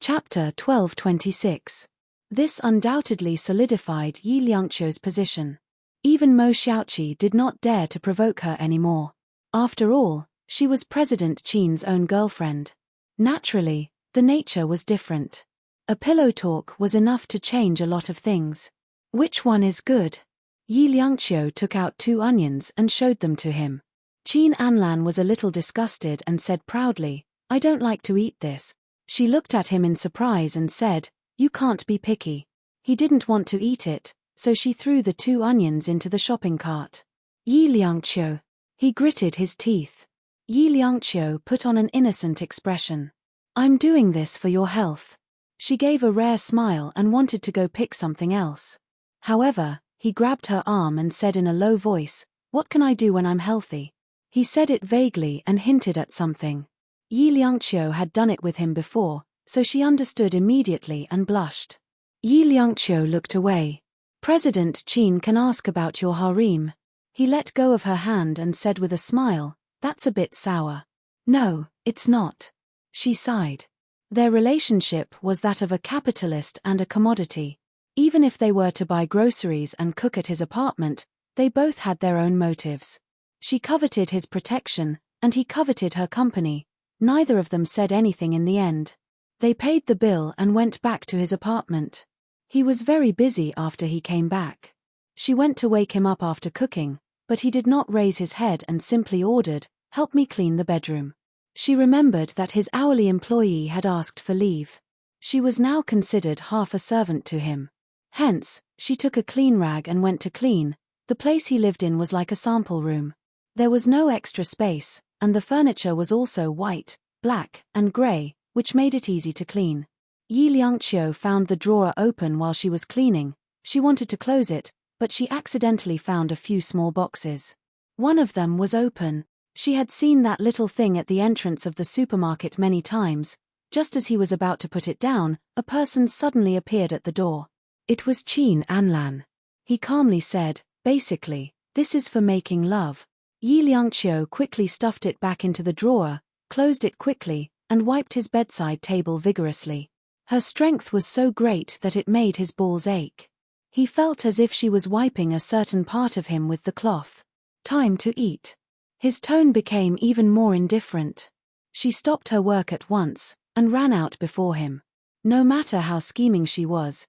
Chapter 1226. This undoubtedly solidified Yi Liangqiu's position. Even Mo Xiaoqi did not dare to provoke her anymore. After all, she was President Qin's own girlfriend. Naturally, the nature was different. A pillow talk was enough to change a lot of things. Which one is good? Yi Liangqiu took out 2 onions and showed them to him. Qin Anlan was a little disgusted and said proudly, "I don't like to eat this." She looked at him in surprise and said, "You can't be picky." He didn't want to eat it, so she threw the 2 onions into the shopping cart. Yi Liangqiu. He gritted his teeth. Yi Liangqiu put on an innocent expression. "I'm doing this for your health." She gave a rare smile and wanted to go pick something else. However, he grabbed her arm and said in a low voice, "What can I do when I'm healthy?" He said it vaguely and hinted at something. Yi Liangqiu had done it with him before, so she understood immediately and blushed. Yi Liangqiu looked away. "President Qin can ask about your harem." He let go of her hand and said with a smile, "That's a bit sour." "No, it's not." She sighed. Their relationship was that of a capitalist and a commodity. Even if they were to buy groceries and cook at his apartment, they both had their own motives. She coveted his protection, and he coveted her company. Neither of them said anything in the end. They paid the bill and went back to his apartment. He was very busy after he came back. She went to wake him up after cooking, but he did not raise his head and simply ordered, "Help me clean the bedroom." She remembered that his hourly employee had asked for leave. She was now considered half a servant to him. Hence, she took a clean rag and went to clean. The place he lived in was like a sample room. There was no extra space, and the furniture was also white, black, and grey, which made it easy to clean. Yi Liangqiu found the drawer open while she was cleaning. She wanted to close it, but she accidentally found a few small boxes. One of them was open. She had seen that little thing at the entrance of the supermarket many times. Just as he was about to put it down, a person suddenly appeared at the door. It was Qin Anlan. He calmly said, "Basically, this is for making love." Yi Liangqiu quickly stuffed it back into the drawer, closed it quickly, and wiped his bedside table vigorously. Her strength was so great that it made his balls ache. He felt as if she was wiping a certain part of him with the cloth. "Time to eat." His tone became even more indifferent. She stopped her work at once, and ran out before him. No matter how scheming she was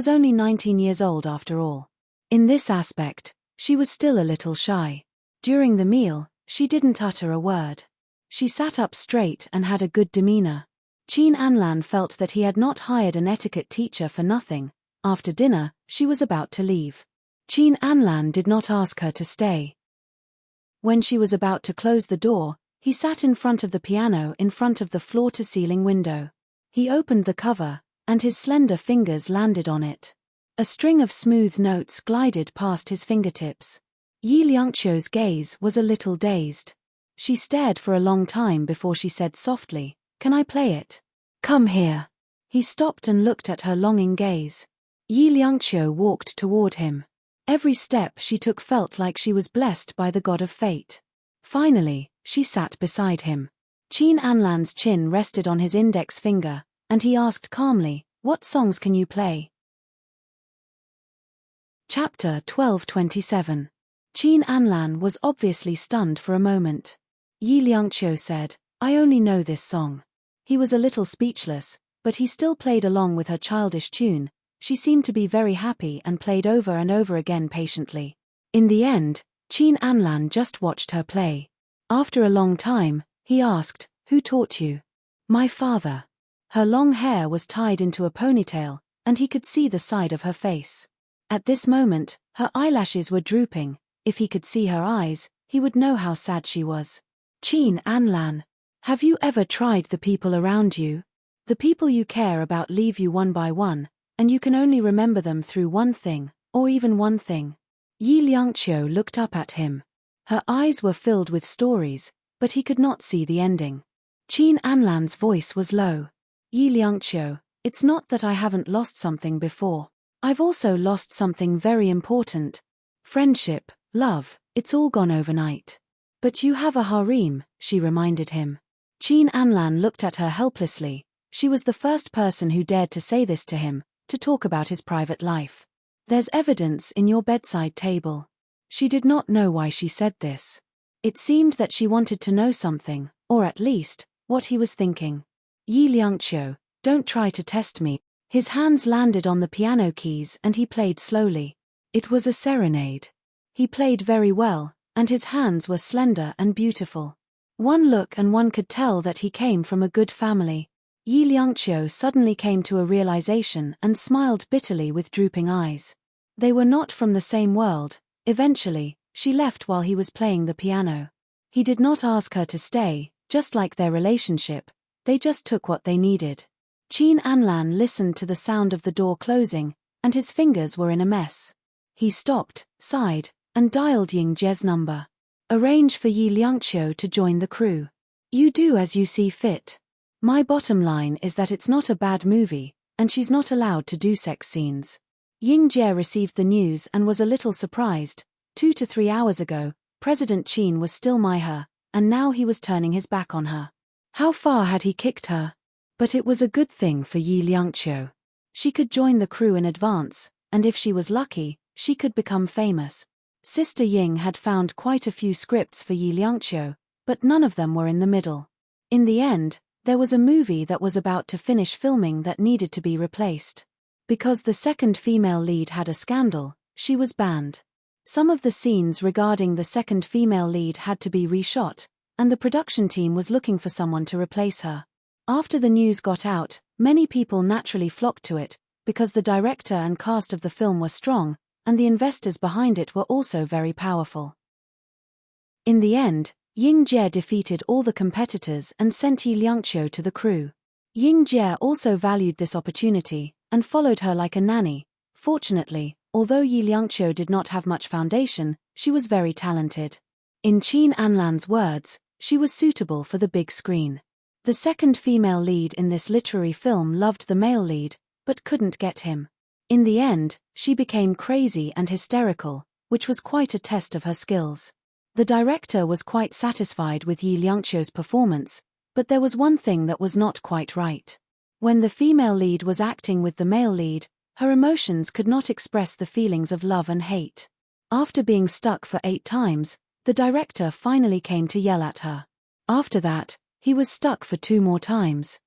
only 19 years old after all. In this aspect, she was still a little shy. During the meal, she didn't utter a word. She sat up straight and had a good demeanor. Qin Anlan felt that he had not hired an etiquette teacher for nothing. After dinner, she was about to leave. Qin Anlan did not ask her to stay. When she was about to close the door, he sat in front of the piano in front of the floor-to-ceiling window. He opened the cover, and his slender fingers landed on it. A string of smooth notes glided past his fingertips. Yi Liangqiu's gaze was a little dazed. She stared for a long time before she said softly, "Can I play it?" "Come here." He stopped and looked at her longing gaze. Yi Liangqiu walked toward him. Every step she took felt like she was blessed by the god of fate. Finally, she sat beside him. Qin Anlan's chin rested on his index finger, and he asked calmly, "What songs can you play?" Chapter 1227. Qin Anlan was obviously stunned for a moment. Yi Liangqiu said, "I only know this song." He was a little speechless, but he still played along with her childish tune. She seemed to be very happy and played over and over again patiently. In the end, Qin Anlan just watched her play. After a long time, he asked, "Who taught you?" "My father." Her long hair was tied into a ponytail, and he could see the side of her face. At this moment, her eyelashes were drooping. If he could see her eyes, he would know how sad she was. "Qin Anlan, have you ever tried the people around you? The people you care about leave you one by one, and you can only remember them through one thing, or even one thing." Yi Liangqiu looked up at him. Her eyes were filled with stories, but he could not see the ending. Qin Anlan's voice was low. "Yi Liangqiu, it's not that I haven't lost something before. I've also lost something very important. Friendship, love, it's all gone overnight. But you have a harem," she reminded him. Qin Anlan looked at her helplessly. She was the first person who dared to say this to him, to talk about his private life. There's evidence in your bedside table. She did not know why she said this. It seemed that she wanted to know something, or at least, what he was thinking. Yi Liangqiu, don't try to test me. His hands landed on the piano keys and he played slowly. It was a serenade. He played very well, and his hands were slender and beautiful. One look and one could tell that he came from a good family. Yi Liangqiu suddenly came to a realization and smiled bitterly with drooping eyes. They were not from the same world. Eventually, she left while he was playing the piano. He did not ask her to stay, just like their relationship, they just took what they needed. Qin Anlan listened to the sound of the door closing, and his fingers were in a mess. He stopped, sighed, and dialed Ying Jie's number. Arrange for Yi Liangqiu to join the crew. You do as you see fit. My bottom line is that it's not a bad movie, and she's not allowed to do sex scenes. Ying Jie received the news and was a little surprised. 2 to 3 hours ago, President Qin was still her, and now he was turning his back on her. How far had he kicked her? But it was a good thing for Yi Liangqiu. She could join the crew in advance, and if she was lucky, she could become famous. Sister Ying had found quite a few scripts for Yi Liangqiu, but none of them were in the middle. In the end, there was a movie that was about to finish filming that needed to be replaced. Because the second female lead had a scandal, she was banned. Some of the scenes regarding the second female lead had to be reshot, and the production team was looking for someone to replace her. After the news got out, many people naturally flocked to it, because the director and cast of the film were strong, and the investors behind it were also very powerful. In the end, Ying Jie defeated all the competitors and sent Yi Liangqiu to the crew. Ying Jie also valued this opportunity, and followed her like a nanny. Fortunately, although Yi Liangqiu did not have much foundation, she was very talented. In Qin Anlan's words, she was suitable for the big screen. The second female lead in this literary film loved the male lead, but couldn't get him. In the end, she became crazy and hysterical, which was quite a test of her skills. The director was quite satisfied with Yi Liangqiu's performance, but there was one thing that was not quite right. When the female lead was acting with the male lead, her emotions could not express the feelings of love and hate. After being stuck for 8 times, the director finally came to yell at her. After that, he was stuck for 2 more times.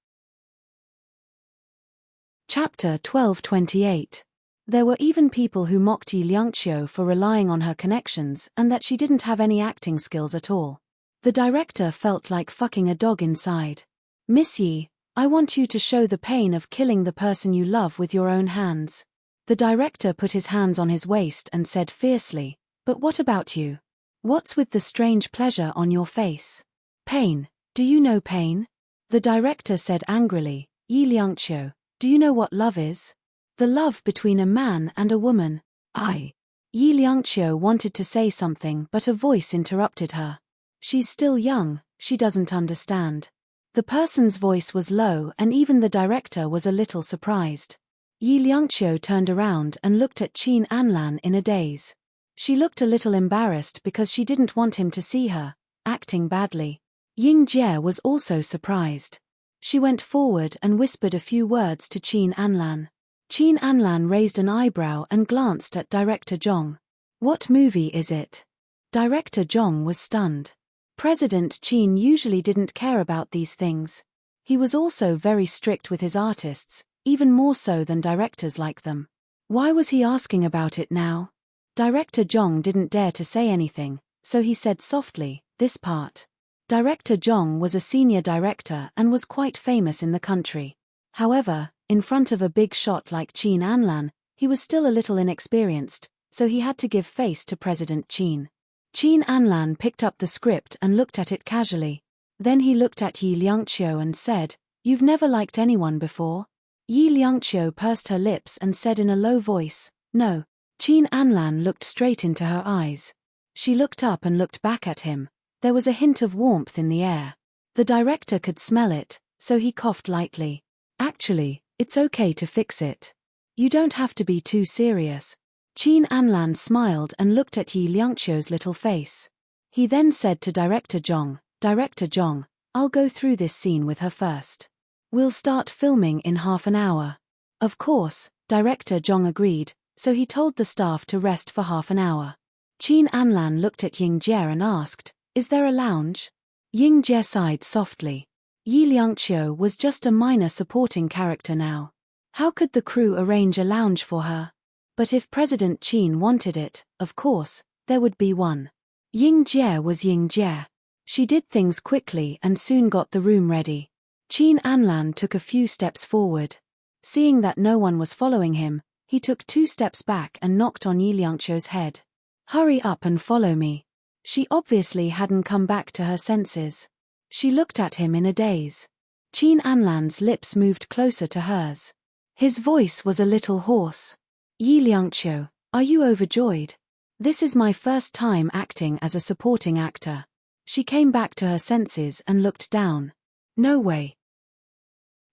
Chapter 1228. There were even people who mocked Yi Liangqiu for relying on her connections and that she didn't have any acting skills at all. The director felt like fucking a dog inside. Miss Yi, I want you to show the pain of killing the person you love with your own hands. The director put his hands on his waist and said fiercely, but what about you? What's with the strange pleasure on your face? Pain, do you know pain? The director said angrily, Yi Liangqiu, do you know what love is? The love between a man and a woman. Yi Liangqiu wanted to say something but a voice interrupted her. She's still young, she doesn't understand. The person's voice was low and even the director was a little surprised. Yi Liangqiu turned around and looked at Qin Anlan in a daze. She looked a little embarrassed because she didn't want him to see her, acting badly. Ying Jie was also surprised. She went forward and whispered a few words to Qin Anlan. Qin Anlan raised an eyebrow and glanced at Director Zhong. What movie is it? Director Zhong was stunned. President Qin usually didn't care about these things. He was also very strict with his artists, even more so than directors like them. Why was he asking about it now? Director Zhong didn't dare to say anything, so he said softly, this part. Director Zhong was a senior director and was quite famous in the country. However, in front of a big shot like Qin Anlan, he was still a little inexperienced, so he had to give face to President Qin. Qin Anlan picked up the script and looked at it casually. Then he looked at Yi Liangqiu and said, You've never liked anyone before? Yi Liangqiu pursed her lips and said in a low voice, No. Qin Anlan looked straight into her eyes. She looked up and looked back at him. There was a hint of warmth in the air. The director could smell it, so he coughed lightly. Actually, it's okay to fix it. You don't have to be too serious. Qin Anlan smiled and looked at Yi Liangqiu's little face. He then said to Director Zhong, Director Zhong, I'll go through this scene with her first. We'll start filming in half an hour. Of course, Director Zhong agreed, so he told the staff to rest for half an hour. Qin Anlan looked at Ying Jie and asked, "Is there a lounge?" Ying Jie sighed softly. Yi Liangqiu was just a minor supporting character now. How could the crew arrange a lounge for her? But if President Qin wanted it, of course, there would be one. Ying Jie was Ying Jie. She did things quickly and soon got the room ready. Qin Anlan took a few steps forward. Seeing that no one was following him, he took 2 steps back and knocked on Yi Liangqiu's head. "Hurry up and follow me." She obviously hadn't come back to her senses. She looked at him in a daze. Qin Anlan's lips moved closer to hers. His voice was a little hoarse. "Yi Liangqiu, are you overjoyed? This is my first time acting as a supporting actor." She came back to her senses and looked down. "No way."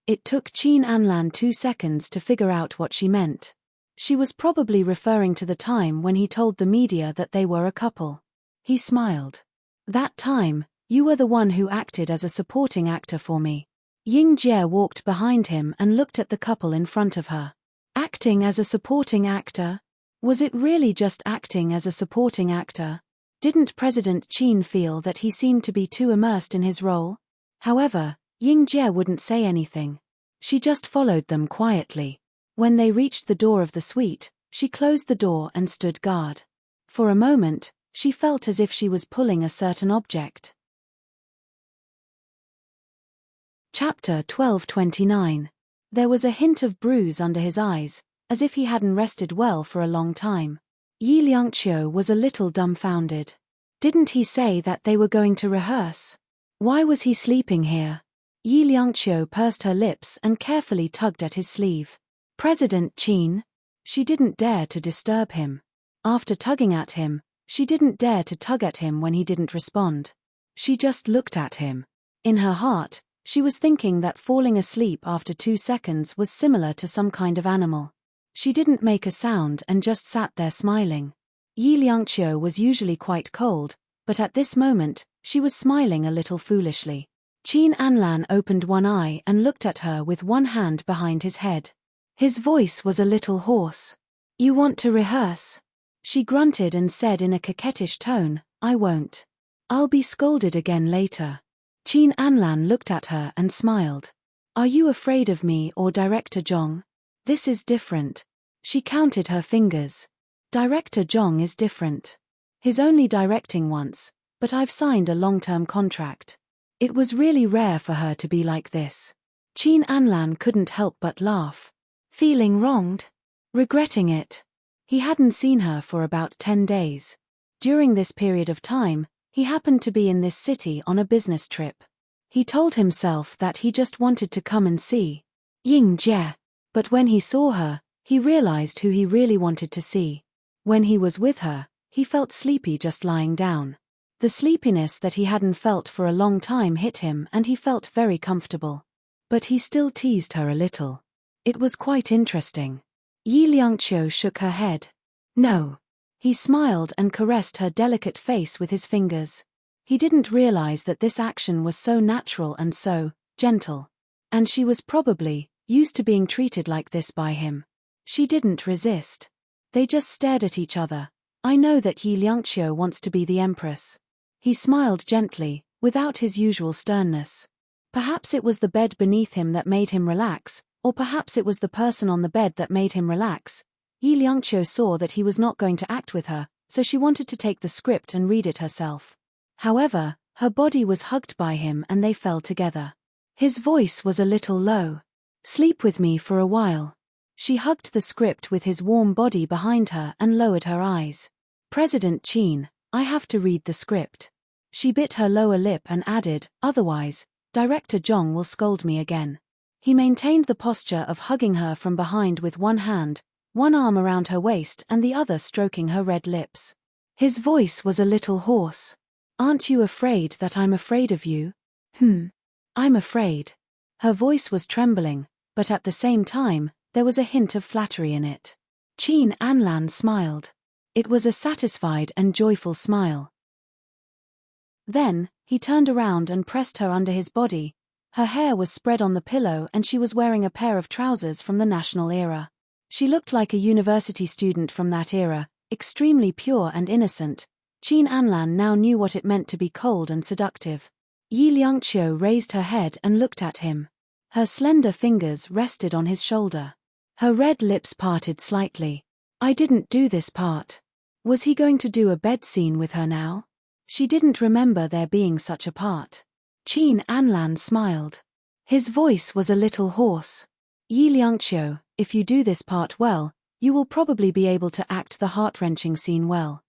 It took Qin Anlan 2 seconds to figure out what she meant. She was probably referring to the time when he told the media that they were a couple. He smiled. "That time, you were the one who acted as a supporting actor for me." Ying Jie walked behind him and looked at the couple in front of her. Acting as a supporting actor? Was it really just acting as a supporting actor? Didn't President Qin feel that he seemed to be too immersed in his role? However, Ying Jie wouldn't say anything. She just followed them quietly. When they reached the door of the suite, she closed the door and stood guard. For a moment, she felt as if she was pulling a certain object. Chapter 1229. There was a hint of bruise under his eyes, as if he hadn't rested well for a long time. Yi Liangqiu was a little dumbfounded. Didn't he say that they were going to rehearse? Why was he sleeping here? Yi Liangqiu pursed her lips and carefully tugged at his sleeve. "President Qin?" She didn't dare to disturb him. After tugging at him, she didn't dare to tug at him when he didn't respond. She just looked at him. In her heart, she was thinking that falling asleep after 2 seconds was similar to some kind of animal. She didn't make a sound and just sat there smiling. Yi Liangqiu was usually quite cold, but at this moment, she was smiling a little foolishly. Qin Anlan opened one eye and looked at her with one hand behind his head. His voice was a little hoarse. "You want to rehearse?" She grunted and said in a coquettish tone, "I won't. I'll be scolded again later." Qin Anlan looked at her and smiled. "Are you afraid of me or Director Zhong? This is different." She counted her fingers. "Director Zhong is different. He's only directing once, but I've signed a long-term contract." It was really rare for her to be like this. Qin Anlan couldn't help but laugh. Feeling wronged? Regretting it? He hadn't seen her for about 10 days. During this period of time, he happened to be in this city on a business trip. He told himself that he just wanted to come and see Ying Jie. But when he saw her, he realized who he really wanted to see. When he was with her, he felt sleepy just lying down. The sleepiness that he hadn't felt for a long time hit him and he felt very comfortable. But he still teased her a little. It was quite interesting. Yi Liangqiu shook her head. "No." He smiled and caressed her delicate face with his fingers. He didn't realize that this action was so natural and so gentle. And she was probably used to being treated like this by him. She didn't resist. They just stared at each other. "I know that Yi Liangqiu wants to be the empress." He smiled gently, without his usual sternness. Perhaps it was the bed beneath him that made him relax, or perhaps it was the person on the bed that made him relax. Yi Liangqiu saw that he was not going to act with her, so she wanted to take the script and read it herself. However, her body was hugged by him and they fell together. His voice was a little low. "Sleep with me for a while." She hugged the script with his warm body behind her and lowered her eyes. "President Qin, I have to read the script." She bit her lower lip and added, "Otherwise, Director Zhong will scold me again." He maintained the posture of hugging her from behind with one hand, one arm around her waist and the other stroking her red lips. His voice was a little hoarse. "Aren't you afraid that I'm afraid of you?" "I'm afraid." Her voice was trembling, but at the same time, there was a hint of flattery in it. Qin Anlan smiled. It was a satisfied and joyful smile. Then, he turned around and pressed her under his body. Her hair was spread on the pillow and she was wearing a pair of trousers from the national era. She looked like a university student from that era, extremely pure and innocent. Qin Anlan now knew what it meant to be cold and seductive. Yi Liangqiu raised her head and looked at him. Her slender fingers rested on his shoulder. Her red lips parted slightly. I didn't do this part. Was he going to do a bed scene with her now? She didn't remember there being such a part. Qin Anlan smiled. His voice was a little hoarse. Yi Liangqiu, if you do this part well, you will probably be able to act the heart-wrenching scene well.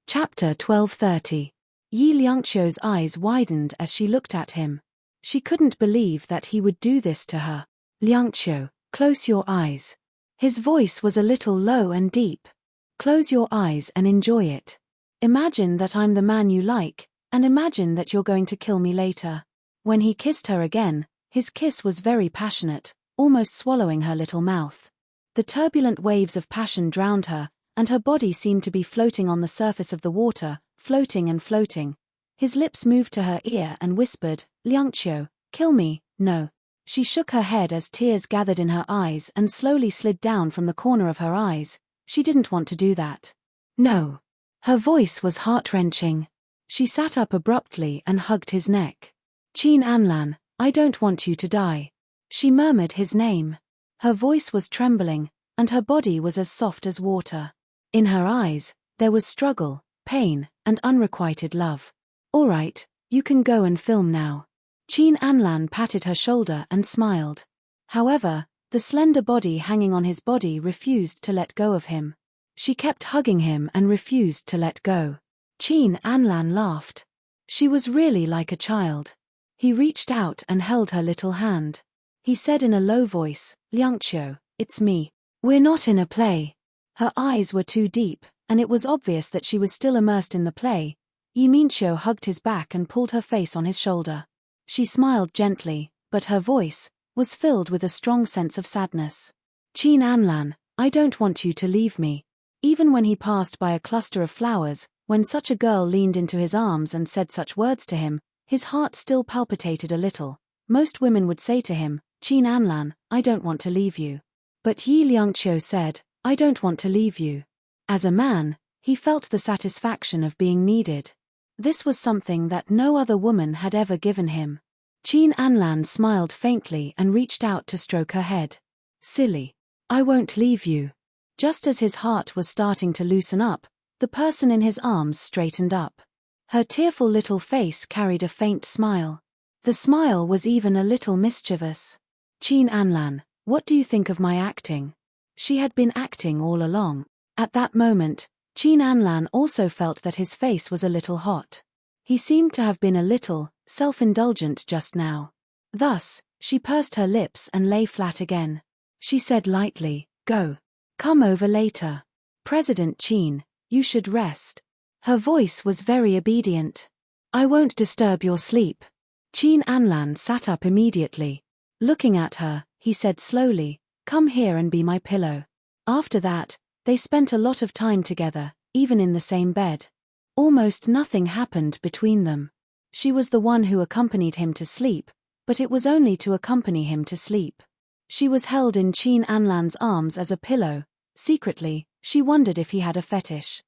Chapter 1230. Yi Liangqiu's eyes widened as she looked at him. She couldn't believe that he would do this to her. Liangqiu, close your eyes. His voice was a little low and deep. Close your eyes and enjoy it. Imagine that I'm the man you like, and imagine that you're going to kill me later. When he kissed her again, his kiss was very passionate, almost swallowing her little mouth. The turbulent waves of passion drowned her, and her body seemed to be floating on the surface of the water, floating and floating. His lips moved to her ear and whispered, Liangqiu, kill me, no. She shook her head as tears gathered in her eyes and slowly slid down from the corner of her eyes. She didn't want to do that. No. Her voice was heart-wrenching. She sat up abruptly and hugged his neck. Qin Anlan, I don't want you to die. She murmured his name. Her voice was trembling, and her body was as soft as water. In her eyes, there was struggle, pain, and unrequited love. All right, you can go and film now. Qin Anlan patted her shoulder and smiled. However, the slender body hanging on his body refused to let go of him. She kept hugging him and refused to let go. Qin Anlan laughed. She was really like a child. He reached out and held her little hand. He said in a low voice, Liangqiu, it's me. We're not in a play. Her eyes were too deep, and it was obvious that she was still immersed in the play. Yi Liangqiu hugged his back and pulled her face on his shoulder. She smiled gently, but her voice was filled with a strong sense of sadness. Qin Anlan, I don't want you to leave me. Even when he passed by a cluster of flowers, when such a girl leaned into his arms and said such words to him, his heart still palpitated a little. Most women would say to him, Qin Anlan, I don't want to leave you. But Yi Liangqiu said, I don't want to leave you. As a man, he felt the satisfaction of being needed. This was something that no other woman had ever given him. Qin Anlan smiled faintly and reached out to stroke her head. Silly. I won't leave you. Just as his heart was starting to loosen up, the person in his arms straightened up. Her tearful little face carried a faint smile. The smile was even a little mischievous. Qin Anlan, what do you think of my acting? She had been acting all along. At that moment, Qin Anlan also felt that his face was a little hot. He seemed to have been a little self-indulgent just now. Thus, she pursed her lips and lay flat again. She said lightly, Go. Come over later. President Qin, you should rest. Her voice was very obedient. I won't disturb your sleep. Qin Anlan sat up immediately. Looking at her, he said slowly, Come here and be my pillow. After that, they spent a lot of time together, even in the same bed. Almost nothing happened between them. She was the one who accompanied him to sleep, but it was only to accompany him to sleep. She was held in Qin Anlan's arms as a pillow. Secretly, she wondered if he had a fetish.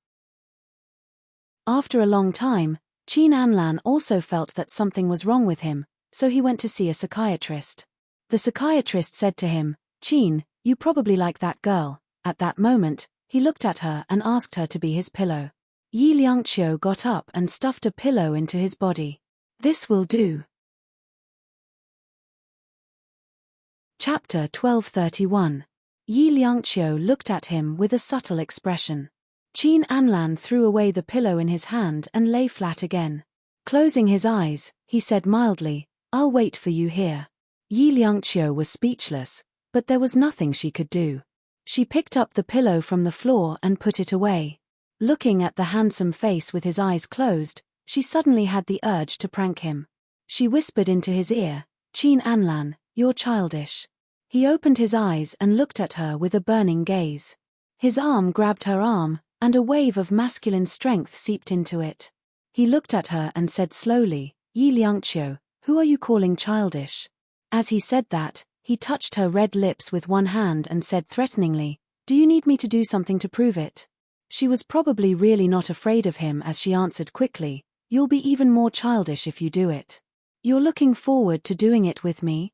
After a long time, Qin Anlan also felt that something was wrong with him, so he went to see a psychiatrist. The psychiatrist said to him, Qin, you probably like that girl. At that moment, he looked at her and asked her to be his pillow. Yi Liangqiu got up and stuffed a pillow into his body. This will do. Chapter 1231. Yi Liangqiu looked at him with a subtle expression. Qin Anlan threw away the pillow in his hand and lay flat again. Closing his eyes, he said mildly, I'll wait for you here. Yi Liangqiu was speechless, but there was nothing she could do. She picked up the pillow from the floor and put it away. Looking at the handsome face with his eyes closed, she suddenly had the urge to prank him. She whispered into his ear, Qin Anlan, you're childish. He opened his eyes and looked at her with a burning gaze. His arm grabbed her arm, and a wave of masculine strength seeped into it. He looked at her and said slowly, Yi Liangqiu, who are you calling childish? As he said that, he touched her red lips with one hand and said threateningly, do you need me to do something to prove it? She was probably really not afraid of him as she answered quickly, you'll be even more childish if you do it. You're looking forward to doing it with me?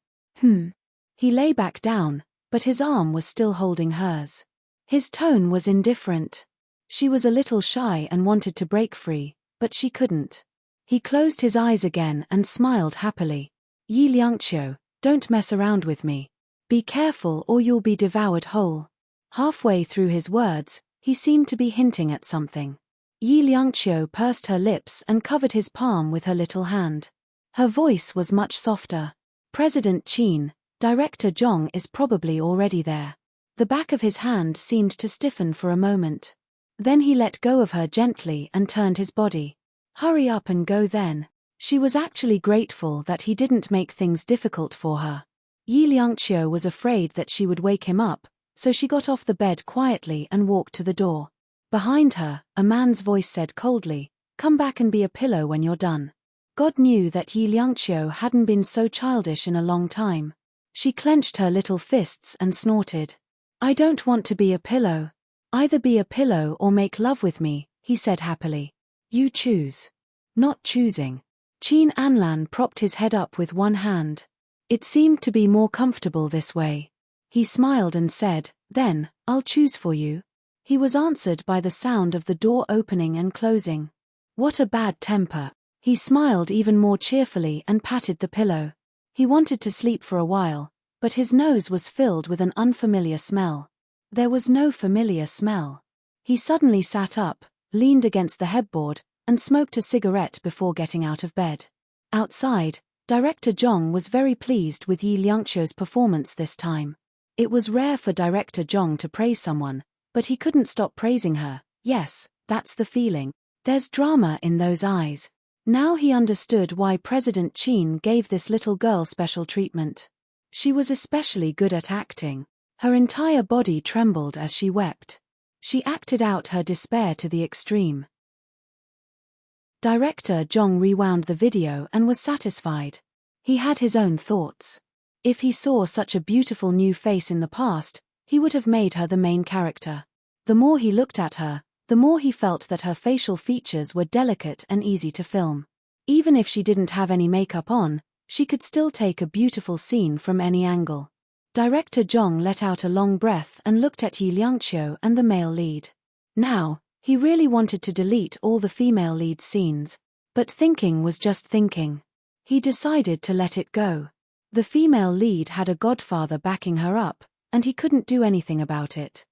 He lay back down, but his arm was still holding hers. His tone was indifferent. She was a little shy and wanted to break free, but she couldn't. He closed his eyes again and smiled happily. Yi Liangqiu, don't mess around with me. Be careful or you'll be devoured whole. Halfway through his words, he seemed to be hinting at something. Yi Liangqiu pursed her lips and covered his palm with her little hand. Her voice was much softer. President Qin, Director Zhong is probably already there. The back of his hand seemed to stiffen for a moment. Then he let go of her gently and turned his body. Hurry up and go then. She was actually grateful that he didn't make things difficult for her. Yi Liangqiu was afraid that she would wake him up, so she got off the bed quietly and walked to the door. Behind her, a man's voice said coldly, come back and be a pillow when you're done. God knew that Yi Liangqiu hadn't been so childish in a long time. She clenched her little fists and snorted. I don't want to be a pillow. Either be a pillow or make love with me, he said happily. You choose. Not choosing. Qin Anlan propped his head up with one hand. It seemed to be more comfortable this way. He smiled and said, then, I'll choose for you. He was answered by the sound of the door opening and closing. What a bad temper. He smiled even more cheerfully and patted the pillow. He wanted to sleep for a while, but his nose was filled with an unfamiliar smell. There was no familiar smell. He suddenly sat up, leaned against the headboard, and smoked a cigarette before getting out of bed. Outside, Director Zhong was very pleased with Yi Liangqiu's performance this time. It was rare for Director Zhong to praise someone, but he couldn't stop praising her. Yes, that's the feeling. There's drama in those eyes. Now he understood why President Qin gave this little girl special treatment. She was especially good at acting. Her entire body trembled as she wept. She acted out her despair to the extreme. Director Zhong rewound the video and was satisfied. He had his own thoughts. If he saw such a beautiful new face in the past, he would have made her the main character. The more he looked at her, the more he felt that her facial features were delicate and easy to film. Even if she didn't have any makeup on, she could still take a beautiful scene from any angle. Director Zhong let out a long breath and looked at Yi Liangqiu and the male lead. Now, he really wanted to delete all the female lead scenes, but thinking was just thinking. He decided to let it go. The female lead had a godfather backing her up, and he couldn't do anything about it.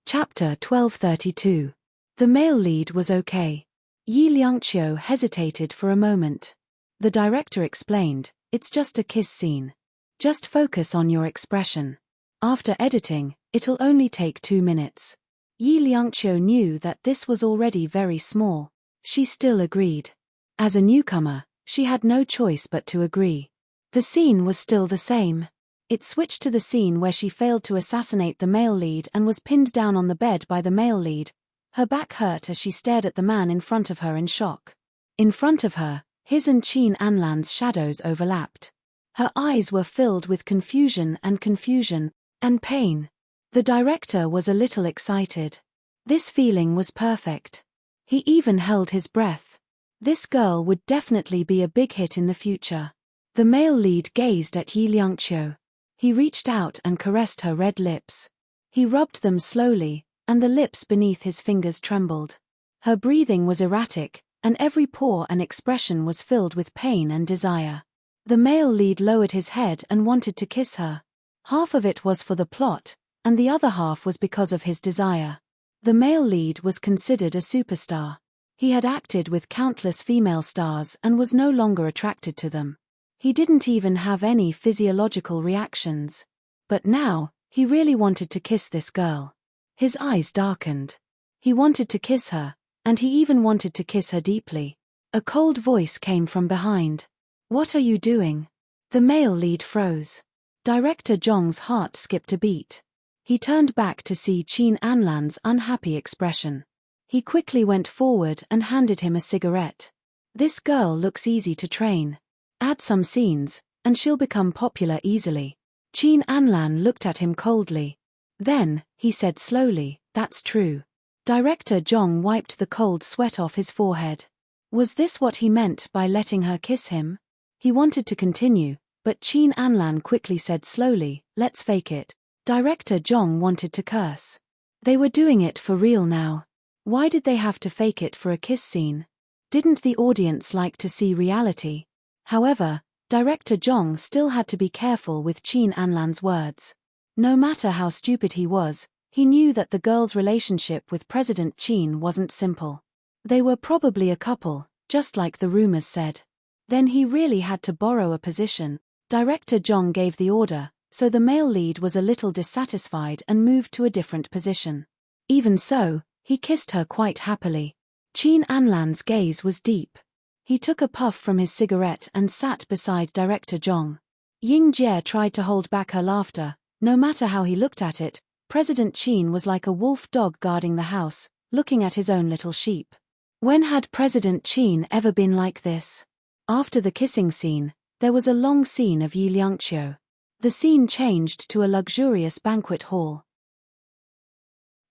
Chapter 1232. The male lead was okay. Yi Liangqiu hesitated for a moment. The director explained, it's just a kiss scene. Just focus on your expression. After editing, it'll only take 2 minutes. Yi Liangqiu knew that this was already very small. She still agreed. As a newcomer, she had no choice but to agree. The scene was still the same. It switched to the scene where she failed to assassinate the male lead and was pinned down on the bed by the male lead. Her back hurt as she stared at the man in front of her in shock. In front of her, his and Qin Anlan's shadows overlapped. Her eyes were filled with confusion and pain. The director was a little excited. This feeling was perfect. He even held his breath. This girl would definitely be a big hit in the future. The male lead gazed at Yi Liangqiu. He reached out and caressed her red lips. He rubbed them slowly, and the lips beneath his fingers trembled. Her breathing was erratic, and every pore and expression was filled with pain and desire. The male lead lowered his head and wanted to kiss her. Half of it was for the plot, and the other half was because of his desire. The male lead was considered a superstar. He had acted with countless female stars and was no longer attracted to them. He didn't even have any physiological reactions. But now, he really wanted to kiss this girl. His eyes darkened. He wanted to kiss her, and he even wanted to kiss her deeply. A cold voice came from behind. What are you doing? The male lead froze. Director Zhong's heart skipped a beat. He turned back to see Qin Anlan's unhappy expression. He quickly went forward and handed him a cigarette. This girl looks easy to train. Add some scenes, and she'll become popular easily. Qin Anlan looked at him coldly. Then, he said slowly, that's true. Director Zhong wiped the cold sweat off his forehead. Was this what he meant by letting her kiss him? He wanted to continue, but Qin Anlan quickly said slowly, let's fake it. Director Zhong wanted to curse. They were doing it for real now. Why did they have to fake it for a kiss scene? Didn't the audience like to see reality? However, Director Zhong still had to be careful with Qin Anlan's words. No matter how stupid he was, he knew that the girl's relationship with President Qin wasn't simple. They were probably a couple, just like the rumors said. Then he really had to borrow a position. Director Zhong gave the order, so the male lead was a little dissatisfied and moved to a different position. Even so, he kissed her quite happily. Qin Anlan's gaze was deep. He took a puff from his cigarette and sat beside Director Zhong. Ying Jie tried to hold back her laughter. No matter how he looked at it, President Qin was like a wolf dog guarding the house, looking at his own little sheep. When had President Qin ever been like this? After the kissing scene, there was a long scene of Yi Liangqiu. The scene changed to a luxurious banquet hall.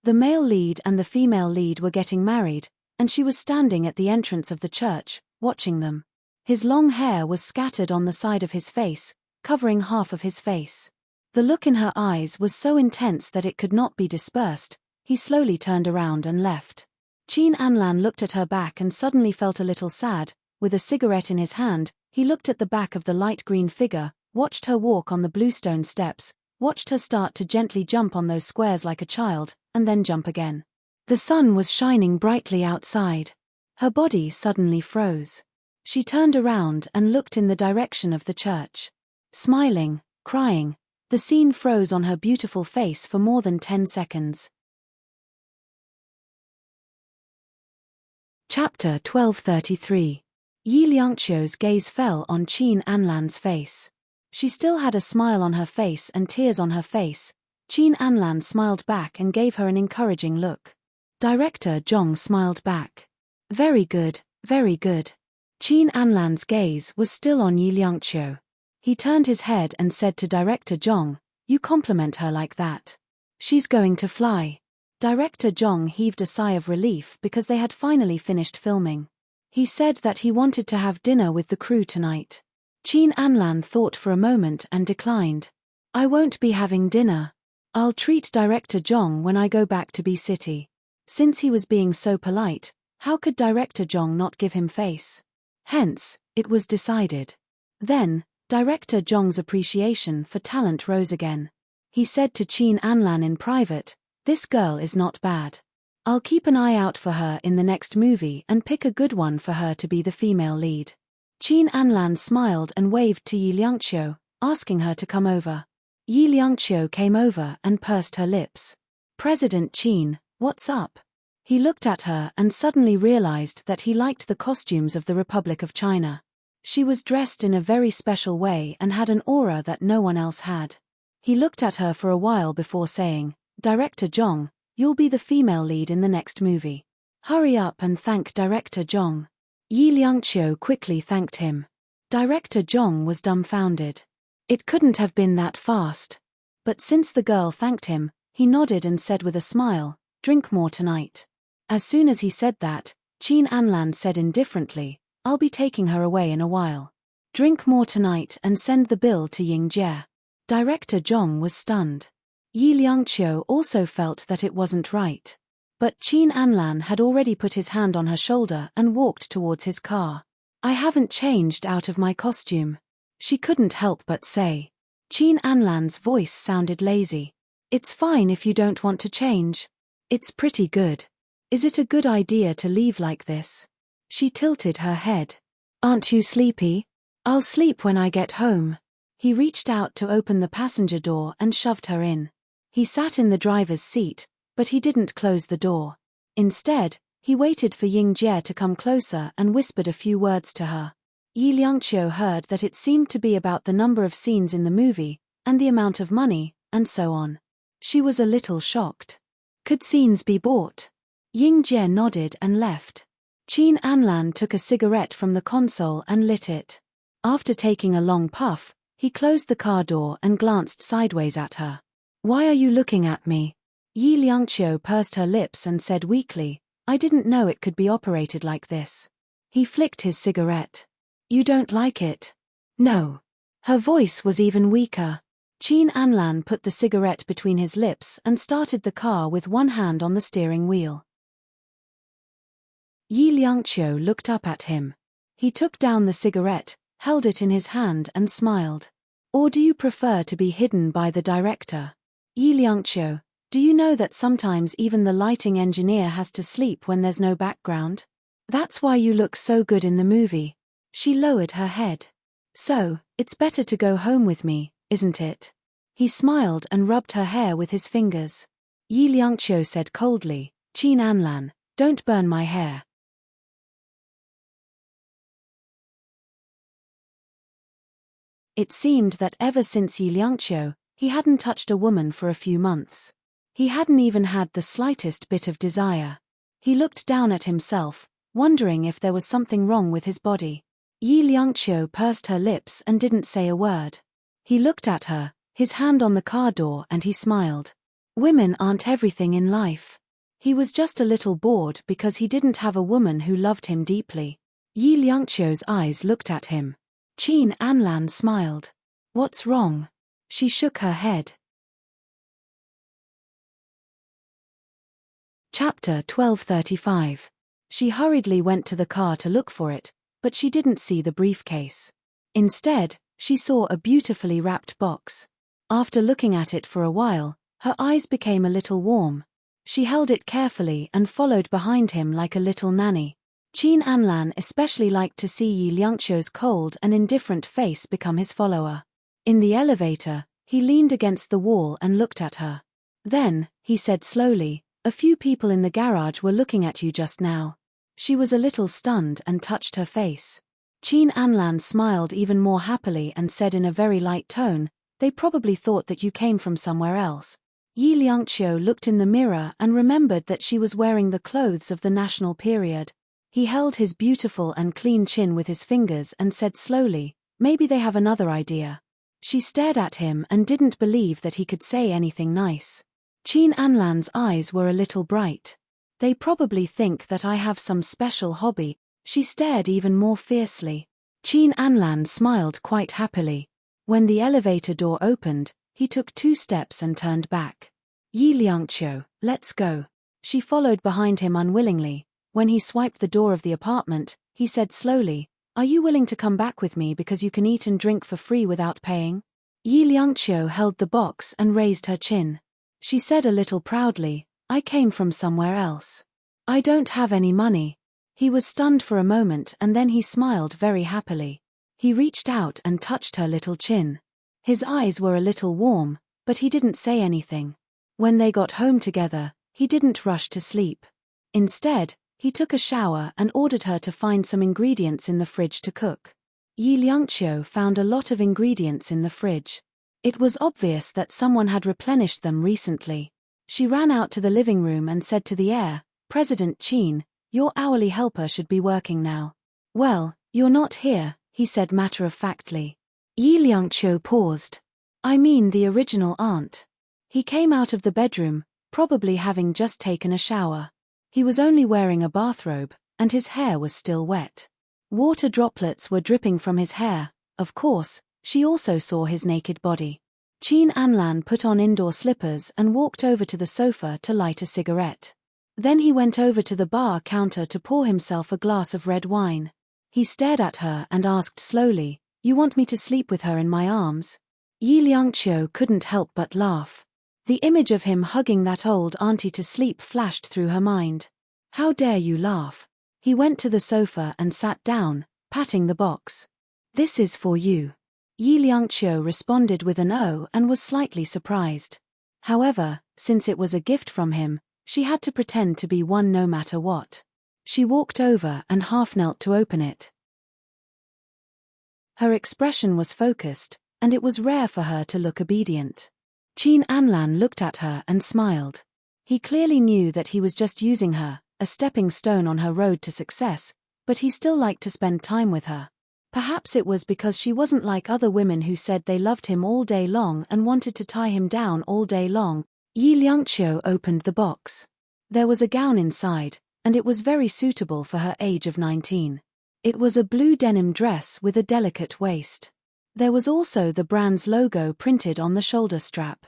The male lead and the female lead were getting married, and she was standing at the entrance of the church, watching them. His long hair was scattered on the side of his face, covering half of his face. The look in her eyes was so intense that it could not be dispersed. He slowly turned around and left. Qin Anlan looked at her back and suddenly felt a little sad. With a cigarette in his hand, he looked at the back of the light green figure, watched her walk on the bluestone steps, watched her start to gently jump on those squares like a child, and then jump again. The sun was shining brightly outside. Her body suddenly froze. She turned around and looked in the direction of the church. Smiling, crying, the scene froze on her beautiful face for more than 10 seconds. Chapter 1233. Yi Liangqiu's gaze fell on Qin Anlan's face. She still had a smile on her face and tears on her face. Qin Anlan smiled back and gave her an encouraging look. Director Zhong smiled back. Very good, very good. Qin Anlan's gaze was still on Yi Liangqiu. He turned his head and said to Director Zhong, you compliment her like that. She's going to fly. Director Zhong heaved a sigh of relief because they had finally finished filming. He said that he wanted to have dinner with the crew tonight. Qin Anlan thought for a moment and declined. I won't be having dinner. I'll treat Director Zhong when I go back to B City. Since he was being so polite, how could Director Zhong not give him face? Hence, it was decided. Then, Director Zhong's appreciation for talent rose again. He said to Qin Anlan in private, this girl is not bad. I'll keep an eye out for her in the next movie and pick a good one for her to be the female lead. Qin Anlan smiled and waved to Yi Liangqiu, asking her to come over. Yi Liangqiu came over and pursed her lips. President Qin, what's up? He looked at her and suddenly realized that he liked the costumes of the Republic of China. She was dressed in a very special way and had an aura that no one else had. He looked at her for a while before saying, Director Zhong, you'll be the female lead in the next movie. Hurry up and thank Director Zhong. Yi Liangqiu quickly thanked him. Director Zhong was dumbfounded. It couldn't have been that fast. But since the girl thanked him, he nodded and said with a smile, drink more tonight. As soon as he said that, Qin Anlan said indifferently, I'll be taking her away in a while. Drink more tonight and send the bill to Ying Jie. Director Zhong was stunned. Yi Liangqiu also felt that it wasn't right. But Qin Anlan had already put his hand on her shoulder and walked towards his car. I haven't changed out of my costume. She couldn't help but say. Qin Anlan's voice sounded lazy. It's fine if you don't want to change. It's pretty good. Is it a good idea to leave like this? She tilted her head. Aren't you sleepy? I'll sleep when I get home. He reached out to open the passenger door and shoved her in. He sat in the driver's seat, but he didn't close the door. Instead, he waited for Ying Jie to come closer and whispered a few words to her. Yi Liangqiu heard that it seemed to be about the number of scenes in the movie, and the amount of money, and so on. She was a little shocked. Could scenes be bought? Ying Jie nodded and left. Qin Anlan took a cigarette from the console and lit it. After taking a long puff, he closed the car door and glanced sideways at her. "Why are you looking at me?" Yi Liangqiu pursed her lips and said weakly, "I didn't know it could be operated like this." He flicked his cigarette. "You don't like it?" "No." Her voice was even weaker. Qin Anlan put the cigarette between his lips and started the car with one hand on the steering wheel. Yi Liangqiu looked up at him. He took down the cigarette, held it in his hand and smiled. "Or do you prefer to be hidden by the director?" "Yi Liangqiu, do you know that sometimes even the lighting engineer has to sleep when there's no background? That's why you look so good in the movie." She lowered her head. "So, it's better to go home with me, isn't it?" He smiled and rubbed her hair with his fingers. Yi Liangqiu said coldly, "Qin Anlan, don't burn my hair." It seemed that ever since Yi Liangqiu, he hadn't touched a woman for a few months. He hadn't even had the slightest bit of desire. He looked down at himself, wondering if there was something wrong with his body. Yi Liangqiu pursed her lips and didn't say a word. He looked at her, his hand on the car door, and he smiled. Women aren't everything in life. He was just a little bored because he didn't have a woman who loved him deeply. Yi Liangqiu's eyes looked at him. Qin Anlan smiled. "What's wrong?" She shook her head. Chapter 1235. She hurriedly went to the car to look for it, but she didn't see the briefcase. Instead, she saw a beautifully wrapped box. After looking at it for a while, her eyes became a little warm. She held it carefully and followed behind him like a little nanny. Qin Anlan especially liked to see Yi Liangqiu's cold and indifferent face become his follower. In the elevator, he leaned against the wall and looked at her. Then, he said slowly, "A few people in the garage were looking at you just now." She was a little stunned and touched her face. Qin Anlan smiled even more happily and said in a very light tone, "They probably thought that you came from somewhere else." Yi Liangqiu looked in the mirror and remembered that she was wearing the clothes of the national period. He held his beautiful and clean chin with his fingers and said slowly, "Maybe they have another idea." She stared at him and didn't believe that he could say anything nice. Qin Anlan's eyes were a little bright. "They probably think that I have some special hobby." She stared even more fiercely. Qin Anlan smiled quite happily. When the elevator door opened, he took 2 steps and turned back. "Yi Liangqiu, let's go." She followed behind him unwillingly. When he swiped the door of the apartment, he said slowly, "Are you willing to come back with me because you can eat and drink for free without paying?" Yi Liangqiu held the box and raised her chin. She said a little proudly, "I came from somewhere else. I don't have any money." He was stunned for a moment and then he smiled very happily. He reached out and touched her little chin. His eyes were a little warm, but he didn't say anything. When they got home together, he didn't rush to sleep. Instead, he took a shower and ordered her to find some ingredients in the fridge to cook. Yi Liangqiu found a lot of ingredients in the fridge. It was obvious that someone had replenished them recently. She ran out to the living room and said to the heir, "President Qin, your hourly helper should be working now." "Well, you're not here," he said matter-of-factly. Yi Liangqiu paused. "I mean the original aunt." He came out of the bedroom, probably having just taken a shower. He was only wearing a bathrobe, and his hair was still wet. Water droplets were dripping from his hair. Of course, she also saw his naked body. Qin Anlan put on indoor slippers and walked over to the sofa to light a cigarette. Then he went over to the bar counter to pour himself a glass of red wine. He stared at her and asked slowly, "You want me to sleep with her in my arms?" Yi Liangqiu couldn't help but laugh. The image of him hugging that old auntie to sleep flashed through her mind. "How dare you laugh?" He went to the sofa and sat down, patting the box. "This is for you." Yi Liangqiu responded with an "oh" and was slightly surprised. However, since it was a gift from him, she had to pretend to be one no matter what. She walked over and half knelt to open it. Her expression was focused, and it was rare for her to look obedient. Qin Anlan looked at her and smiled. He clearly knew that he was just using her, a stepping stone on her road to success, but he still liked to spend time with her. Perhaps it was because she wasn't like other women who said they loved him all day long and wanted to tie him down all day long. Yi Liangqiu opened the box. There was a gown inside, and it was very suitable for her age of 19. It was a blue denim dress with a delicate waist. There was also the brand's logo printed on the shoulder strap.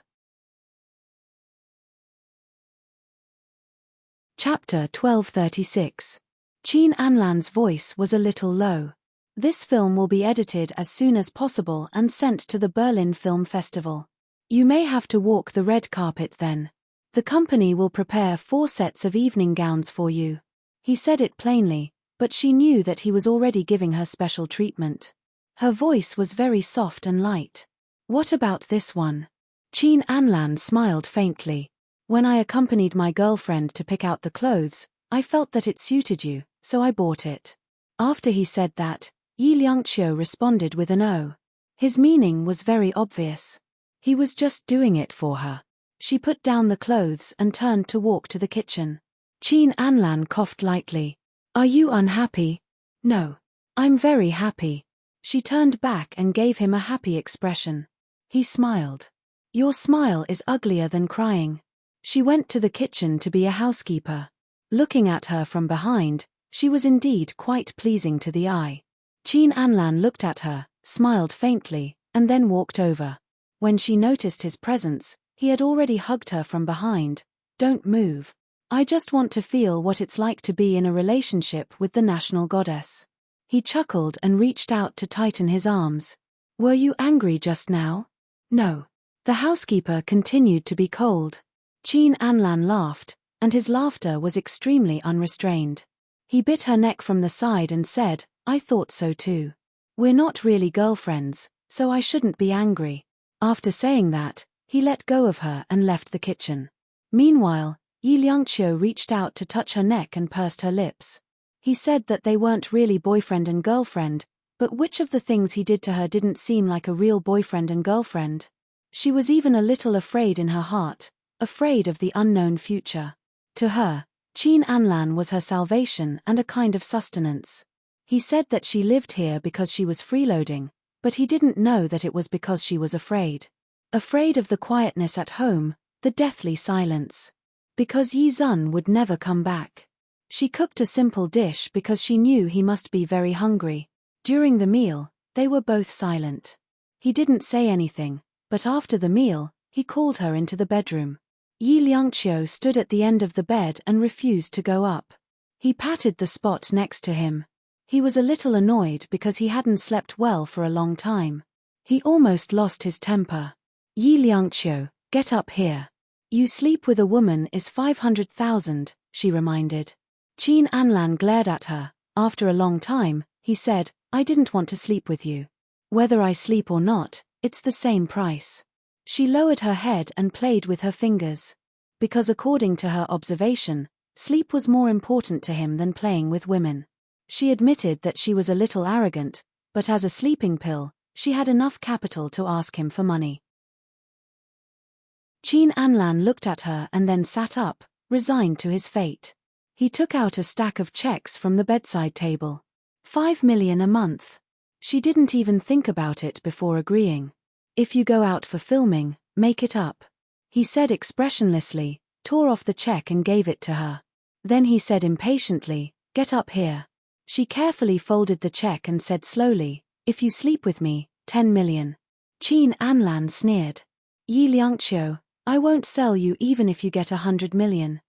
Chapter 1236. Qin Anlan's voice was a little low. This film will be edited as soon as possible and sent to the Berlin Film Festival. You may have to walk the red carpet then. The company will prepare 4 sets of evening gowns for you. He said it plainly, but she knew that he was already giving her special treatment. Her voice was very soft and light. What about this one? Qin Anlan smiled faintly. When I accompanied my girlfriend to pick out the clothes, I felt that it suited you, so I bought it. After he said that, Yi Liangqiu responded with an "oh." His meaning was very obvious. He was just doing it for her. She put down the clothes and turned to walk to the kitchen. Qin Anlan coughed lightly. Are you unhappy? No. I'm very happy. She turned back and gave him a happy expression. He smiled. Your smile is uglier than crying. She went to the kitchen to be a housekeeper. Looking at her from behind, she was indeed quite pleasing to the eye. Qin Anlan looked at her, smiled faintly, and then walked over. When she noticed his presence, he had already hugged her from behind. Don't move. I just want to feel what it's like to be in a relationship with the national goddess. He chuckled and reached out to tighten his arms. Were you angry just now? No. The housekeeper continued to be cold. Qin Anlan laughed, and his laughter was extremely unrestrained. He bit her neck from the side and said, I thought so too. We're not really girlfriends, so I shouldn't be angry. After saying that, he let go of her and left the kitchen. Meanwhile, Yi Liangqiu reached out to touch her neck and pursed her lips. He said that they weren't really boyfriend and girlfriend, but which of the things he did to her didn't seem like a real boyfriend and girlfriend? She was even a little afraid in her heart, afraid of the unknown future. To her, Qin Anlan was her salvation and a kind of sustenance. He said that she lived here because she was freeloading, but he didn't know that it was because she was afraid. Afraid of the quietness at home, the deathly silence. Because Yi Zun would never come back. She cooked a simple dish because she knew he must be very hungry. During the meal, they were both silent. He didn't say anything, but after the meal, he called her into the bedroom. Yi Liangqiu stood at the end of the bed and refused to go up. He patted the spot next to him. He was a little annoyed because he hadn't slept well for a long time. He almost lost his temper. Yi Liangqiu, get up here. You sleep with a woman is 500,000, she reminded. Qin Anlan glared at her. After a long time, he said, I didn't want to sleep with you. Whether I sleep or not, it's the same price. She lowered her head and played with her fingers. Because according to her observation, sleep was more important to him than playing with women. She admitted that she was a little arrogant, but as a sleeping pill, she had enough capital to ask him for money. Qin Anlan looked at her and then sat up, resigned to his fate. He took out a stack of checks from the bedside table. 5 million a month. She didn't even think about it before agreeing. If you go out for filming, make it up. He said expressionlessly, tore off the check and gave it to her. Then he said impatiently, get up here. She carefully folded the check and said slowly, if you sleep with me, 10 million. Qin Anlan sneered. Yi Liangqiu, I won't sell you even if you get 100 million.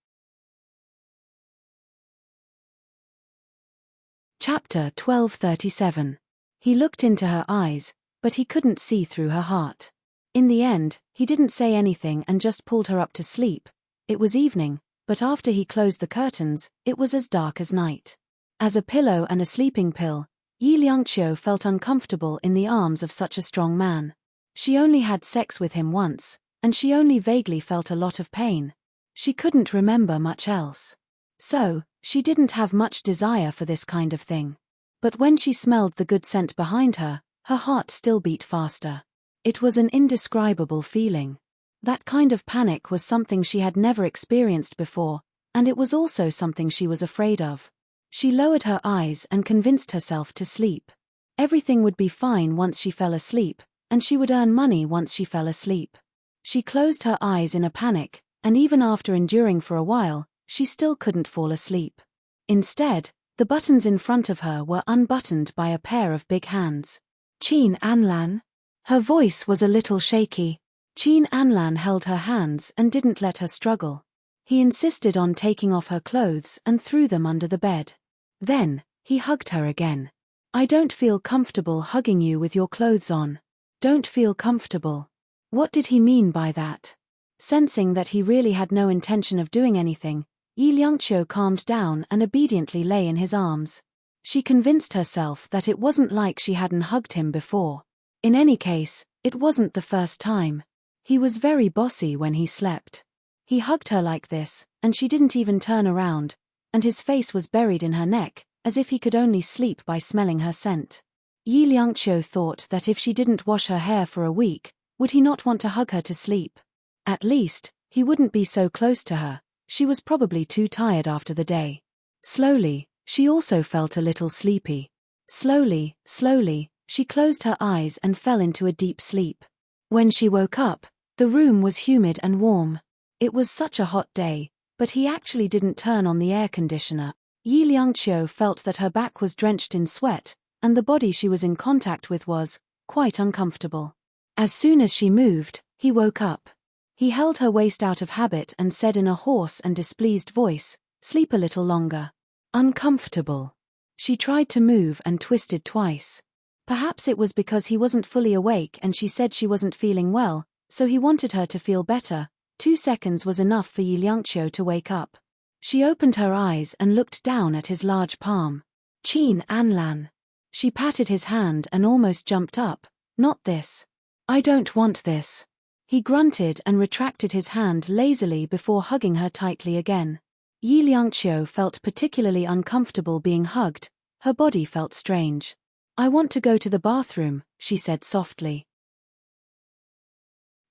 Chapter 1237. He looked into her eyes, but he couldn't see through her heart. In the end, he didn't say anything and just pulled her up to sleep. It was evening, but after he closed the curtains, it was as dark as night. As a pillow and a sleeping pill, Yi Liangqiu felt uncomfortable in the arms of such a strong man. She only had sex with him once, and she only vaguely felt a lot of pain. She couldn't remember much else. So, she didn't have much desire for this kind of thing. But when she smelled the good scent behind her, her heart still beat faster. It was an indescribable feeling. That kind of panic was something she had never experienced before, and it was also something she was afraid of. She lowered her eyes and convinced herself to sleep. Everything would be fine once she fell asleep, and she would earn money once she fell asleep. She closed her eyes in a panic, and even after enduring for a while, she still couldn't fall asleep. Instead, the buttons in front of her were unbuttoned by a pair of big hands. "Chin Anlan?" Her voice was a little shaky. Chin Anlan held her hands and didn't let her struggle. He insisted on taking off her clothes and threw them under the bed. Then, he hugged her again. "I don't feel comfortable hugging you with your clothes on. Don't feel comfortable." What did he mean by that? Sensing that he really had no intention of doing anything, Yi Liangqiu calmed down and obediently lay in his arms. She convinced herself that it wasn't like she hadn't hugged him before. In any case, it wasn't the first time. He was very bossy when he slept. He hugged her like this, and she didn't even turn around, and his face was buried in her neck, as if he could only sleep by smelling her scent. Yi Liangqiu thought that if she didn't wash her hair for a week, would he not want to hug her to sleep? At least, he wouldn't be so close to her. She was probably too tired after the day. Slowly, she also felt a little sleepy. Slowly, she closed her eyes and fell into a deep sleep. When she woke up, the room was humid and warm. It was such a hot day, but he actually didn't turn on the air conditioner. Yi Liangqiu felt that her back was drenched in sweat, and the body she was in contact with was quite uncomfortable. As soon as she moved, he woke up. He held her waist out of habit and said in a hoarse and displeased voice, "Sleep a little longer." Uncomfortable. She tried to move and twisted twice. Perhaps it was because he wasn't fully awake and she said she wasn't feeling well, so he wanted her to feel better. 2 seconds was enough for Yi Liangqiu to wake up. She opened her eyes and looked down at his large palm. "Chin Anlan." She patted his hand and almost jumped up. "Not this. I don't want this." He grunted and retracted his hand lazily before hugging her tightly again. Yi Liangqiu felt particularly uncomfortable being hugged. Her body felt strange. "I want to go to the bathroom," she said softly.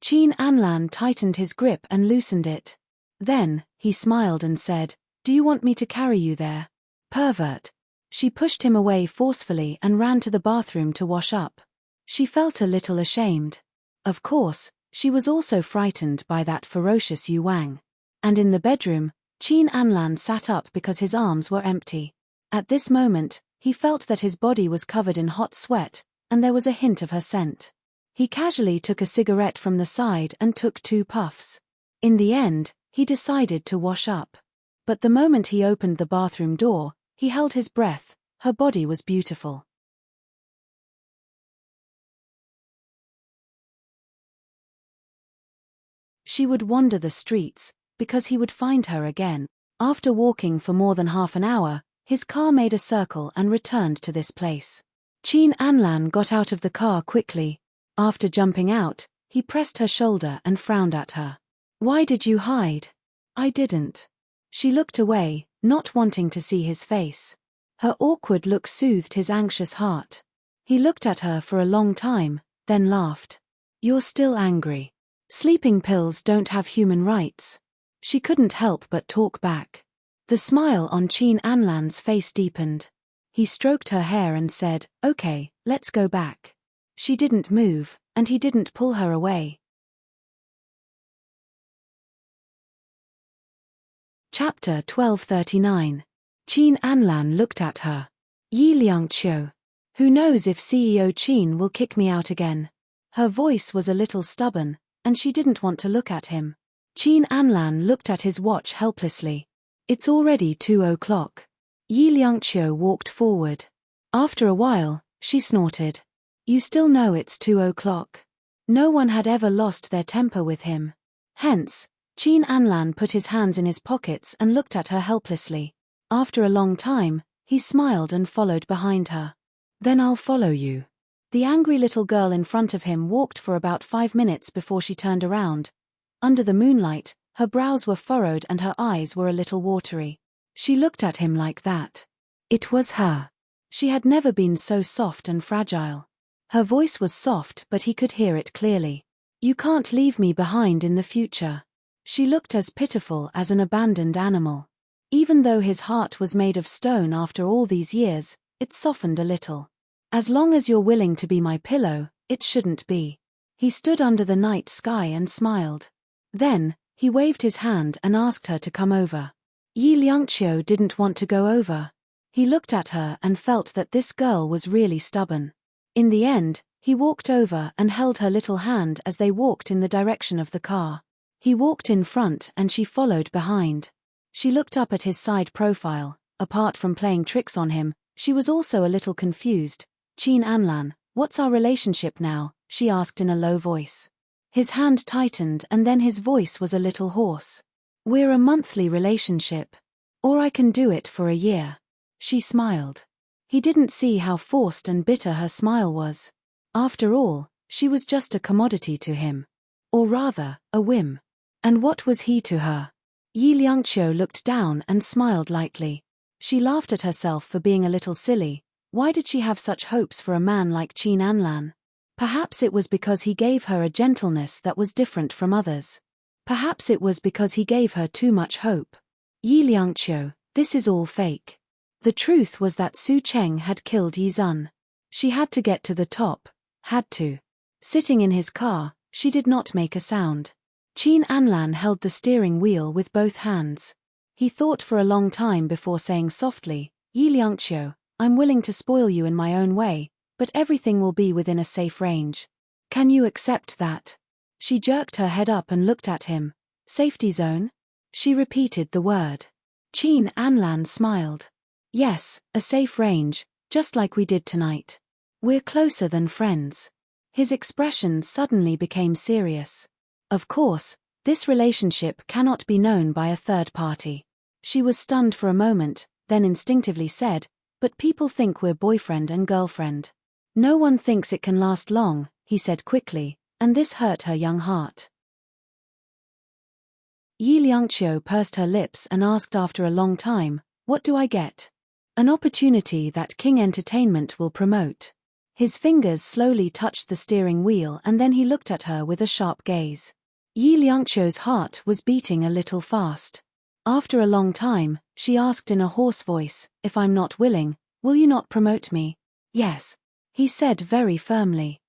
Chin Anlan tightened his grip and loosened it. Then, he smiled and said, "Do you want me to carry you there? Pervert." She pushed him away forcefully and ran to the bathroom to wash up. She felt a little ashamed. Of course, she was also frightened by that ferocious Yu Wang. And in the bedroom, Chin Anlan sat up because his arms were empty. At this moment, he felt that his body was covered in hot sweat, and there was a hint of her scent. He casually took a cigarette from the side and took 2 puffs. In the end, he decided to wash up. But the moment he opened the bathroom door, he held his breath. Her body was beautiful. She would wander the streets, because he would find her again. After walking for more than half an hour, his car made a circle and returned to this place. Chin Anlan got out of the car quickly. After jumping out, he pressed her shoulder and frowned at her. "Why did you hide?" "I didn't." She looked away, not wanting to see his face. Her awkward look soothed his anxious heart. He looked at her for a long time, then laughed. "You're still angry. Sleeping pills don't have human rights." She couldn't help but talk back. The smile on Chin Anlan's face deepened. He stroked her hair and said, "Okay, let's go back." She didn't move, and he didn't pull her away. Chapter 1239. Chin Anlan looked at her. "Yi Liangqiu. Who knows if CEO Chin will kick me out again?" Her voice was a little stubborn, and she didn't want to look at him. Chin Anlan looked at his watch helplessly. "It's already 2 o'clock. Yi Liangqiu walked forward. After a while, she snorted. "You still know it's 2 o'clock." No one had ever lost their temper with him. Hence, Chin Anlan put his hands in his pockets and looked at her helplessly. After a long time, he smiled and followed behind her. "Then I'll follow you." The angry little girl in front of him walked for about 5 minutes before she turned around. Under the moonlight, her brows were furrowed and her eyes were a little watery. She looked at him like that. It was her. She had never been so soft and fragile. Her voice was soft but he could hear it clearly. You can't leave me behind in the future. She looked as pitiful as an abandoned animal. Even though his heart was made of stone after all these years, it softened a little. As long as you're willing to be my pillow, it shouldn't be. He stood under the night sky and smiled. Then, he waved his hand and asked her to come over. Yi Liangqiu didn't want to go over. He looked at her and felt that this girl was really stubborn. In the end, he walked over and held her little hand as they walked in the direction of the car. He walked in front and she followed behind. She looked up at his side profile. Apart from playing tricks on him, she was also a little confused. Qin Anlan, what's our relationship now? She asked in a low voice. His hand tightened and then his voice was a little hoarse. We're a monthly relationship. Or I can do it for a year. She smiled. He didn't see how forced and bitter her smile was. After all, she was just a commodity to him. Or rather, a whim. And what was he to her? Yi Liangqiu looked down and smiled lightly. She laughed at herself for being a little silly. Why did she have such hopes for a man like Qin Anlan? Perhaps it was because he gave her a gentleness that was different from others. Perhaps it was because he gave her too much hope. Yi Liangqiu, this is all fake. The truth was that Su Cheng had killed Yi Zun. She had to get to the top. Had to. Sitting in his car, she did not make a sound. Qin Anlan held the steering wheel with both hands. He thought for a long time before saying softly, Yi Liangqiu, I'm willing to spoil you in my own way, but everything will be within a safe range. Can you accept that? She jerked her head up and looked at him. Safety zone? She repeated the word. Qin Anlan smiled. Yes, a safe range, just like we did tonight. We're closer than friends. His expression suddenly became serious. Of course, this relationship cannot be known by a third party. She was stunned for a moment, then instinctively said, but people think we're boyfriend and girlfriend. No one thinks it can last long, he said quickly, and this hurt her young heart. Yi Liangqiu pursed her lips and asked after a long time, what do I get? An opportunity that King Entertainment will promote. His fingers slowly touched the steering wheel and then he looked at her with a sharp gaze. Yi Liangqiu's heart was beating a little fast. After a long time, she asked in a hoarse voice, if I'm not willing, will you not promote me? Yes, he said very firmly.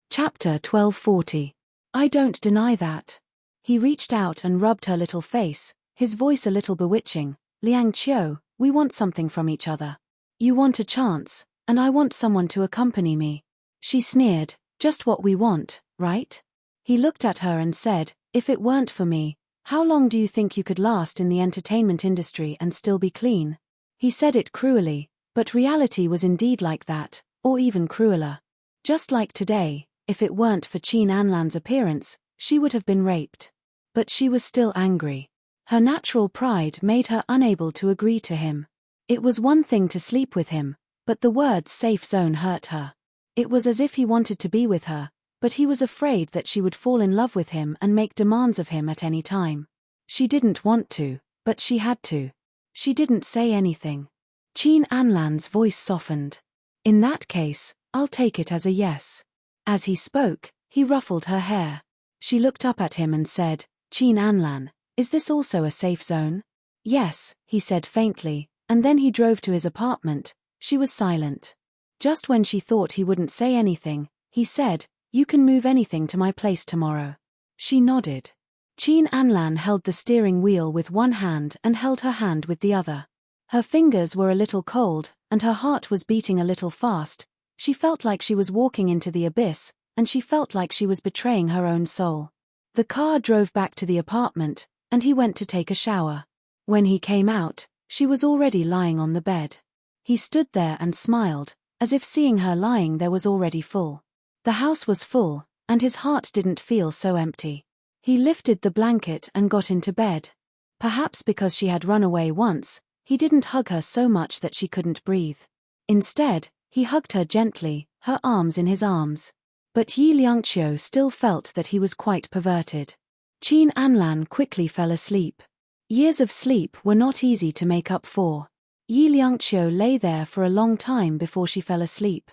Chapter 1240. I don't deny that. He reached out and rubbed her little face, his voice a little bewitching. Liangqiu, we want something from each other. You want a chance, and I want someone to accompany me. She sneered, just what we want, right? He looked at her and said, if it weren't for me, how long do you think you could last in the entertainment industry and still be clean? He said it cruelly, but reality was indeed like that, or even crueler. Just like today, if it weren't for Qin Anlan's appearance, she would have been raped. But she was still angry. Her natural pride made her unable to agree to him. It was one thing to sleep with him, but the word safe zone hurt her. It was as if he wanted to be with her, but he was afraid that she would fall in love with him and make demands of him at any time. She didn't want to, but she had to. She didn't say anything. Qin Anlan's voice softened. In that case, I'll take it as a yes. As he spoke, he ruffled her hair. She looked up at him and said, Qin Anlan, is this also a safe zone? Yes, he said faintly, and then he drove to his apartment. She was silent. Just when she thought he wouldn't say anything, he said, you can move anything to my place tomorrow. She nodded. Qin Anlan held the steering wheel with one hand and held her hand with the other. Her fingers were a little cold, and her heart was beating a little fast. She felt like she was walking into the abyss, and she felt like she was betraying her own soul. The car drove back to the apartment, and he went to take a shower. When he came out, she was already lying on the bed. He stood there and smiled, as if seeing her lying there was already full. The house was full, and his heart didn't feel so empty. He lifted the blanket and got into bed. Perhaps because she had run away once, he didn't hug her so much that she couldn't breathe. Instead, he hugged her gently, her arms in his arms. But Yi Liangqiu still felt that he was quite perverted. Qin Anlan quickly fell asleep. Years of sleep were not easy to make up for. Yi Liangqiu lay there for a long time before she fell asleep.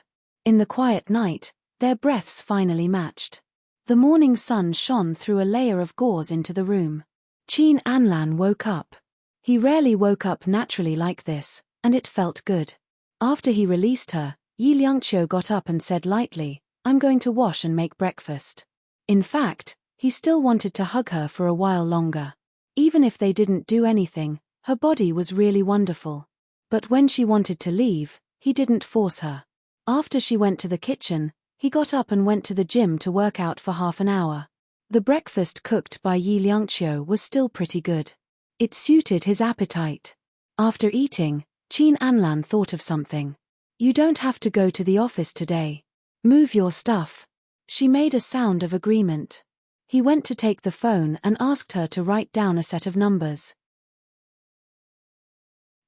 In the quiet night, their breaths finally matched. The morning sun shone through a layer of gauze into the room. Qin Anlan woke up. He rarely woke up naturally like this, and it felt good. After he released her, Yi Liangqiu got up and said lightly, "I'm going to wash and make breakfast." In fact, he still wanted to hug her for a while longer. Even if they didn't do anything, her body was really wonderful. But when she wanted to leave, he didn't force her. After she went to the kitchen, he got up and went to the gym to work out for half an hour. The breakfast cooked by Yi Liangqiu was still pretty good. It suited his appetite. After eating, Qin Anlan thought of something. "You don't have to go to the office today. Move your stuff." She made a sound of agreement. He went to take the phone and asked her to write down a set of numbers.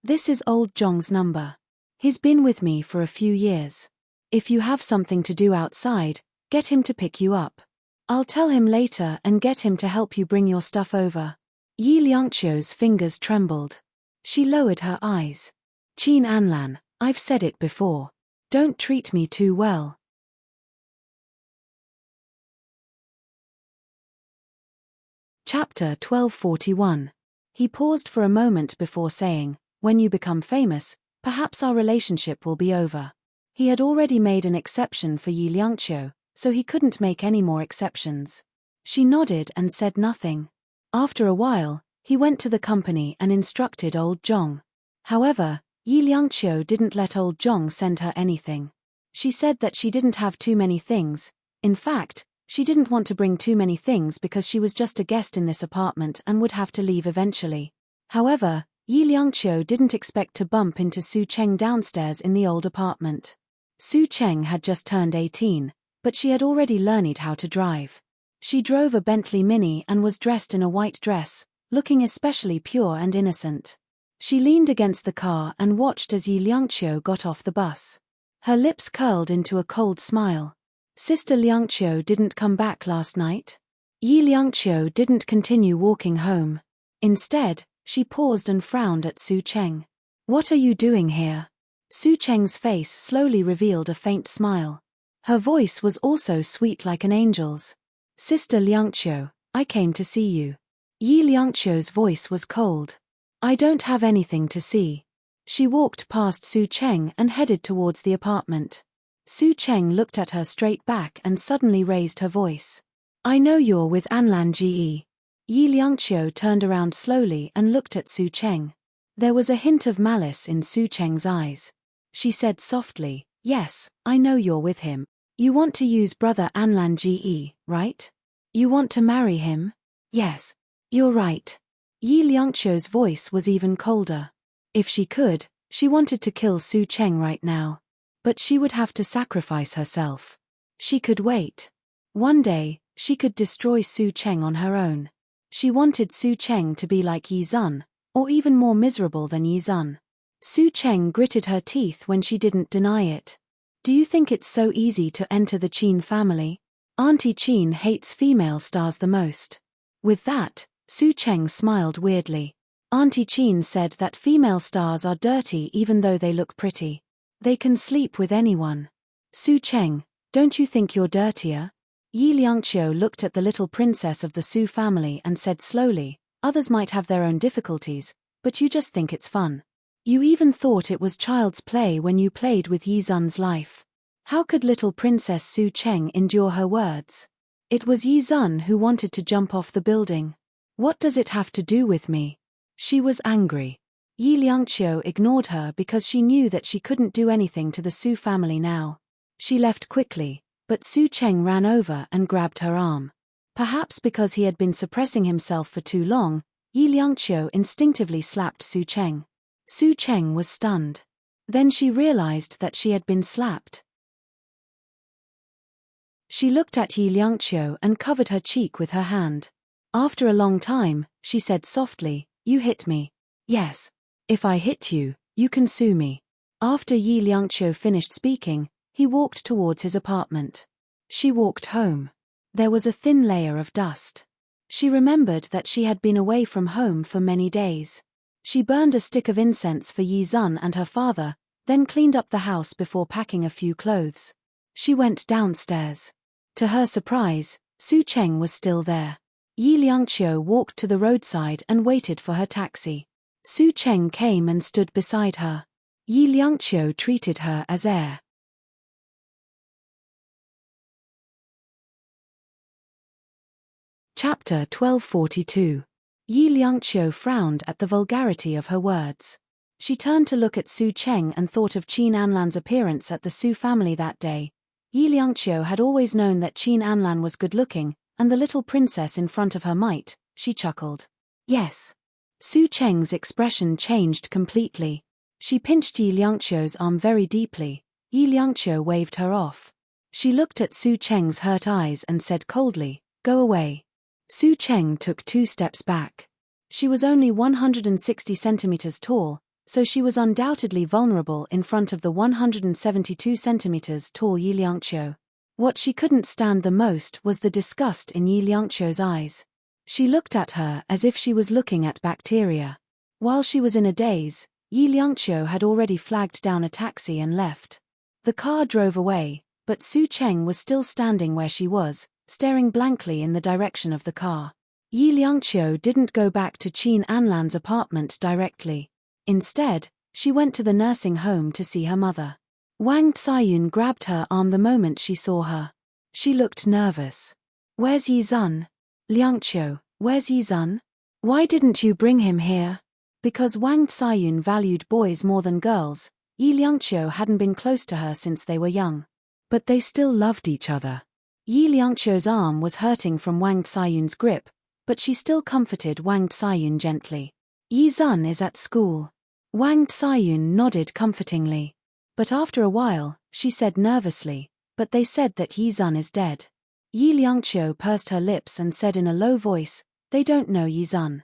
"This is old Zhong's number. He's been with me for a few years. If you have something to do outside, get him to pick you up. I'll tell him later and get him to help you bring your stuff over." Yi Liangqiu's fingers trembled. She lowered her eyes. "Qin Anlan, I've said it before. Don't treat me too well." Chapter 1241. He paused for a moment before saying, "When you become famous, perhaps our relationship will be over." He had already made an exception for Yi Liangqiu, so he couldn't make any more exceptions. She nodded and said nothing. After a while, he went to the company and instructed old Zhong. However, Yi Liangqiu didn't let old Zhong send her anything. She said that she didn't have too many things. In fact, she didn't want to bring too many things because she was just a guest in this apartment and would have to leave eventually. However, Yi Liangqiu didn't expect to bump into Su Cheng downstairs in the old apartment. Su Cheng had just turned 18, but she had already learned how to drive. She drove a Bentley Mini and was dressed in a white dress, looking especially pure and innocent. She leaned against the car and watched as Yi Liangqiu got off the bus. Her lips curled into a cold smile. "Sister Liangqiu didn't come back last night?" Yi Liangqiu didn't continue walking home. Instead, she paused and frowned at Su Cheng. "What are you doing here?" Su Cheng's face slowly revealed a faint smile. Her voice was also sweet like an angel's. "Sister Liangqiu, I came to see you." Yi Liangqiu's voice was cold. "I don't have anything to see." She walked past Su Cheng and headed towards the apartment. Su Cheng looked at her straight back and suddenly raised her voice. "I know you're with Anlan Ge." Yi Liangqiu turned around slowly and looked at Su Cheng. There was a hint of malice in Su Cheng's eyes. She said softly, "Yes, I know you're with him. You want to use brother Anlan Ge, right? You want to marry him?" "Yes. You're right." Yi Liangqiu's voice was even colder. If she could, she wanted to kill Su Cheng right now. But she would have to sacrifice herself. She could wait. One day, she could destroy Su Cheng on her own. She wanted Su Cheng to be like Yi Zun, or even more miserable than Yi Zun. Su Cheng gritted her teeth when she didn't deny it. "Do you think it's so easy to enter the Qin family? Auntie Qin hates female stars the most." With that, Su Cheng smiled weirdly. Auntie Qin said that female stars are dirty even though they look pretty. They can sleep with anyone. "Su Cheng, don't you think you're dirtier?" Yi Liangqiu looked at the little princess of the Su family and said slowly, "Others might have their own difficulties, but you just think it's fun. You even thought it was child's play when you played with Yi Zun's life." How could little Princess Su Cheng endure her words? It was Yi Zun who wanted to jump off the building. "What does it have to do with me?" She was angry. Yi Liangqiu ignored her because she knew that she couldn't do anything to the Su family now. She left quickly, but Su Cheng ran over and grabbed her arm. Perhaps because he had been suppressing himself for too long, Yi Liangqiu instinctively slapped Su Cheng. Su Cheng was stunned. Then she realized that she had been slapped. She looked at Yi Liangqiu and covered her cheek with her hand. After a long time, she said softly, "You hit me." "Yes. If I hit you, you can sue me." After Yi Liangqiu finished speaking, he walked towards his apartment. She walked home. There was a thin layer of dust. She remembered that she had been away from home for many days. She burned a stick of incense for Yi Zun and her father, then cleaned up the house before packing a few clothes. She went downstairs. To her surprise, Su Cheng was still there. Yi Liangqiu walked to the roadside and waited for her taxi. Su Cheng came and stood beside her. Yi Liangqiu treated her as heir. Chapter 1242. Yi Liangqiu frowned at the vulgarity of her words. She turned to look at Su Cheng and thought of Qin Anlan's appearance at the Su family that day. Yi Liangqiu had always known that Qin Anlan was good-looking, and the little princess in front of her might, she chuckled. Yes. Su Cheng's expression changed completely. She pinched Yi Liangqiu's arm very deeply. Yi Liangqiu waved her off. She looked at Su Cheng's hurt eyes and said coldly, "Go away." Su Cheng took 2 steps back. She was only 160 centimeters tall, so she was undoubtedly vulnerable in front of the 172 centimeters tall Yi Liangqiu. What she couldn't stand the most was the disgust in Yi Liangqiu's eyes. She looked at her as if she was looking at bacteria. While she was in a daze, Yi Liangqiu had already flagged down a taxi and left. The car drove away, but Su Cheng was still standing where she was, staring blankly in the direction of the car. Yi Liangqiu didn't go back to Qin Anlan's apartment directly. Instead, she went to the nursing home to see her mother. Wang Ciyun grabbed her arm the moment she saw her. She looked nervous. "Where's Yi Zun?" "Liangqiu, where's Yi Zun? Why didn't you bring him here?" Because Wang Ciyun valued boys more than girls, Yi Liangqiu hadn't been close to her since they were young. But they still loved each other. Yi Liangqiu's arm was hurting from Wang Ciyun's grip, but she still comforted Wang Ciyun gently. "Yi Zun is at school." Wang Ciyun nodded comfortingly. But after a while, she said nervously, "But they said that Yi Zun is dead." Yi Liangqiu pursed her lips and said in a low voice, "They don't know Yi Zun.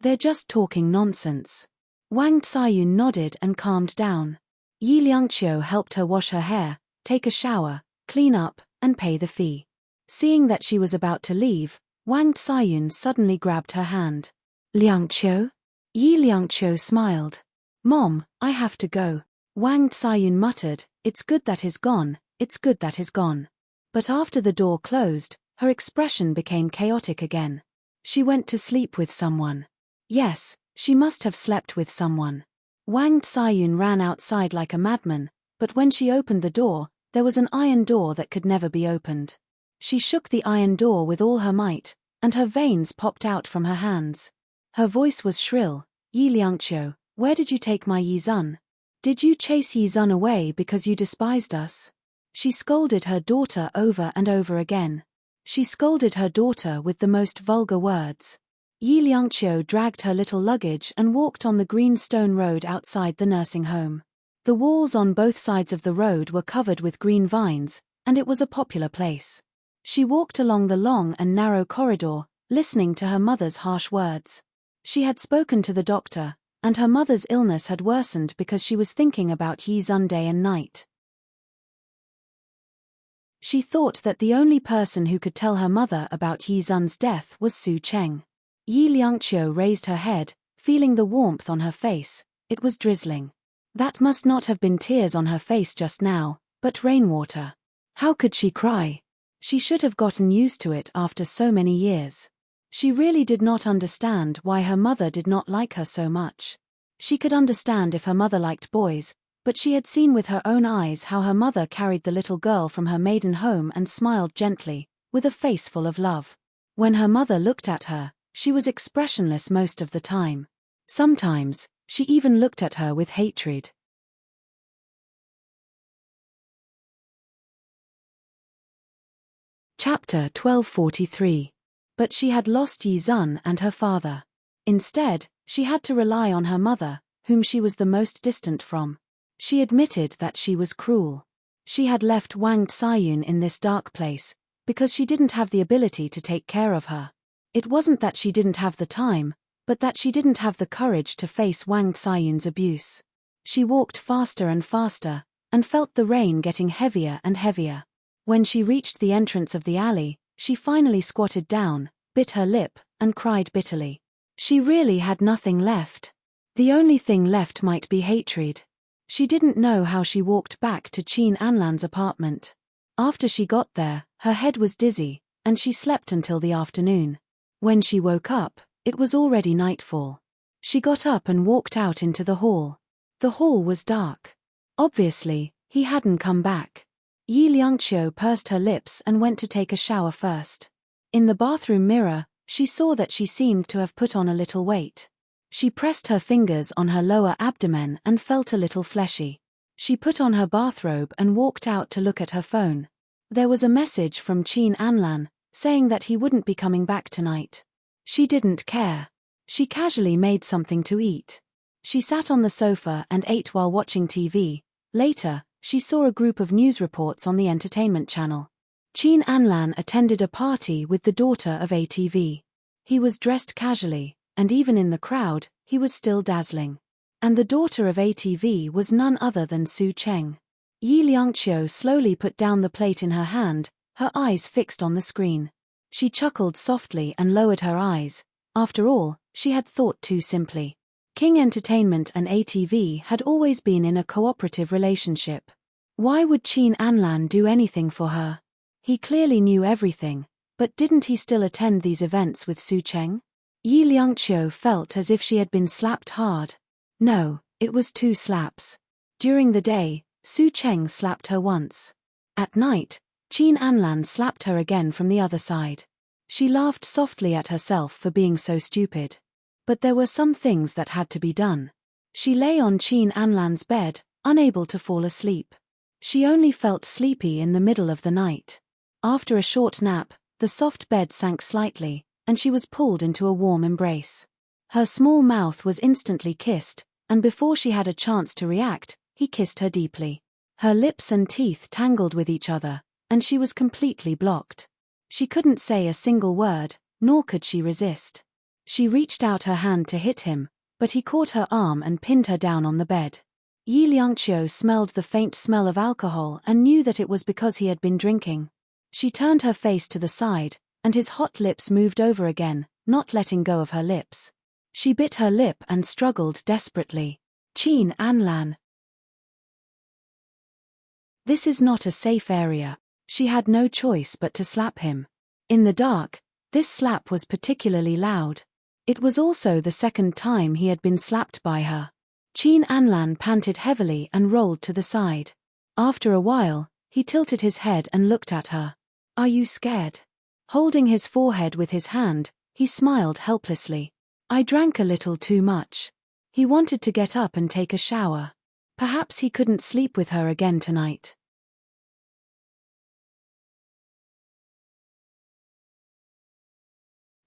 They're just talking nonsense." Wang Ciyun nodded and calmed down. Yi Liangqiu helped her wash her hair, take a shower, clean up, and pay the fee. Seeing that she was about to leave, Wang Ciyun suddenly grabbed her hand. "Liangqiu?" Yi Liangqiu smiled. "Mom, I have to go." Wang Ciyun muttered, "It's good that he's gone, it's good that he's gone." But after the door closed, her expression became chaotic again. She went to sleep with someone. Yes, she must have slept with someone. Wang Ciyun ran outside like a madman, but when she opened the door, there was an iron door that could never be opened. She shook the iron door with all her might, and her veins popped out from her hands. Her voice was shrill. "Yi Liangqiu, where did you take my Yi Zun? Did you chase Yi Zun away because you despised us?" She scolded her daughter over and over again. She scolded her daughter with the most vulgar words. Yi Liangqiu dragged her little luggage and walked on the green stone road outside the nursing home. The walls on both sides of the road were covered with green vines, and it was a popular place. She walked along the long and narrow corridor, listening to her mother's harsh words. She had spoken to the doctor, and her mother's illness had worsened because she was thinking about Yi Zun day and night. She thought that the only person who could tell her mother about Yi Zun's death was Su Cheng. Yi Liangqiu raised her head, feeling the warmth on her face. It was drizzling. That must not have been tears on her face just now, but rainwater. How could she cry? She should have gotten used to it after so many years. She really did not understand why her mother did not like her so much. She could understand if her mother liked boys, but she had seen with her own eyes how her mother carried the little girl from her maiden home and smiled gently, with a face full of love. When her mother looked at her, she was expressionless most of the time. Sometimes, she even looked at her with hatred. Chapter 1243. But she had lost Yi Zun and her father. Instead, she had to rely on her mother, whom she was the most distant from. She admitted that she was cruel. She had left Wang Ciyun in this dark place, because she didn't have the ability to take care of her. It wasn't that she didn't have the time, but that she didn't have the courage to face Wang Ciyun's abuse. She walked faster and faster, and felt the rain getting heavier and heavier. When she reached the entrance of the alley, she finally squatted down, bit her lip, and cried bitterly. She really had nothing left. The only thing left might be hatred. She didn't know how she walked back to Qin Anlan's apartment. After she got there, her head was dizzy, and she slept until the afternoon. When she woke up, it was already nightfall. She got up and walked out into the hall. The hall was dark. Obviously, he hadn't come back. Yi Liangqiu pursed her lips and went to take a shower first. In the bathroom mirror, she saw that she seemed to have put on a little weight. She pressed her fingers on her lower abdomen and felt a little fleshy. She put on her bathrobe and walked out to look at her phone. There was a message from Qin Anlan, saying that he wouldn't be coming back tonight. She didn't care. She casually made something to eat. She sat on the sofa and ate while watching TV. Later, she saw a group of news reports on the entertainment channel. Qin Anlan attended a party with the daughter of ATV. He was dressed casually, and even in the crowd, he was still dazzling. And the daughter of ATV was none other than Su Cheng. Yi Liangqiu slowly put down the plate in her hand, her eyes fixed on the screen. She chuckled softly and lowered her eyes. After all, she had thought too simply. King Entertainment and ATV had always been in a cooperative relationship. Why would Qin Anlan do anything for her? He clearly knew everything, but didn't he still attend these events with Su Cheng? Yi Liangqiu felt as if she had been slapped hard. No, it was 2 slaps. During the day, Su Cheng slapped her once. At night, Qin Anlan slapped her again from the other side. She laughed softly at herself for being so stupid. But there were some things that had to be done. She lay on Qin Anlan's bed, unable to fall asleep. She only felt sleepy in the middle of the night. After a short nap, the soft bed sank slightly, and she was pulled into a warm embrace. Her small mouth was instantly kissed, and before she had a chance to react, he kissed her deeply. Her lips and teeth tangled with each other, and she was completely blocked. She couldn't say a single word, nor could she resist. She reached out her hand to hit him, but he caught her arm and pinned her down on the bed. Yi Liangqiu smelled the faint smell of alcohol and knew that it was because he had been drinking. She turned her face to the side, and his hot lips moved over again, not letting go of her lips. She bit her lip and struggled desperately. Qin Anlan. This is not a safe area. She had no choice but to slap him. In the dark, this slap was particularly loud. It was also the second time he had been slapped by her. Qin Anlan panted heavily and rolled to the side. After a while, he tilted his head and looked at her. "Are you scared?" Holding his forehead with his hand, he smiled helplessly. "I drank a little too much." He wanted to get up and take a shower. Perhaps he couldn't sleep with her again tonight.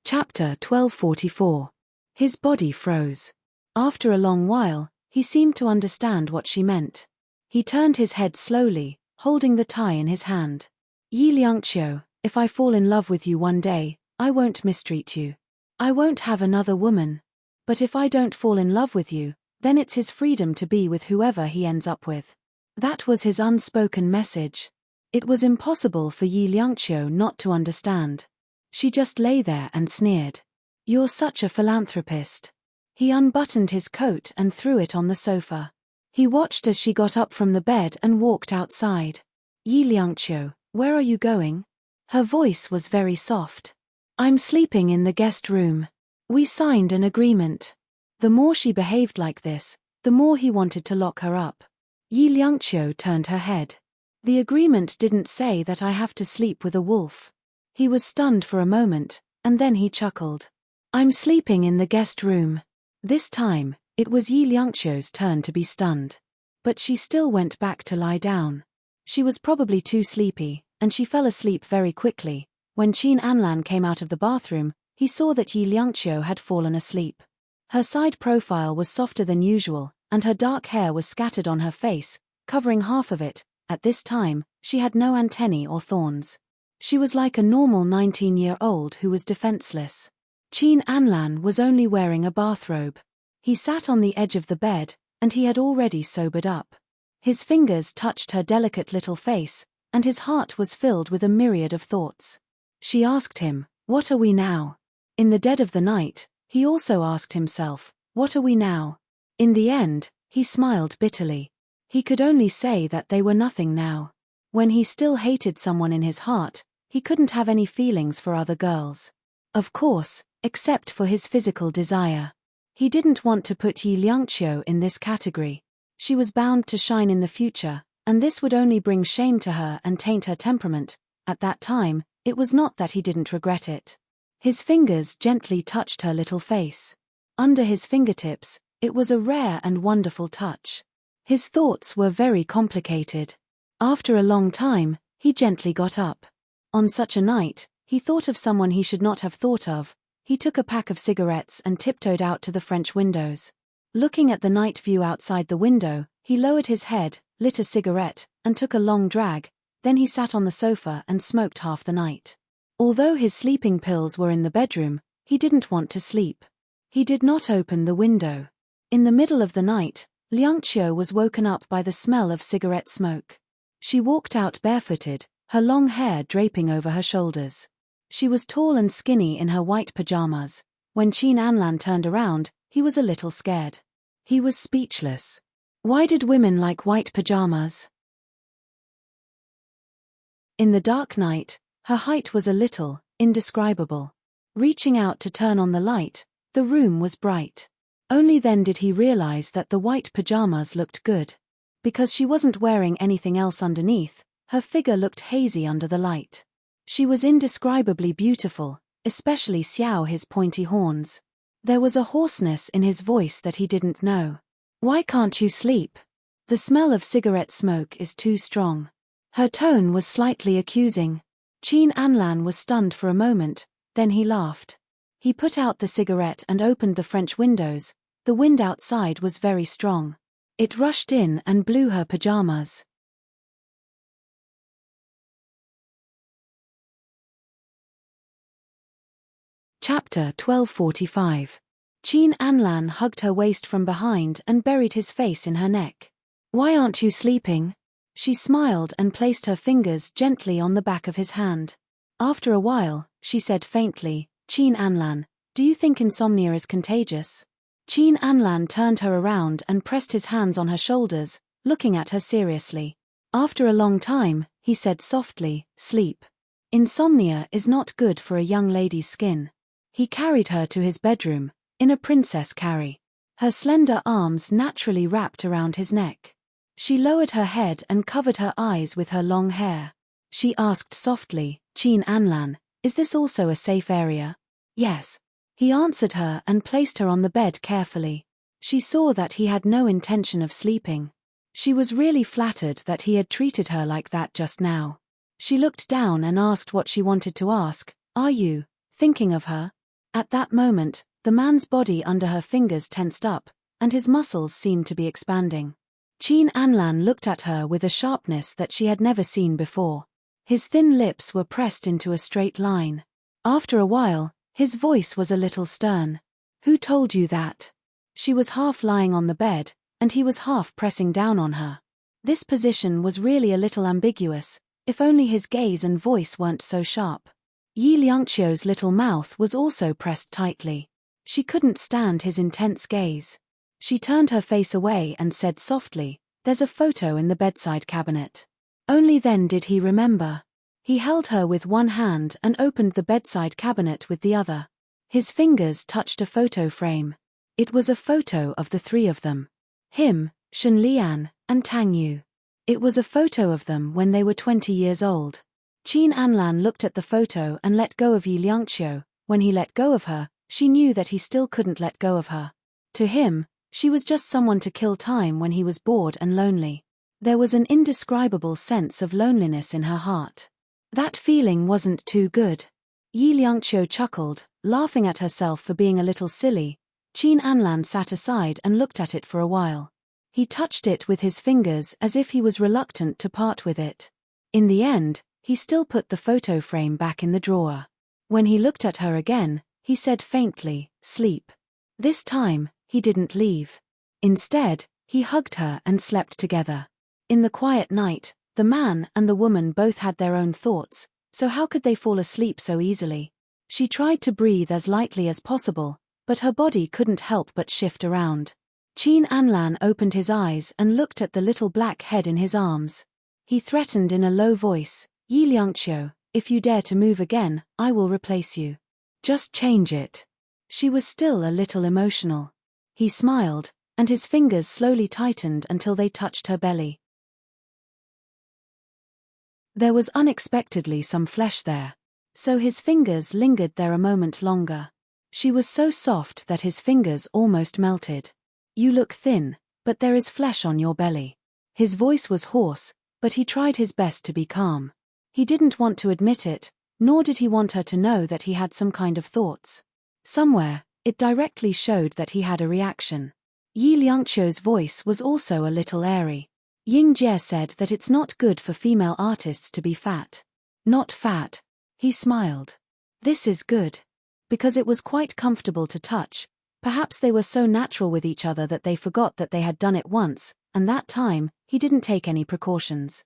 Chapter 1244. His body froze. After a long while, he seemed to understand what she meant. He turned his head slowly, holding the tie in his hand. "Yi Liangqiu, if I fall in love with you one day, I won't mistreat you. I won't have another woman. But if I don't fall in love with you, then it's his freedom to be with whoever he ends up with." That was his unspoken message. It was impossible for Yi Liangqiu not to understand. She just lay there and sneered. "You're such a philanthropist." He unbuttoned his coat and threw it on the sofa. He watched as she got up from the bed and walked outside. "Yi Liangqiu, where are you going?" Her voice was very soft. "I'm sleeping in the guest room. We signed an agreement." The more she behaved like this, the more he wanted to lock her up. Yi Liangqiu turned her head. "The agreement didn't say that I have to sleep with a wolf." He was stunned for a moment, and then he chuckled. "I'm sleeping in the guest room." This time, it was Yi Liangqiu's turn to be stunned. But she still went back to lie down. She was probably too sleepy, and she fell asleep very quickly. When Qin Anlan came out of the bathroom, he saw that Yi Liangqiu had fallen asleep. Her side profile was softer than usual, and her dark hair was scattered on her face, covering half of it. At this time, she had no antennae or thorns. She was like a normal 19-year-old who was defenseless. Qin Anlan was only wearing a bathrobe. He sat on the edge of the bed, and he had already sobered up. His fingers touched her delicate little face, and his heart was filled with a myriad of thoughts. She asked him, "What are we now?" In the dead of the night, he also asked himself, "What are we now?" In the end, he smiled bitterly. He could only say that they were nothing now. When he still hated someone in his heart, he couldn't have any feelings for other girls. Of course, except for his physical desire. He didn't want to put Yi Liangqiu in this category. She was bound to shine in the future, and this would only bring shame to her and taint her temperament. At that time, it was not that he didn't regret it. His fingers gently touched her little face. Under his fingertips, it was a rare and wonderful touch. His thoughts were very complicated. After a long time, he gently got up. On such a night, he thought of someone he should not have thought of. He took a pack of cigarettes and tiptoed out to the French windows. Looking at the night view outside the window, he lowered his head, lit a cigarette, and took a long drag. Then he sat on the sofa and smoked half the night. Although his sleeping pills were in the bedroom, he didn't want to sleep. He did not open the window. In the middle of the night, Liangqiu was woken up by the smell of cigarette smoke. She walked out barefooted, her long hair draping over her shoulders. She was tall and skinny in her white pajamas. When Qin Anlan turned around, he was a little scared. He was speechless. Why did women like white pajamas? In the dark night, her height was a little, indescribable. Reaching out to turn on the light, the room was bright. Only then did he realize that the white pajamas looked good. Because she wasn't wearing anything else underneath, her figure looked hazy under the light. She was indescribably beautiful, especially Xiao his pointy horns. There was a hoarseness in his voice that he didn't know. Why can't you sleep? The smell of cigarette smoke is too strong. Her tone was slightly accusing. Qin Anlan was stunned for a moment, then he laughed. He put out the cigarette and opened the French windows. The wind outside was very strong. It rushed in and blew her pajamas. Chapter 1245. Qin Anlan hugged her waist from behind and buried his face in her neck. Why aren't you sleeping? She smiled and placed her fingers gently on the back of his hand. After a while, she said faintly, Qin Anlan, do you think insomnia is contagious? Qin Anlan turned her around and pressed his hands on her shoulders, looking at her seriously. After a long time, he said softly, sleep. Insomnia is not good for a young lady's skin. He carried her to his bedroom, in a princess carry. Her slender arms naturally wrapped around his neck. She lowered her head and covered her eyes with her long hair. She asked softly, Qin Anlan, is this also a safe area? Yes. He answered her and placed her on the bed carefully. She saw that he had no intention of sleeping. She was really flattered that he had treated her like that just now. She looked down and asked what she wanted to ask, are you thinking of her? At that moment, the man's body under her fingers tensed up, and his muscles seemed to be expanding. Qin Anlan looked at her with a sharpness that she had never seen before. His thin lips were pressed into a straight line. After a while, his voice was a little stern. Who told you that? She was half lying on the bed, and he was half pressing down on her. This position was really a little ambiguous, if only his gaze and voice weren't so sharp. Yi Liangqiu's little mouth was also pressed tightly. She couldn't stand his intense gaze. She turned her face away and said softly, there's a photo in the bedside cabinet. Only then did he remember. He held her with one hand and opened the bedside cabinet with the other. His fingers touched a photo frame. It was a photo of the three of them. Him, Shen Lian, and Tang Yu. It was a photo of them when they were 20 years old. Qin Anlan looked at the photo and let go of Yi Liangqiu. When he let go of her, she knew that he still couldn't let go of her. To him, she was just someone to kill time when he was bored and lonely. There was an indescribable sense of loneliness in her heart. That feeling wasn't too good. Yi Liangqiu chuckled, laughing at herself for being a little silly. Qin Anlan sat aside and looked at it for a while. He touched it with his fingers as if he was reluctant to part with it. In the end, he still put the photo frame back in the drawer. When he looked at her again, he said faintly, sleep. This time, he didn't leave. Instead, he hugged her and slept together. In the quiet night, the man and the woman both had their own thoughts, so how could they fall asleep so easily? She tried to breathe as lightly as possible, but her body couldn't help but shift around. Qin Anlan opened his eyes and looked at the little black head in his arms. He threatened in a low voice, "Yi Liangqiu, if you dare to move again, I will replace you. Just change it." She was still a little emotional. He smiled, and his fingers slowly tightened until they touched her belly. There was unexpectedly some flesh there. So his fingers lingered there a moment longer. She was so soft that his fingers almost melted. "You look thin, but there is flesh on your belly." His voice was hoarse, but he tried his best to be calm. He didn't want to admit it, nor did he want her to know that he had some kind of thoughts. Somewhere, it directly showed that he had a reaction. Yi Liangqiu's voice was also a little airy. Ying Jie said that it's not good for female artists to be fat. Not fat. He smiled. This is good. Because it was quite comfortable to touch. Perhaps they were so natural with each other that they forgot that they had done it once, and that time, he didn't take any precautions.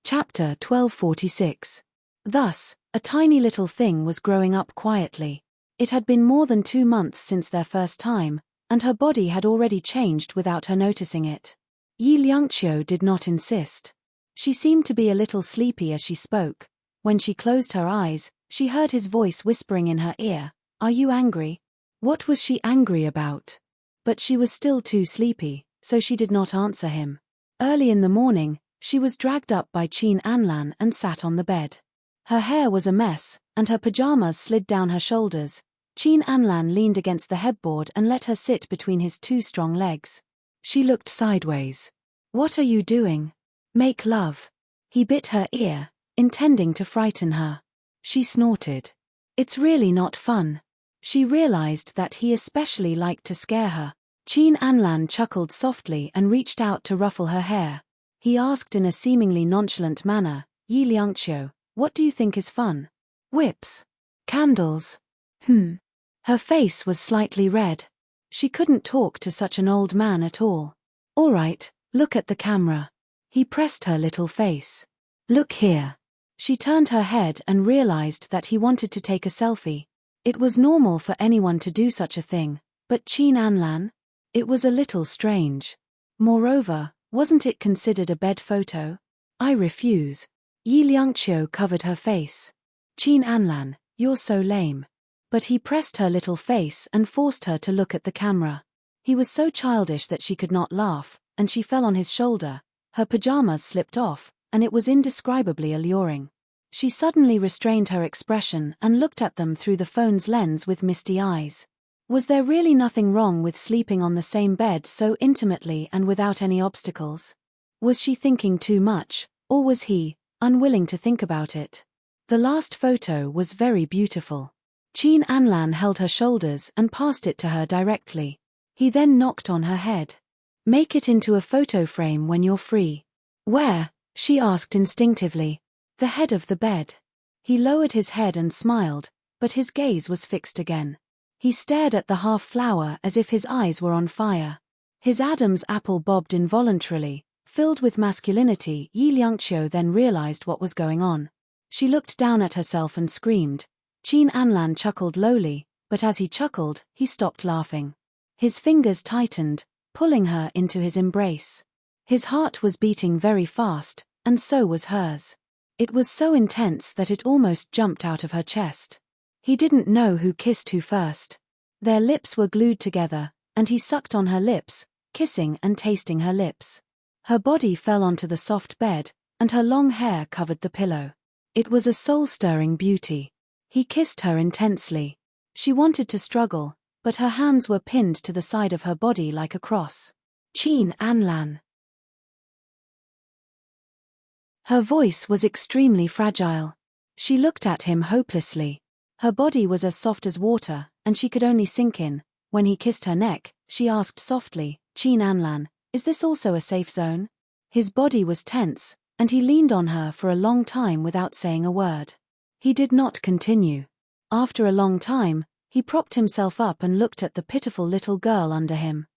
Chapter 1246. Thus, a tiny little thing was growing up quietly. It had been more than 2 months since their first time, and her body had already changed without her noticing it. Yi Liangqiu did not insist. She seemed to be a little sleepy as she spoke. When she closed her eyes, she heard his voice whispering in her ear, "Are you angry?" What was she angry about? But she was still too sleepy, so she did not answer him. Early in the morning, she was dragged up by Qin Anlan and sat on the bed. Her hair was a mess, and her pajamas slid down her shoulders. Qin Anlan leaned against the headboard and let her sit between his 2 strong legs. She looked sideways. "What are you doing?" "Make love." He bit her ear, intending to frighten her. She snorted. "It's really not fun." She realized that he especially liked to scare her. Qin Anlan chuckled softly and reached out to ruffle her hair. He asked in a seemingly nonchalant manner, "Yi Liangqiu, what do you think is fun?" "Whips. Candles." Her face was slightly red. She couldn't talk to such an old man at all. "All right, look at the camera." He pressed her little face. "Look here." She turned her head and realized that he wanted to take a selfie. It was normal for anyone to do such a thing, but Qin Anlan? It was a little strange. Moreover, wasn't it considered a bed photo? "I refuse." Yi Liangqiu covered her face. "Qin Anlan, you're so lame." But he pressed her little face and forced her to look at the camera. He was so childish that she could not laugh, and she fell on his shoulder. Her pajamas slipped off, and it was indescribably alluring. She suddenly restrained her expression and looked at them through the phone's lens with misty eyes. Was there really nothing wrong with sleeping on the same bed so intimately and without any obstacles? Was she thinking too much, or was he, unwilling to think about it? The last photo was very beautiful. Qin Anlan held her shoulders and passed it to her directly. He then knocked on her head. "Make it into a photo frame when you're free." "Where?" she asked instinctively. "The head of the bed." He lowered his head and smiled, but his gaze was fixed again. He stared at the half-flower as if his eyes were on fire. His Adam's apple bobbed involuntarily. Filled with masculinity, Yi Liangqiu then realized what was going on. She looked down at herself and screamed. Qin Anlan chuckled lowly, but as he chuckled, he stopped laughing. His fingers tightened, pulling her into his embrace. His heart was beating very fast, and so was hers. It was so intense that it almost jumped out of her chest. He didn't know who kissed who first. Their lips were glued together, and he sucked on her lips, kissing and tasting her lips. Her body fell onto the soft bed, and her long hair covered the pillow. It was a soul-stirring beauty. He kissed her intensely. She wanted to struggle, but her hands were pinned to the side of her body like a cross. "Qin Anlan." Her voice was extremely fragile. She looked at him hopelessly. Her body was as soft as water, and she could only sink in. When he kissed her neck, she asked softly, "Qin Anlan, is this also a safe zone?" His body was tense, and he leaned on her for a long time without saying a word. He did not continue. After a long time, he propped himself up and looked at the pitiful little girl under him.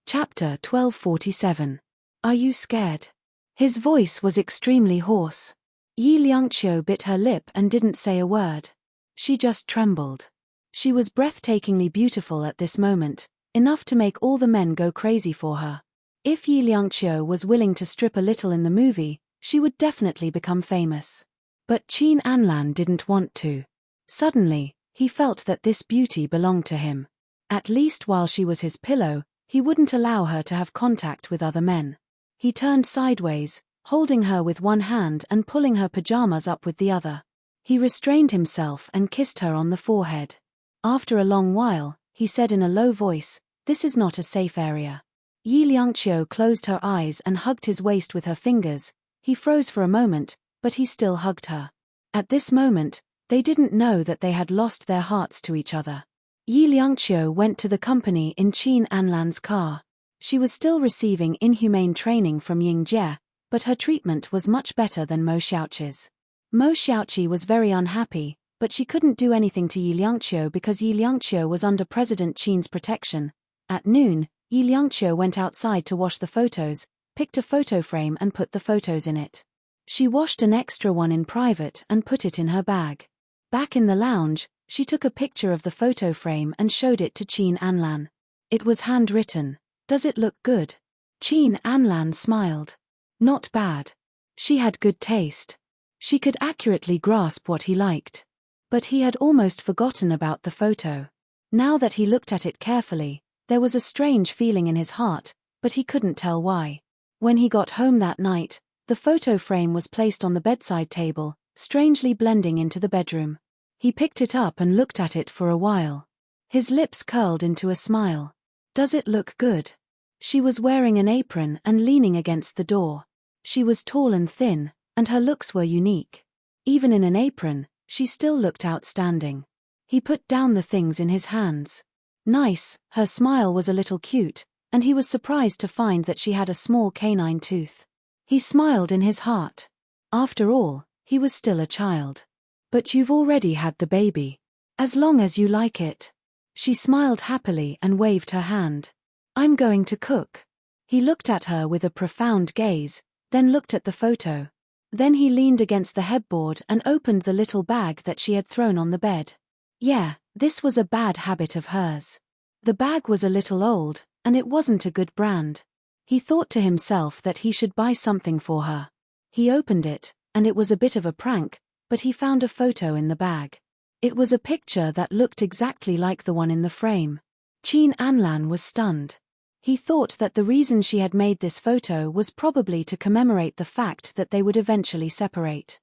Chapter 1247. Are you scared? His voice was extremely hoarse. Yi Liangqiu bit her lip and didn't say a word. She just trembled. She was breathtakingly beautiful at this moment, enough to make all the men go crazy for her. If Yi Liangqiu was willing to strip a little in the movie, she would definitely become famous. But Qin Anlan didn't want to. Suddenly, he felt that this beauty belonged to him. At least while she was his pillow, he wouldn't allow her to have contact with other men. He turned sideways, holding her with one hand and pulling her pajamas up with the other. He restrained himself and kissed her on the forehead. After a long while, he said in a low voice, "This is not a safe area." Yi Liangqiu closed her eyes and hugged his waist with her fingers. He froze for a moment, but he still hugged her. At this moment, they didn't know that they had lost their hearts to each other. Yi Liangqiu went to the company in Qin Anlan's car. She was still receiving inhumane training from Ying Jie, but her treatment was much better than Mo Xiaoqi's. Mo Xiaoqi was very unhappy, but she couldn't do anything to Yi Liangqiu because Yi Liangqiu was under President Qin's protection. At noon, Yi Liangqiu went outside to wash the photos, picked a photo frame and put the photos in it. She washed an extra one in private and put it in her bag. Back in the lounge, she took a picture of the photo frame and showed it to Qin Anlan. It was handwritten. "Does it look good?" Qin Anlan smiled. Not bad. She had good taste. She could accurately grasp what he liked. But he had almost forgotten about the photo. Now that he looked at it carefully, there was a strange feeling in his heart, but he couldn't tell why. When he got home that night, the photo frame was placed on the bedside table, strangely blending into the bedroom. He picked it up and looked at it for a while. His lips curled into a smile. "Does it look good?" She was wearing an apron and leaning against the door. She was tall and thin, and her looks were unique. Even in an apron, she still looked outstanding. He put down the things in his hands. Nice, her smile was a little cute, and he was surprised to find that she had a small canine tooth. He smiled in his heart. After all, he was still a child. "But you've already had the baby. As long as you like it." She smiled happily and waved her hand. "I'm going to cook." He looked at her with a profound gaze, then looked at the photo. Then he leaned against the headboard and opened the little bag that she had thrown on the bed. Yeah, this was a bad habit of hers. The bag was a little old, and it wasn't a good brand. He thought to himself that he should buy something for her. He opened it, and it was a bit of a prank, but he found a photo in the bag. It was a picture that looked exactly like the one in the frame. Qin Anlan was stunned. He thought that the reason she had made this photo was probably to commemorate the fact that they would eventually separate.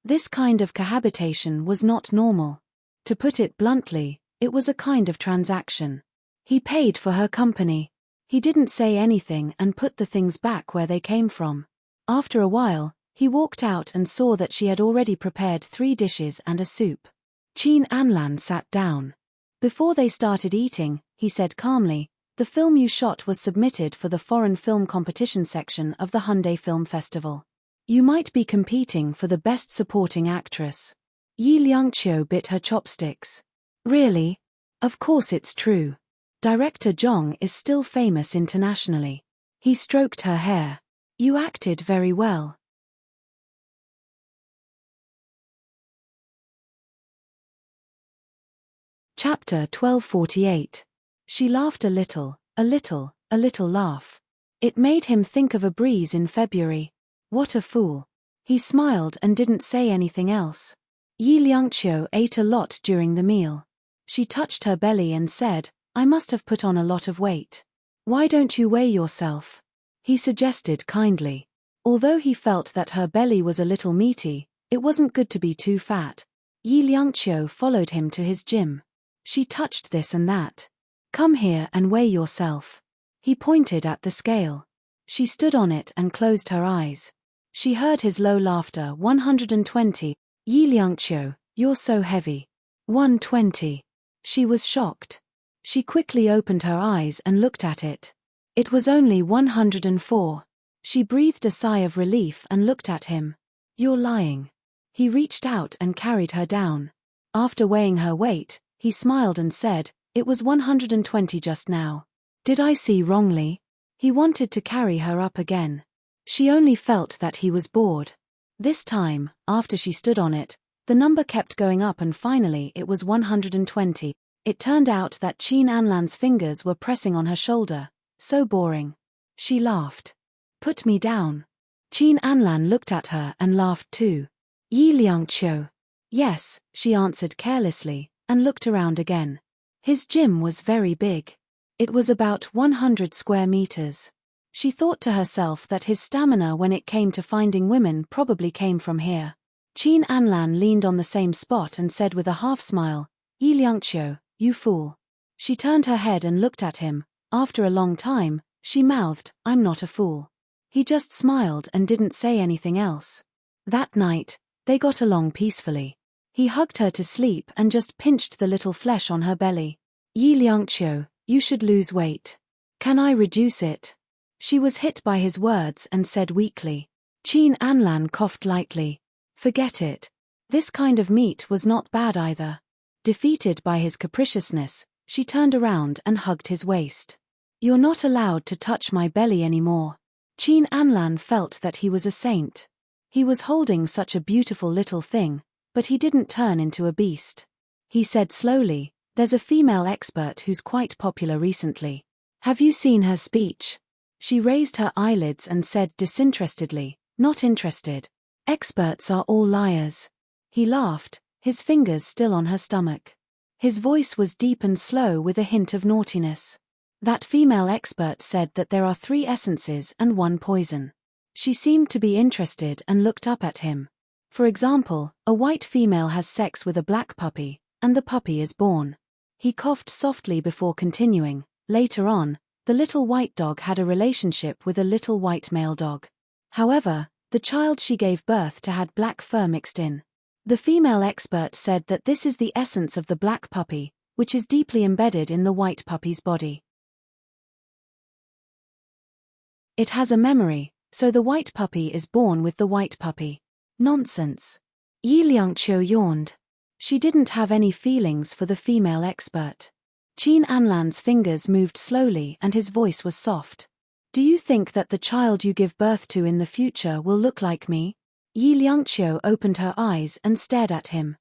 This kind of cohabitation was not normal. To put it bluntly, it was a kind of transaction. He paid for her company. He didn't say anything and put the things back where they came from. After a while, he walked out and saw that she had already prepared 3 dishes and a soup. Qin Anlan sat down. Before they started eating, he said calmly, "The film you shot was submitted for the foreign film competition section of the Hyundai Film Festival. You might be competing for the best supporting actress." Yi Liangqiu bit her chopsticks. "Really? Of course it's true. Director Zhong is still famous internationally." He stroked her hair. "You acted very well." Chapter 1248. She laughed a little laugh. It made him think of a breeze in February. What a fool. He smiled and didn't say anything else. Yi Liangqiu ate a lot during the meal. She touched her belly and said, "I must have put on a lot of weight. Why don't you weigh yourself?" He suggested kindly. Although he felt that her belly was a little meaty, it wasn't good to be too fat. Yi Liangqiu followed him to his gym. She touched this and that. "Come here and weigh yourself." He pointed at the scale. She stood on it and closed her eyes. She heard his low laughter. 120. "Yi Liangqiu, you're so heavy." 120. She was shocked. She quickly opened her eyes and looked at it. It was only 104. She breathed a sigh of relief and looked at him. "You're lying." He reached out and carried her down. After weighing her weight, he smiled and said, "It was 120 just now. Did I see wrongly?" He wanted to carry her up again. She only felt that he was bored. This time, after she stood on it, the number kept going up and finally it was 120. It turned out that Qin Anlan's fingers were pressing on her shoulder. So boring. She laughed. Put me down. Qin Anlan looked at her and laughed too. Yi Liangqiu. Yes, she answered carelessly, and looked around again. His gym was very big. It was about 100 square meters. She thought to herself that his stamina when it came to finding women probably came from here. Qin Anlan leaned on the same spot and said with a half-smile, Yi Liangqiu, you fool. She turned her head and looked at him. After a long time, she mouthed, I'm not a fool. He just smiled and didn't say anything else. That night, they got along peacefully. He hugged her to sleep and just pinched the little flesh on her belly. Yi Liangqiu, you should lose weight. Can I reduce it? She was hit by his words and said weakly. Qin Anlan coughed lightly. Forget it. This kind of meat was not bad either. Defeated by his capriciousness, she turned around and hugged his waist. You're not allowed to touch my belly anymore. Qin Anlan felt that he was a saint. He was holding such a beautiful little thing, but he didn't turn into a beast. He said slowly, there's a female expert who's quite popular recently. Have you seen her speech? She raised her eyelids and said disinterestedly, not interested. Experts are all liars. He laughed, his fingers still on her stomach. His voice was deep and slow with a hint of naughtiness. That female expert said that there are 3 essences and 1 poison. She seemed to be interested and looked up at him. For example, a white female has sex with a black puppy, and the puppy is born. He coughed softly before continuing. Later on, the little white dog had a relationship with a little white male dog. However, the child she gave birth to had black fur mixed in. The female expert said that this is the essence of the black puppy, which is deeply embedded in the white puppy's body. It has a memory, so the white puppy is born with the white puppy. Nonsense. Yi Liangqiu yawned. She didn't have any feelings for the female expert. Qin Anlan's fingers moved slowly and his voice was soft. Do you think that the child you give birth to in the future will look like me? Yi Liangqiu opened her eyes and stared at him.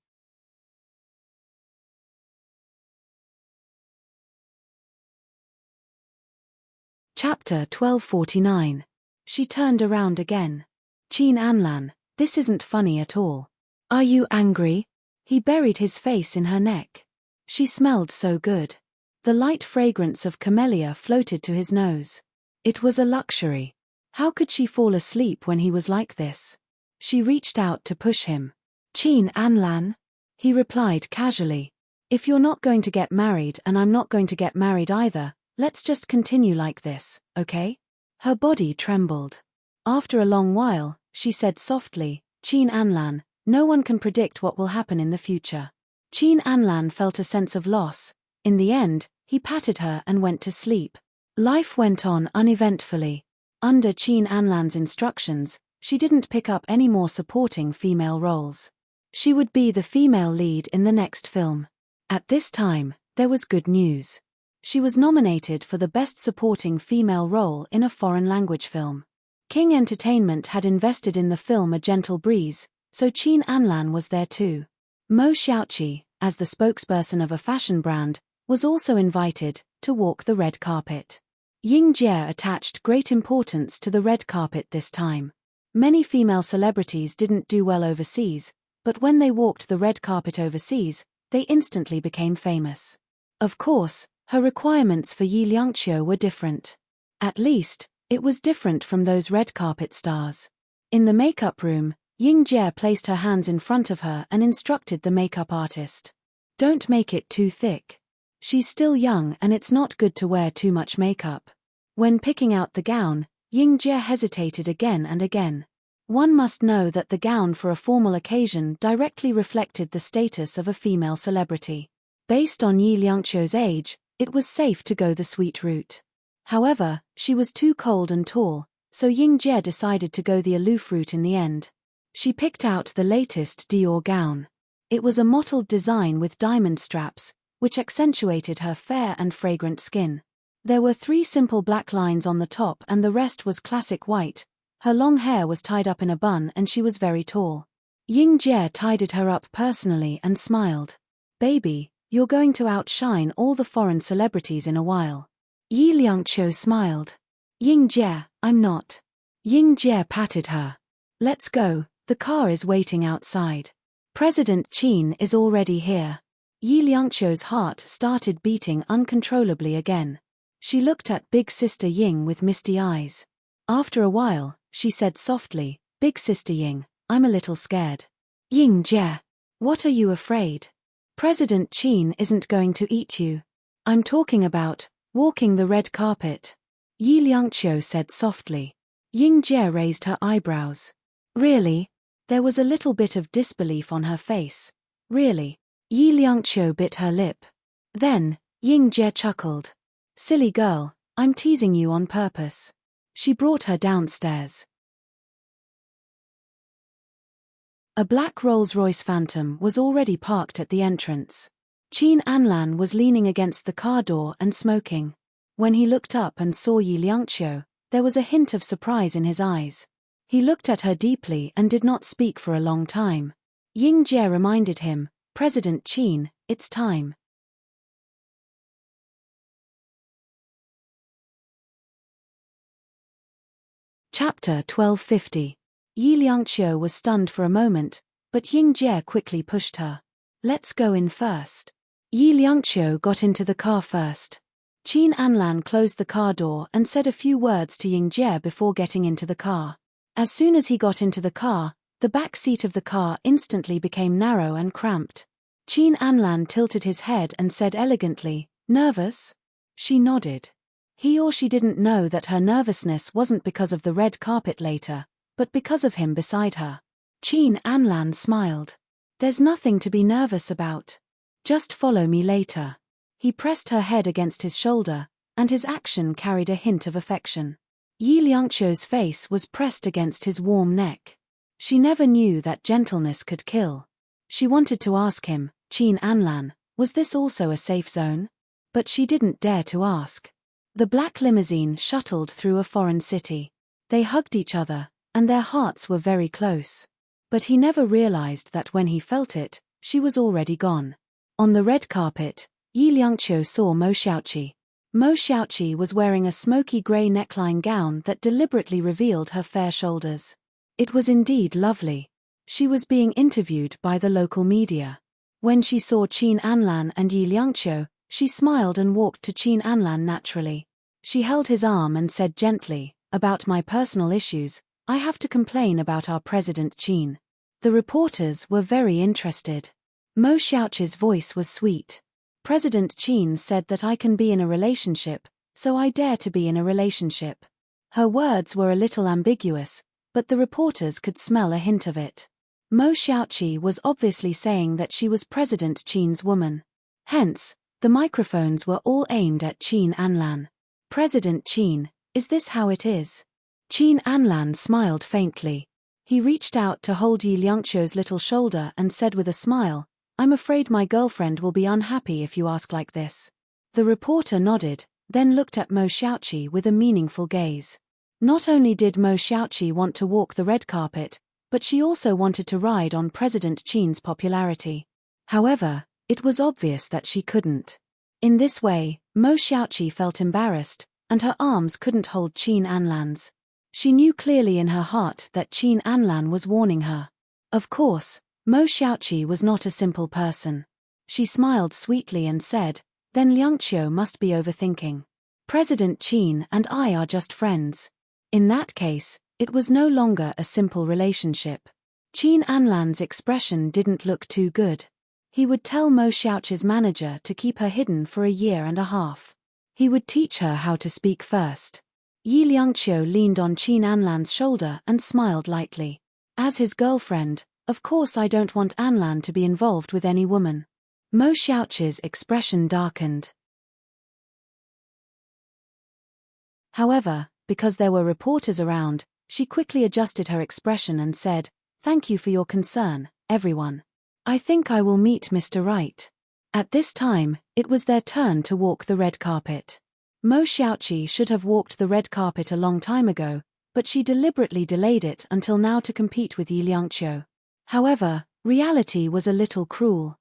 Chapter 1249. She turned around again. Qin Anlan, this isn't funny at all. Are you angry? He buried his face in her neck. She smelled so good. The light fragrance of camellia floated to his nose. It was a luxury. How could she fall asleep when he was like this? She reached out to push him. Qin Anlan? He replied casually. If you're not going to get married and I'm not going to get married either, let's just continue like this, okay? Her body trembled. After a long while, she said softly, Qin Anlan, no one can predict what will happen in the future. Qin Anlan felt a sense of loss. In the end, he patted her and went to sleep. Life went on uneventfully. Under Qin Anlan's instructions, she didn't pick up any more supporting female roles. She would be the female lead in the next film. At this time, there was good news. She was nominated for the Best Supporting Female Role in a Foreign Language Film. King Entertainment had invested in the film A Gentle Breeze, so Qin Anlan was there too. Mo Xiaoqi, as the spokesperson of a fashion brand, was also invited to walk the red carpet. Ying Jie attached great importance to the red carpet this time. Many female celebrities didn't do well overseas, but when they walked the red carpet overseas, they instantly became famous. Of course, her requirements for Yi Liangqiu were different. At least, it was different from those red carpet stars. In the makeup room, Ying Jie placed her hands in front of her and instructed the makeup artist. Don't make it too thick. She's still young and it's not good to wear too much makeup. When picking out the gown, Ying Jie hesitated again and again. One must know that the gown for a formal occasion directly reflected the status of a female celebrity. Based on Yi Liangqiu's age, it was safe to go the sweet route. However, she was too cold and tall, so Ying Jie decided to go the aloof route in the end. She picked out the latest Dior gown. It was a mottled design with diamond straps, which accentuated her fair and fragrant skin. There were 3 simple black lines on the top and the rest was classic white, Her long hair was tied up in a bun and she was very tall. Ying Jie tidied her up personally and smiled. Baby, you're going to outshine all the foreign celebrities in a while. Yi Liangqiu smiled. Ying Jie, I'm not. Ying Jie patted her. Let's go, the car is waiting outside. President Qin is already here. Yi Liangqiu's heart started beating uncontrollably again. She looked at Big Sister Ying with misty eyes. After a while, she said softly, Big Sister Ying, I'm a little scared. Ying Jie, what are you afraid? President Qin isn't going to eat you. I'm talking about walking the red carpet. Yi Liangqiu said softly. Ying Jie raised her eyebrows. Really? There was a little bit of disbelief on her face. Really? Yi Liangqiu bit her lip. Then, Ying Jie chuckled. Silly girl, I'm teasing you on purpose. She brought her downstairs. A black Rolls-Royce Phantom was already parked at the entrance. Qin Anlan was leaning against the car door and smoking. When he looked up and saw Yi Liangqiu, there was a hint of surprise in his eyes. He looked at her deeply and did not speak for a long time. Ying Jie reminded him, President Qin, it's time. Chapter 1250. Yi Liangqiu was stunned for a moment, but Ying Jie quickly pushed her. Let's go in first. Yi Liangqiu got into the car first. Qin Anlan closed the car door and said a few words to Ying Jie before getting into the car. As soon as he got into the car, the back seat of the car instantly became narrow and cramped. Qin Anlan tilted his head and said elegantly, Nervous? She nodded. He or she didn't know that her nervousness wasn't because of the red carpet later, but because of him beside her. Qin Anlan smiled. There's nothing to be nervous about. Just follow me later. He pressed her head against his shoulder, and his action carried a hint of affection. Yi Liangqiu's face was pressed against his warm neck. She never knew that gentleness could kill. She wanted to ask him, Qin Anlan, was this also a safe zone? But she didn't dare to ask. The black limousine shuttled through a foreign city. They hugged each other, and their hearts were very close. But he never realized that when he felt it, she was already gone. On the red carpet, Yi Liangqiu saw Mo Xiaoqi. Mo Xiaoqi was wearing a smoky grey neckline gown that deliberately revealed her fair shoulders. It was indeed lovely. She was being interviewed by the local media. When she saw Qin Anlan and Yi Liangqiu, she smiled and walked to Qin Anlan naturally. She held his arm and said gently, About my personal issues, I have to complain about our President Qin. The reporters were very interested. Mo Xiaoqi's voice was sweet. President Qin said that I can be in a relationship, so I dare to be in a relationship. Her words were a little ambiguous, but the reporters could smell a hint of it. Mo Xiaoqi was obviously saying that she was President Qin's woman. Hence, the microphones were all aimed at Qin Anlan. President Qin, is this how it is? Qin Anlan smiled faintly. He reached out to hold Yi Liangqiu's little shoulder and said with a smile, I'm afraid my girlfriend will be unhappy if you ask like this. The reporter nodded, then looked at Mo Xiaoqi with a meaningful gaze. Not only did Mo Xiaoqi want to walk the red carpet, but she also wanted to ride on President Qin's popularity. However, it was obvious that she couldn't. In this way, Mo Xiaoqi felt embarrassed, and her arms couldn't hold Qin Anlan's. She knew clearly in her heart that Qin Anlan was warning her. Of course, Mo Xiaoqi was not a simple person. She smiled sweetly and said, Then Liangqiu must be overthinking. President Qin and I are just friends. In that case, it was no longer a simple relationship. Qin Anlan's expression didn't look too good. He would tell Mo Xiaoqi's manager to keep her hidden for 1.5 years. He would teach her how to speak first. Yi Liangqiu leaned on Qin Anlan's shoulder and smiled lightly. As his girlfriend, of course I don't want Anlan to be involved with any woman. Mo Xiaoqi's expression darkened. However, because there were reporters around, she quickly adjusted her expression and said, Thank you for your concern, everyone. I think I will meet Mr. Right. At this time, it was their turn to walk the red carpet. Mo Xiaoqi should have walked the red carpet a long time ago, but she deliberately delayed it until now to compete with Yi Liangqiu. However, reality was a little cruel.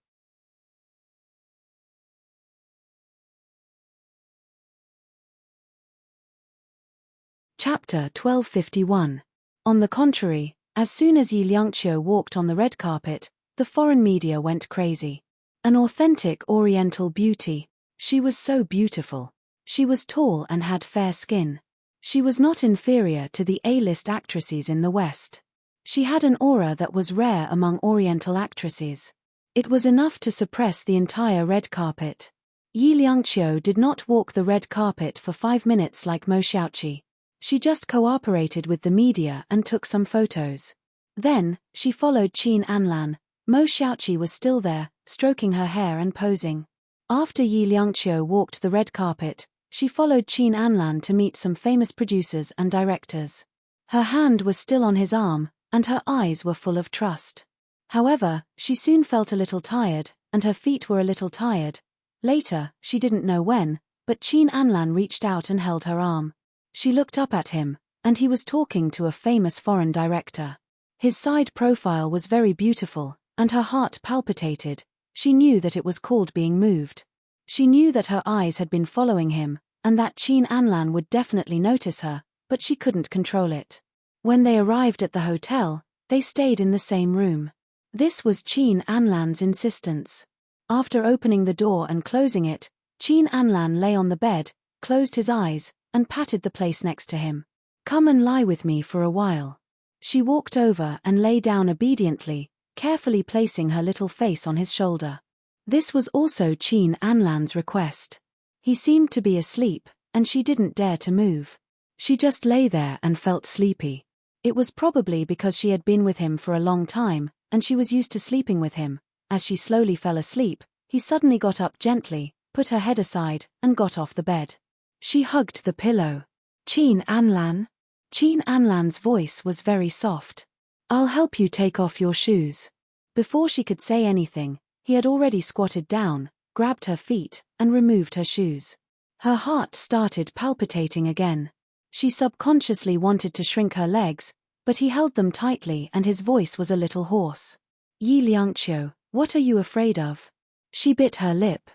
Chapter 1251. On the contrary, as soon as Yi Liangqiu walked on the red carpet, the foreign media went crazy. An authentic Oriental beauty. She was so beautiful. She was tall and had fair skin. She was not inferior to the A-list actresses in the West. She had an aura that was rare among Oriental actresses. It was enough to suppress the entire red carpet. Yi Liangqiu did not walk the red carpet for 5 minutes like Mo Xiaoqi. She just cooperated with the media and took some photos. Then, she followed Qin Anlan. Mo Xiaoqi was still there, stroking her hair and posing. After Yi Liangqiu walked the red carpet, she followed Qin Anlan to meet some famous producers and directors. Her hand was still on his arm, and her eyes were full of trust. However, she soon felt a little tired, and her feet were a little tired. Later, she didn't know when, but Qin Anlan reached out and held her arm. She looked up at him, and he was talking to a famous foreign director. His side profile was very beautiful, and her heart palpitated. She knew that it was called being moved. She knew that her eyes had been following him, and that Qin Anlan would definitely notice her, but she couldn't control it. When they arrived at the hotel, they stayed in the same room. This was Qin Anlan's insistence. After opening the door and closing it, Qin Anlan lay on the bed, closed his eyes, and patted the place next to him. "Come and lie with me for a while." She walked over and lay down obediently, carefully placing her little face on his shoulder. This was also Qin Anlan's request. He seemed to be asleep, and she didn't dare to move. She just lay there and felt sleepy. It was probably because she had been with him for a long time, and she was used to sleeping with him. As she slowly fell asleep, he suddenly got up gently, put her head aside, and got off the bed. She hugged the pillow. "Qin Anlan?" Qin Anlan's voice was very soft. "I'll help you take off your shoes." Before she could say anything, he had already squatted down, grabbed her feet, and removed her shoes. Her heart started palpitating again. She subconsciously wanted to shrink her legs, but he held them tightly and his voice was a little hoarse. "Yi Liangqiu, what are you afraid of?" She bit her lip.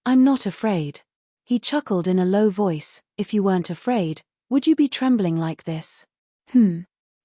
"I'm not afraid." He chuckled in a low voice. "If you weren't afraid, would you be trembling like this?"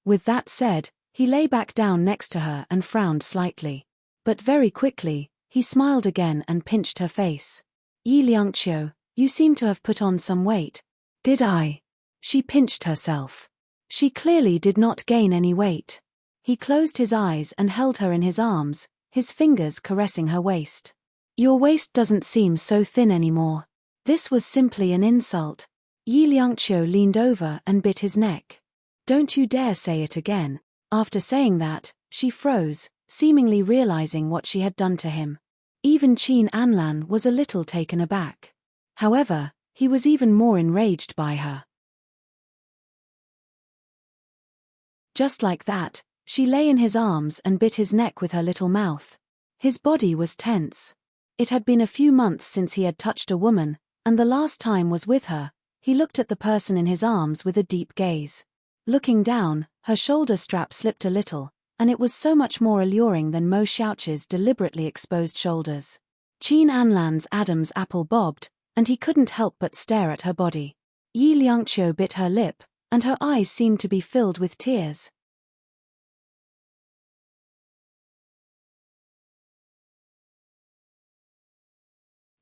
With that said, he lay back down next to her and frowned slightly. But very quickly, he smiled again and pinched her face. "Yi Liangqiu, you seem to have put on some weight." "Did I?" She pinched herself. She clearly did not gain any weight. He closed his eyes and held her in his arms, his fingers caressing her waist. "Your waist doesn't seem so thin anymore." This was simply an insult. Yi Liangqiu leaned over and bit his neck. "Don't you dare say it again." After saying that, she froze, seemingly realizing what she had done to him. Even Qin Anlan was a little taken aback. However, he was even more enraged by her. Just like that, she lay in his arms and bit his neck with her little mouth. His body was tense. It had been a few months since he had touched a woman, and the last time was with her. He looked at the person in his arms with a deep gaze. Looking down, her shoulder strap slipped a little, and it was so much more alluring than Mo Xiaoqi's deliberately exposed shoulders. Qin Anlan's Adam's apple bobbed, and he couldn't help but stare at her body. Yi Liangqiu bit her lip, and her eyes seemed to be filled with tears.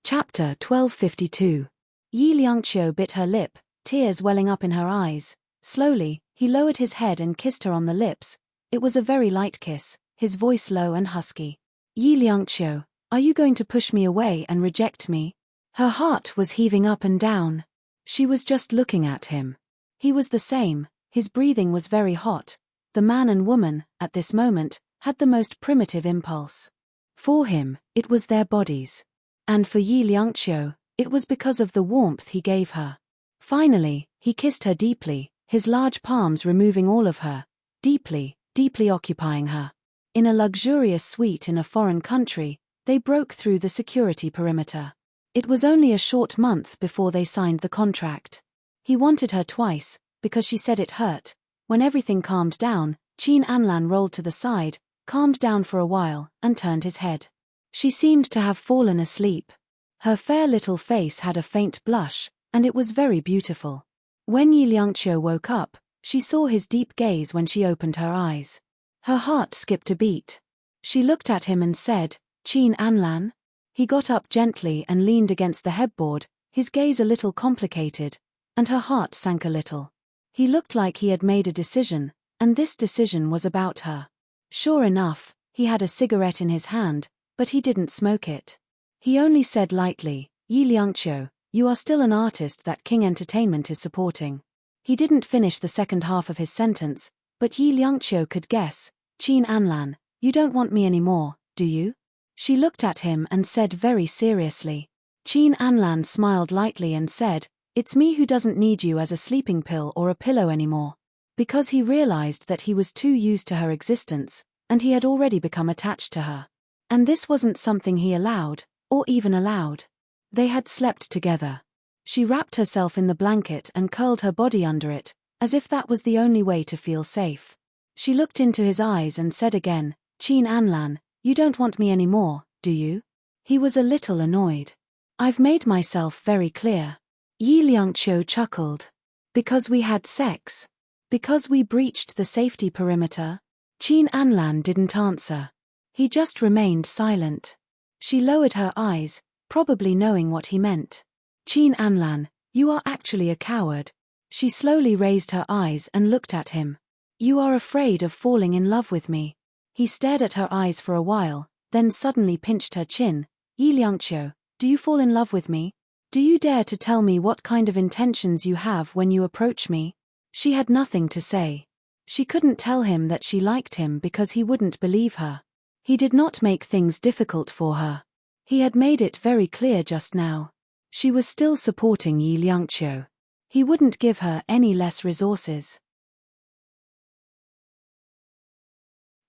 Chapter 1252. Yi Liangqiu bit her lip, tears welling up in her eyes. Slowly, he lowered his head and kissed her on the lips. It was a very light kiss, his voice low and husky. "Yi Liangqiu, are you going to push me away and reject me?" Her heart was heaving up and down. She was just looking at him. He was the same, his breathing was very hot. The man and woman, at this moment, had the most primitive impulse. For him, it was their bodies. And for Yi Liangqiu, it was because of the warmth he gave her. Finally, he kissed her deeply, his large palms removing all of her, deeply, deeply occupying her. In a luxurious suite in a foreign country, they broke through the security perimeter. It was only a short month before they signed the contract. He wanted her twice, because she said it hurt, When everything calmed down, Qin Anlan rolled to the side, calmed down for a while, and turned his head. She seemed to have fallen asleep. Her fair little face had a faint blush, and it was very beautiful. When Yi Liangqiu woke up, she saw his deep gaze when she opened her eyes. Her heart skipped a beat. She looked at him and said, "Qin Anlan?" He got up gently and leaned against the headboard, his gaze a little complicated, and her heart sank a little. He looked like he had made a decision, and this decision was about her. Sure enough, he had a cigarette in his hand, but he didn't smoke it. He only said lightly, "Yi Liangqiu, you are still an artist that King Entertainment is supporting." He didn't finish the second half of his sentence, but Yi Liangqiu could guess, "Qin Anlan, you don't want me anymore, do you?" She looked at him and said very seriously. Qin Anlan smiled lightly and said, "It's me who doesn't need you as a sleeping pill or a pillow anymore." Because he realized that he was too used to her existence, and he had already become attached to her. And this wasn't something he allowed, or even allowed. They had slept together. She wrapped herself in the blanket and curled her body under it, as if that was the only way to feel safe. She looked into his eyes and said again, "Qin Anlan, you don't want me anymore, do you?" He was a little annoyed. "I've made myself very clear." Yi Liangqiu chuckled. "Because we had sex? Because we breached the safety perimeter?" Qin Anlan didn't answer. He just remained silent. She lowered her eyes, probably knowing what he meant. "Qin Anlan, you are actually a coward." She slowly raised her eyes and looked at him. "You are afraid of falling in love with me." He stared at her eyes for a while, then suddenly pinched her chin. "Yi Liangqiu, do you fall in love with me? Do you dare to tell me what kind of intentions you have when you approach me?" She had nothing to say. She couldn't tell him that she liked him because he wouldn't believe her. He did not make things difficult for her. He had made it very clear just now. She was still supporting Yi Liangqiu. He wouldn't give her any less resources.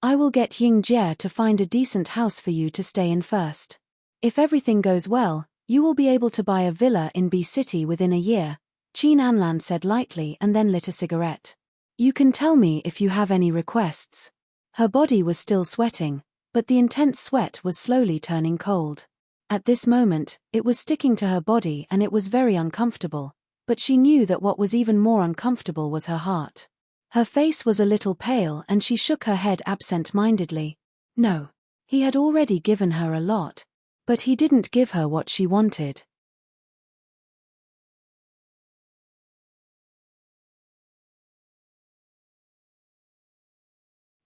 "I will get Ying Jie to find a decent house for you to stay in first. If everything goes well, you will be able to buy a villa in B City within a year," Qin Anlan said lightly and then lit a cigarette. "You can tell me if you have any requests." Her body was still sweating, but the intense sweat was slowly turning cold. At this moment, it was sticking to her body and it was very uncomfortable, but she knew that what was even more uncomfortable was her heart. Her face was a little pale and she shook her head absent-mindedly. No. He had already given her a lot. But he didn't give her what she wanted.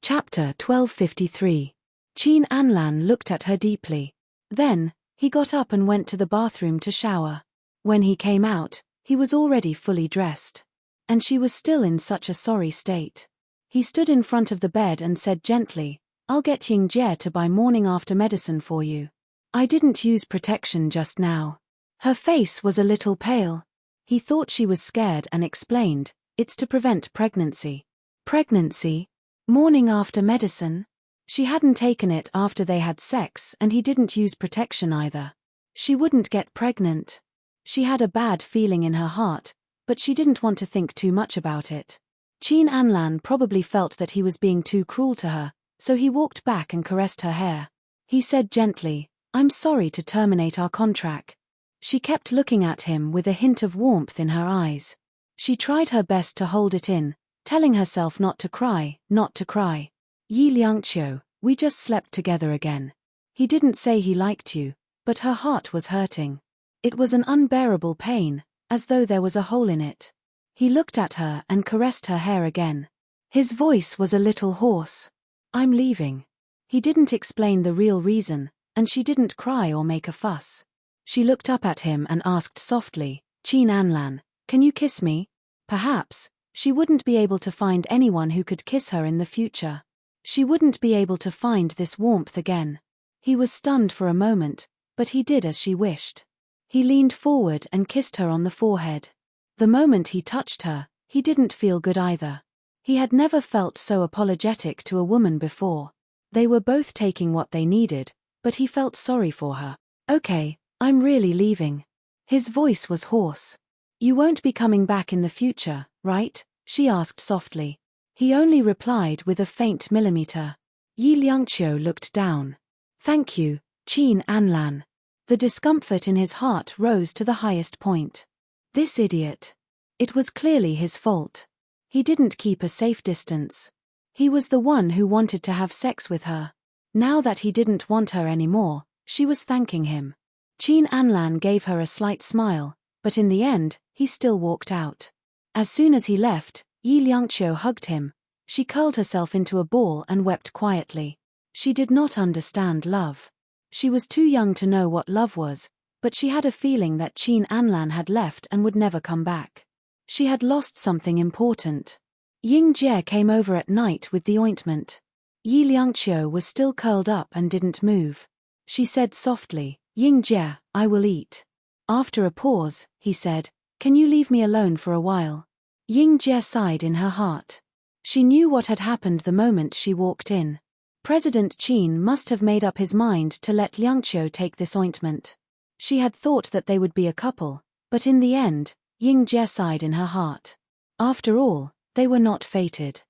Chapter 1253. Qin Anlan looked at her deeply. Then, he got up and went to the bathroom to shower. When he came out, he was already fully dressed. And she was still in such a sorry state. He stood in front of the bed and said gently, "I'll get Ying Jie to buy morning after medicine for you. I didn't use protection just now." Her face was a little pale. He thought she was scared and explained, "It's to prevent pregnancy." Pregnancy? Morning after medicine? She hadn't taken it after they had sex and he didn't use protection either. She wouldn't get pregnant. She had a bad feeling in her heart, but she didn't want to think too much about it. Qin Anlan probably felt that he was being too cruel to her, so he walked back and caressed her hair. He said gently, "I'm sorry to terminate our contract." She kept looking at him with a hint of warmth in her eyes. She tried her best to hold it in, telling herself not to cry, not to cry. "Yi Liangqiu, we just slept together again. He didn't say he liked you, but her heart was hurting. It was an unbearable pain, as though there was a hole in it." He looked at her and caressed her hair again. His voice was a little hoarse. "I'm leaving." He didn't explain the real reason, and she didn't cry or make a fuss. She looked up at him and asked softly, "Qin Anlan, can you kiss me?" Perhaps, she wouldn't be able to find anyone who could kiss her in the future. She wouldn't be able to find this warmth again. He was stunned for a moment, but he did as she wished. He leaned forward and kissed her on the forehead. The moment he touched her, he didn't feel good either. He had never felt so apologetic to a woman before. They were both taking what they needed, but he felt sorry for her. "Okay, I'm really leaving." His voice was hoarse. "You won't be coming back in the future, right?" she asked softly. He only replied with a faint millimeter. Yi Liangqiu looked down. Thank you, Qin Anlan. The discomfort in his heart rose to the highest point. This idiot. It was clearly his fault. He didn't keep a safe distance. He was the one who wanted to have sex with her. Now that he didn't want her anymore, she was thanking him. Qin Anlan gave her a slight smile, but in the end, he still walked out. As soon as he left, Yi Liangqiu hugged him. She curled herself into a ball and wept quietly. She did not understand love. She was too young to know what love was, but she had a feeling that Qin Anlan had left and would never come back. She had lost something important. Ying Jie came over at night with the ointment. Yi Liangqiu was still curled up and didn't move. She said softly, Ying Jie, I will eat. After a pause, he said, can you leave me alone for a while? Ying Jie sighed in her heart. She knew what had happened the moment she walked in. President Qin must have made up his mind to let Liangqiu take this ointment. She had thought that they would be a couple, but in the end, Ying Jie sighed in her heart. After all, they were not fated.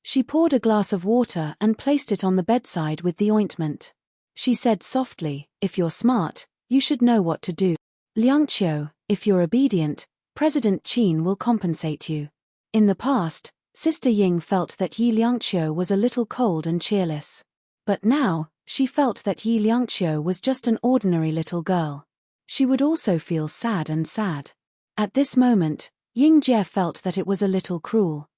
She poured a glass of water and placed it on the bedside with the ointment. She said softly, if you're smart, you should know what to do. Liangqiu, if you're obedient, President Qin will compensate you. In the past, Sister Ying felt that Yi Liangqiu was a little cold and cheerless. But now, she felt that Yi Liangqiu was just an ordinary little girl. She would also feel sad and sad. At this moment, Ying Jie felt that it was a little cruel.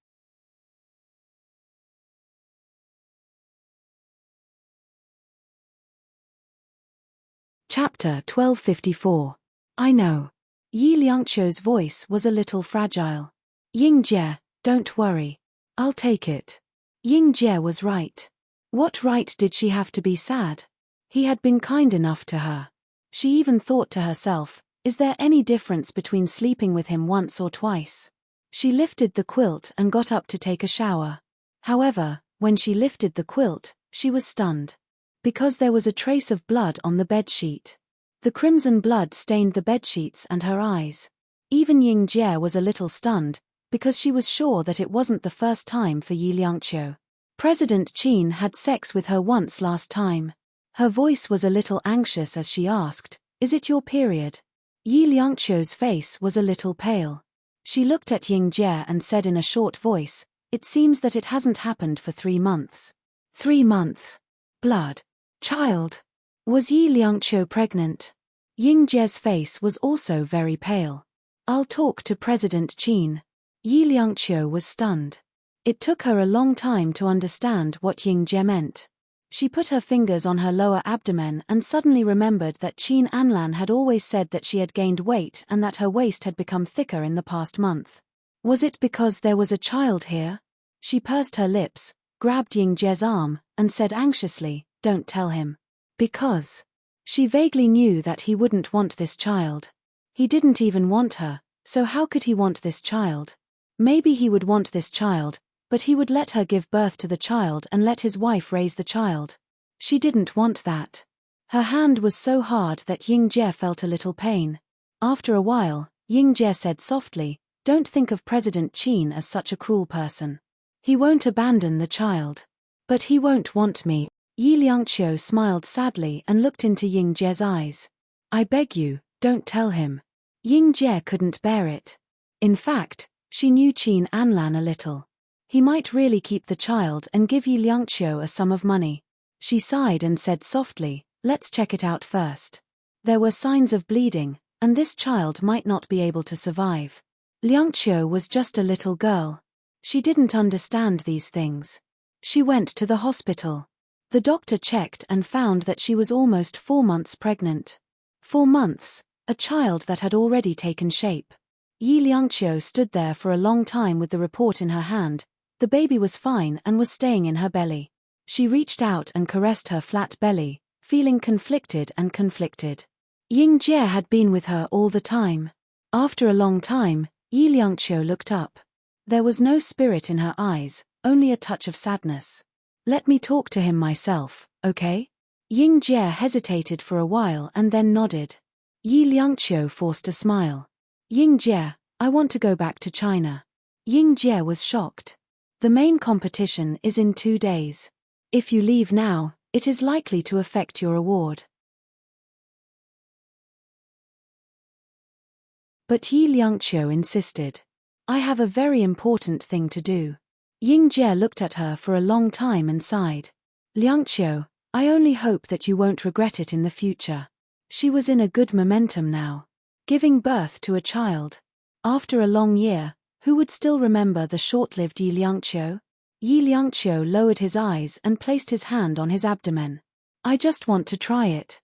Chapter 1254. I know. Yi Liangqiu's voice was a little fragile. Ying Jie, don't worry. I'll take it. Ying Jie was right. What right did she have to be sad? He had been kind enough to her. She even thought to herself, is there any difference between sleeping with him once or twice? She lifted the quilt and got up to take a shower. However, when she lifted the quilt, she was stunned. Because there was a trace of blood on the bedsheet. The crimson blood stained the bedsheets and her eyes. Even Ying Jie was a little stunned, because she was sure that it wasn't the first time for Yi Liangqiu. President Qin had sex with her once last time. Her voice was a little anxious as she asked, is it your period? Yi Liangqiu's face was a little pale. She looked at Ying Jie and said in a short voice, it seems that it hasn't happened for 3 months. 3 months. Blood. Child. Was Yi Liangqiu pregnant? Ying Jie's face was also very pale. I'll talk to President Qin. Yi Liangqiu was stunned. It took her a long time to understand what Ying Jie meant. She put her fingers on her lower abdomen and suddenly remembered that Qin Anlan had always said that she had gained weight and that her waist had become thicker in the past month. Was it because there was a child here? She pursed her lips, grabbed Ying Jie's arm, and said anxiously, don't tell him. Because. She vaguely knew that he wouldn't want this child. He didn't even want her, so how could he want this child? Maybe he would want this child, but he would let her give birth to the child and let his wife raise the child. She didn't want that. Her hand was so hard that Ying Jie felt a little pain. After a while, Ying Jie said softly, don't think of President Qin as such a cruel person. He won't abandon the child. But he won't want me. Yi Liangqiu smiled sadly and looked into Ying Jie's eyes. I beg you, don't tell him. Ying Jie couldn't bear it. In fact, she knew Qin Anlan a little. He might really keep the child and give Yi Liangqiu a sum of money. She sighed and said softly, let's check it out first. There were signs of bleeding, and this child might not be able to survive. Liangqiu was just a little girl. She didn't understand these things. She went to the hospital. The doctor checked and found that she was almost 4 months pregnant. 4 months, a child that had already taken shape. Yi Liangqiu stood there for a long time with the report in her hand. The baby was fine and was staying in her belly. She reached out and caressed her flat belly, feeling conflicted. Ying Jie had been with her all the time. After a long time, Yi Liangqiu looked up. There was no spirit in her eyes, only a touch of sadness. Let me talk to him myself, okay? Ying Jie hesitated for a while and then nodded. Yi Liangqiu forced a smile. Ying Jie, I want to go back to China. Ying Jie was shocked. The main competition is in 2 days. If you leave now, it is likely to affect your award. But Yi Liangqiu insisted. I have a very important thing to do. Ying Jie looked at her for a long time and sighed. Liangqiu, I only hope that you won't regret it in the future. She was in a good momentum now. Giving birth to a child. After a long year, who would still remember the short-lived Yi Liangqiu? Yi Liangqiu lowered his eyes and placed his hand on his abdomen. I just want to try it.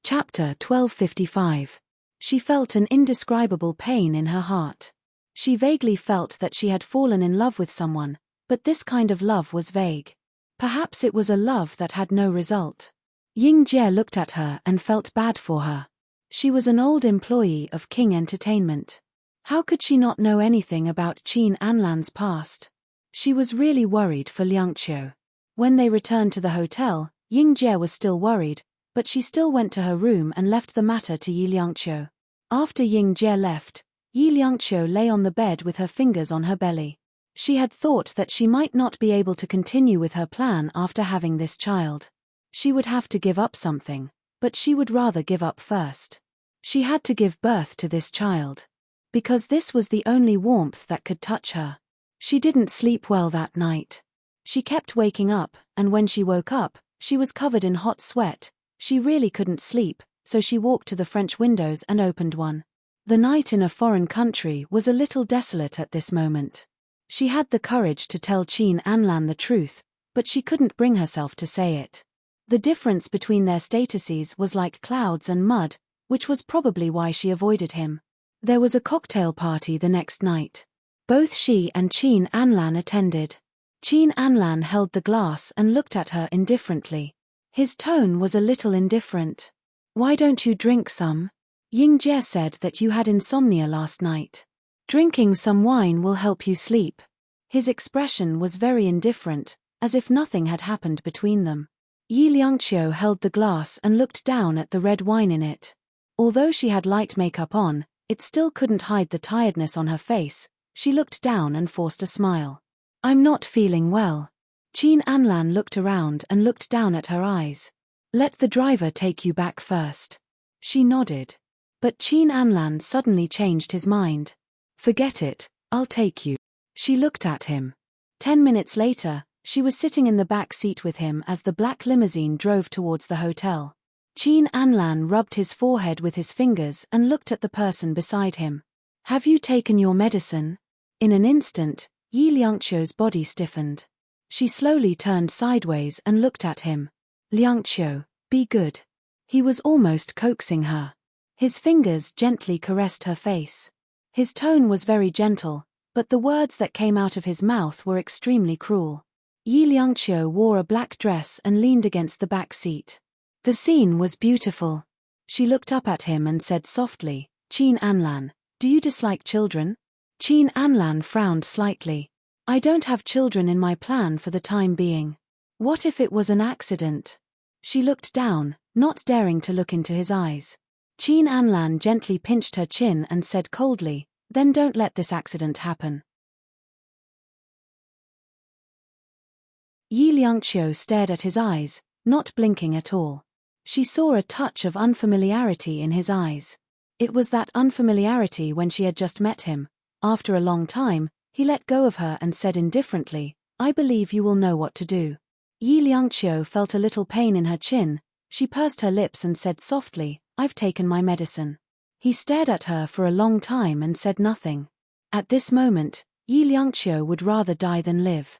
Chapter 1255. She felt an indescribable pain in her heart. She vaguely felt that she had fallen in love with someone, but this kind of love was vague. Perhaps it was a love that had no result. Ying Jie looked at her and felt bad for her. She was an old employee of King Entertainment. How could she not know anything about Qin Anlan's past? She was really worried for Liangqiu. When they returned to the hotel, Ying Jie was still worried, but she still went to her room and left the matter to Yi Liangqiu. After Ying Jie left, Yi Liangqiu lay on the bed with her fingers on her belly. She had thought that she might not be able to continue with her plan after having this child. She would have to give up something, but she would rather give up first. She had to give birth to this child. Because this was the only warmth that could touch her. She didn't sleep well that night. She kept waking up, and when she woke up, she was covered in hot sweat. She really couldn't sleep, so she walked to the French windows and opened one. The night in a foreign country was a little desolate at this moment. She had the courage to tell Qin Anlan the truth, but she couldn't bring herself to say it. The difference between their statuses was like clouds and mud, which was probably why she avoided him. There was a cocktail party the next night. Both she and Qin Anlan attended. Qin Anlan held the glass and looked at her indifferently. His tone was a little indifferent. Why don't you drink some? Ying Jie said that you had insomnia last night. Drinking some wine will help you sleep. His expression was very indifferent, as if nothing had happened between them. Yi Liangqiu held the glass and looked down at the red wine in it. Although she had light makeup on, it still couldn't hide the tiredness on her face. She looked down and forced a smile. I'm not feeling well. Qin Anlan looked around and looked down at her eyes. Let the driver take you back first. She nodded. But Qin Anlan suddenly changed his mind. Forget it, I'll take you. She looked at him. 10 minutes later, she was sitting in the back seat with him as the black limousine drove towards the hotel. Qin Anlan rubbed his forehead with his fingers and looked at the person beside him. Have you taken your medicine? In an instant, Yi Liangqiu's body stiffened. She slowly turned sideways and looked at him. Liangqiu, be good. He was almost coaxing her. His fingers gently caressed her face. His tone was very gentle, but the words that came out of his mouth were extremely cruel. Yi Liangqiu wore a black dress and leaned against the back seat. The scene was beautiful. She looked up at him and said softly, Qin Anlan, do you dislike children? Qin Anlan frowned slightly. I don't have children in my plan for the time being. What if it was an accident? She looked down, not daring to look into his eyes. Qin Anlan gently pinched her chin and said coldly, then don't let this accident happen. Yi Liangqiu stared at his eyes, not blinking at all. She saw a touch of unfamiliarity in his eyes. It was that unfamiliarity when she had just met him. After a long time, he let go of her and said indifferently, I believe you will know what to do. Yi Liangqiu felt a little pain in her chin. She pursed her lips and said softly, I've taken my medicine. He stared at her for a long time and said nothing. At this moment, Yi Liangqiu would rather die than live.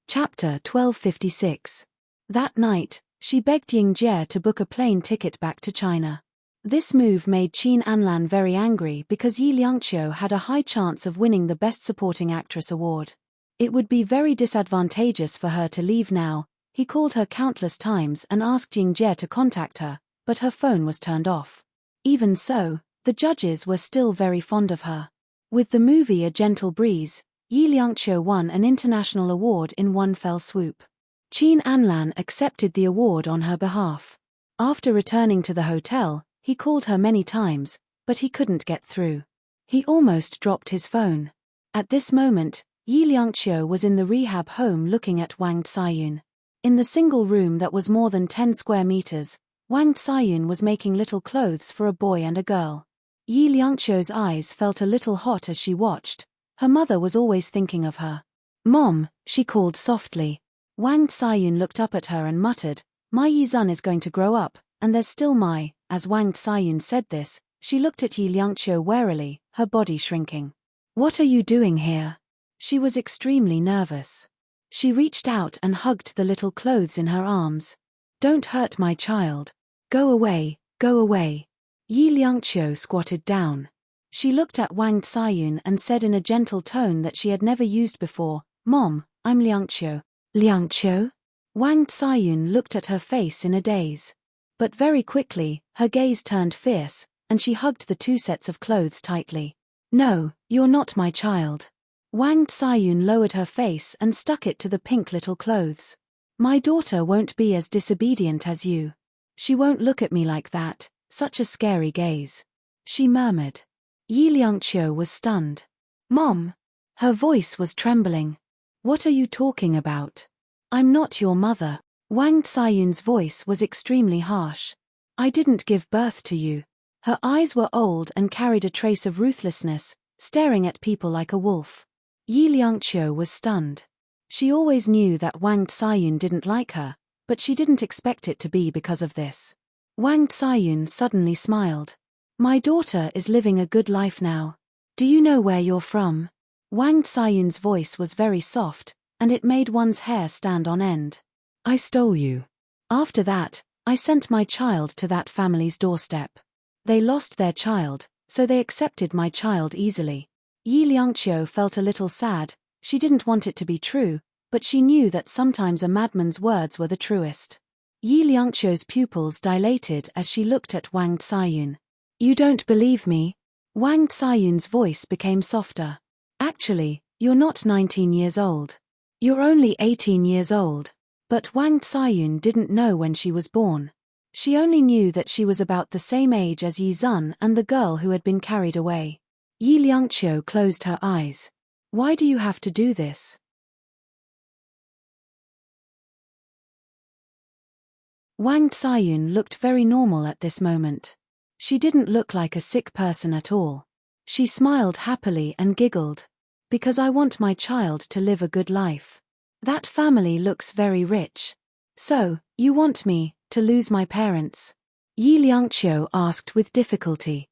Chapter 1256. That night, she begged Ying Jie to book a plane ticket back to China. This move made Qin Anlan very angry because Yi Liangqiu had a high chance of winning the Best Supporting Actress award. It would be very disadvantageous for her to leave now. He called her countless times and asked Ying Jie to contact her, but her phone was turned off. Even so, the judges were still very fond of her. With the movie A Gentle Breeze, Yi Liangqiu won an international award in one fell swoop. Qin Anlan accepted the award on her behalf. After returning to the hotel, he called her many times, but he couldn't get through. He almost dropped his phone. At this moment, Yi Liangqiu was in the rehab home looking at Wang Ziyun. In the single room that was more than 10 square meters, Wang Ziyun was making little clothes for a boy and a girl. Yi Liangqiu's eyes felt a little hot as she watched. Her mother was always thinking of her. "Mom," she called softly. Wang Ziyun looked up at her and muttered, "My Yizun is going to grow up, and there's still my." As Wang Ziyun said this, she looked at Yi Liangqiu warily, her body shrinking. "What are you doing here?" She was extremely nervous. She reached out and hugged the little clothes in her arms. "Don't hurt my child. Go away, go away." Yi Liangqiu squatted down. She looked at Wang Ziyun and said in a gentle tone that she had never used before, "Mom, I'm Liangqiu." "Liangqiu?" Wang Ziyun looked at her face in a daze. But very quickly, her gaze turned fierce, and she hugged the two sets of clothes tightly. "No, you're not my child." Wang Ziyun lowered her face and stuck it to the pink little clothes. "My daughter won't be as disobedient as you. She won't look at me like that, such a scary gaze," she murmured. Yi Liangqiu was stunned. "Mom!" Her voice was trembling. "What are you talking about? I'm not your mother." Wang Ziyun's voice was extremely harsh. "I didn't give birth to you." Her eyes were old and carried a trace of ruthlessness, staring at people like a wolf. Yi Liangqiu was stunned. She always knew that Wang Ziyun didn't like her, but she didn't expect it to be because of this. Wang Ziyun suddenly smiled. "My daughter is living a good life now. Do you know where you're from?" Wang Ziyun's voice was very soft, and it made one's hair stand on end. "I stole you. After that, I sent my child to that family's doorstep. They lost their child, so they accepted my child easily." Yi Liangqiu felt a little sad. She didn't want it to be true, but she knew that sometimes a madman's words were the truest. Yi Liangqiu's pupils dilated as she looked at Wang Ziyun. "You don't believe me?" Wang Ziyun's voice became softer. "Actually, you're not 19 years old. You're only 18 years old." But Wang Ziyun didn't know when she was born. She only knew that she was about the same age as Yi Zun and the girl who had been carried away. Yi Liangqiu closed her eyes. "Why do you have to do this?" Wang Ziyun looked very normal at this moment. She didn't look like a sick person at all. She smiled happily and giggled. "Because I want my child to live a good life. That family looks very rich." "So, you want me to lose my parents?" Yi Liangqiu asked with difficulty.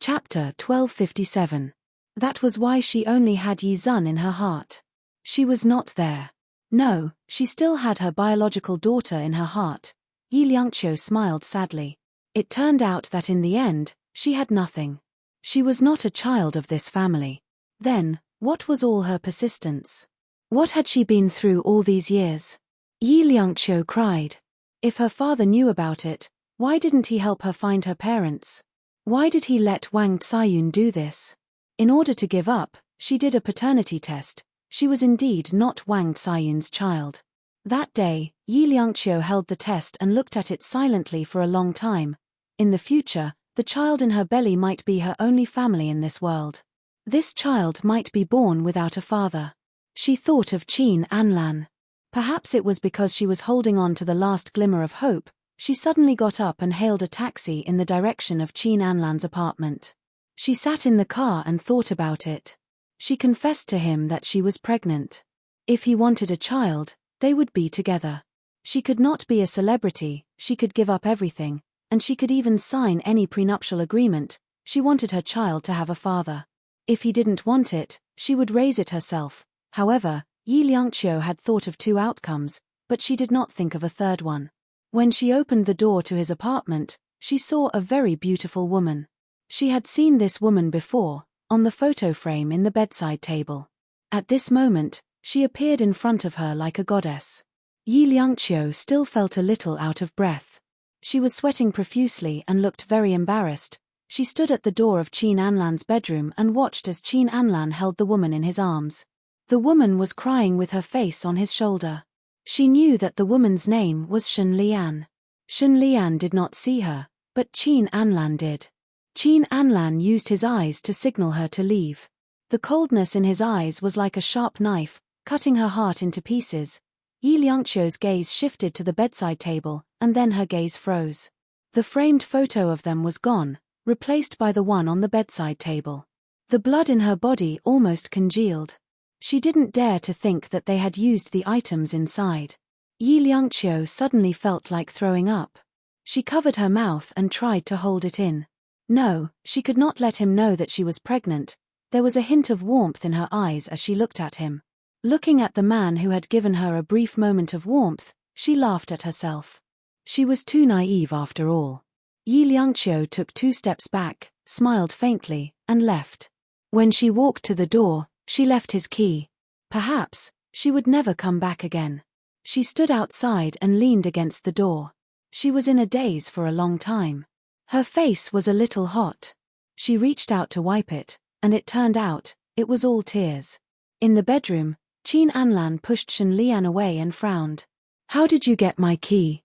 Chapter 1257. That was why she only had Yi Zun in her heart. She was not there. No, she still had her biological daughter in her heart. Yi Liangqiu smiled sadly. It turned out that in the end, she had nothing. She was not a child of this family. Then, what was all her persistence? What had she been through all these years? Yi Liangqiu cried. If her father knew about it, why didn't he help her find her parents? Why did he let Wang Ziyun do this? In order to give up, she did a paternity test. She was indeed not Wang Ziyun's child. That day, Yi Liangqiu held the test and looked at it silently for a long time. In the future, the child in her belly might be her only family in this world. This child might be born without a father. She thought of Qin Anlan. Perhaps it was because she was holding on to the last glimmer of hope. She suddenly got up and hailed a taxi in the direction of Qin Anlan's apartment. She sat in the car and thought about it. She confessed to him that she was pregnant. If he wanted a child, they would be together. She could not be a celebrity, she could give up everything, and she could even sign any prenuptial agreement. She wanted her child to have a father. If he didn't want it, she would raise it herself. However, Yi Liangqiu had thought of 2 outcomes, but she did not think of a third one. When she opened the door to his apartment, she saw a very beautiful woman. She had seen this woman before, on the photo frame in the bedside table. At this moment, she appeared in front of her like a goddess. Yi Liangqiu still felt a little out of breath. She was sweating profusely and looked very embarrassed. She stood at the door of Qin Anlan's bedroom and watched as Qin Anlan held the woman in his arms. The woman was crying with her face on his shoulder. She knew that the woman's name was Shen Lian. Shen Lian did not see her, but Qin Anlan did. Qin Anlan used his eyes to signal her to leave. The coldness in his eyes was like a sharp knife, cutting her heart into pieces. Yi Liangqiu's gaze shifted to the bedside table, and then her gaze froze. The framed photo of them was gone, replaced by the one on the bedside table. The blood in her body almost congealed. She didn't dare to think that they had used the items inside. Yi Liangqiu suddenly felt like throwing up. She covered her mouth and tried to hold it in. No, she could not let him know that she was pregnant. There was a hint of warmth in her eyes as she looked at him. Looking at the man who had given her a brief moment of warmth, she laughed at herself. She was too naive after all. Yi Liangqiu took 2 steps back, smiled faintly, and left. When she walked to the door, she left his key. Perhaps she would never come back again. She stood outside and leaned against the door. She was in a daze for a long time. Her face was a little hot. She reached out to wipe it, and it turned out, it was all tears. In the bedroom, Qin Anlan pushed Shen Lian away and frowned. "How did you get my key?"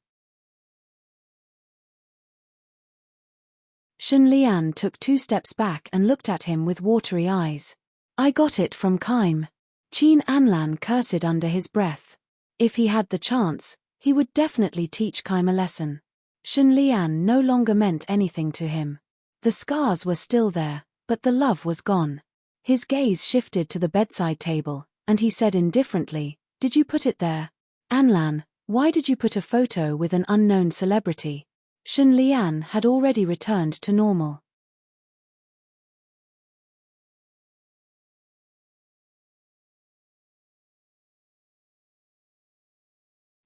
Shen Lian took 2 steps back and looked at him with watery eyes. "I got it from Kaim." Qin Anlan cursed under his breath. If he had the chance, he would definitely teach Kaim a lesson. Shen Lian no longer meant anything to him. The scars were still there, but the love was gone. His gaze shifted to the bedside table, and he said indifferently, "Did you put it there? Anlan, why did you put a photo with an unknown celebrity?" Shen Lian had already returned to normal.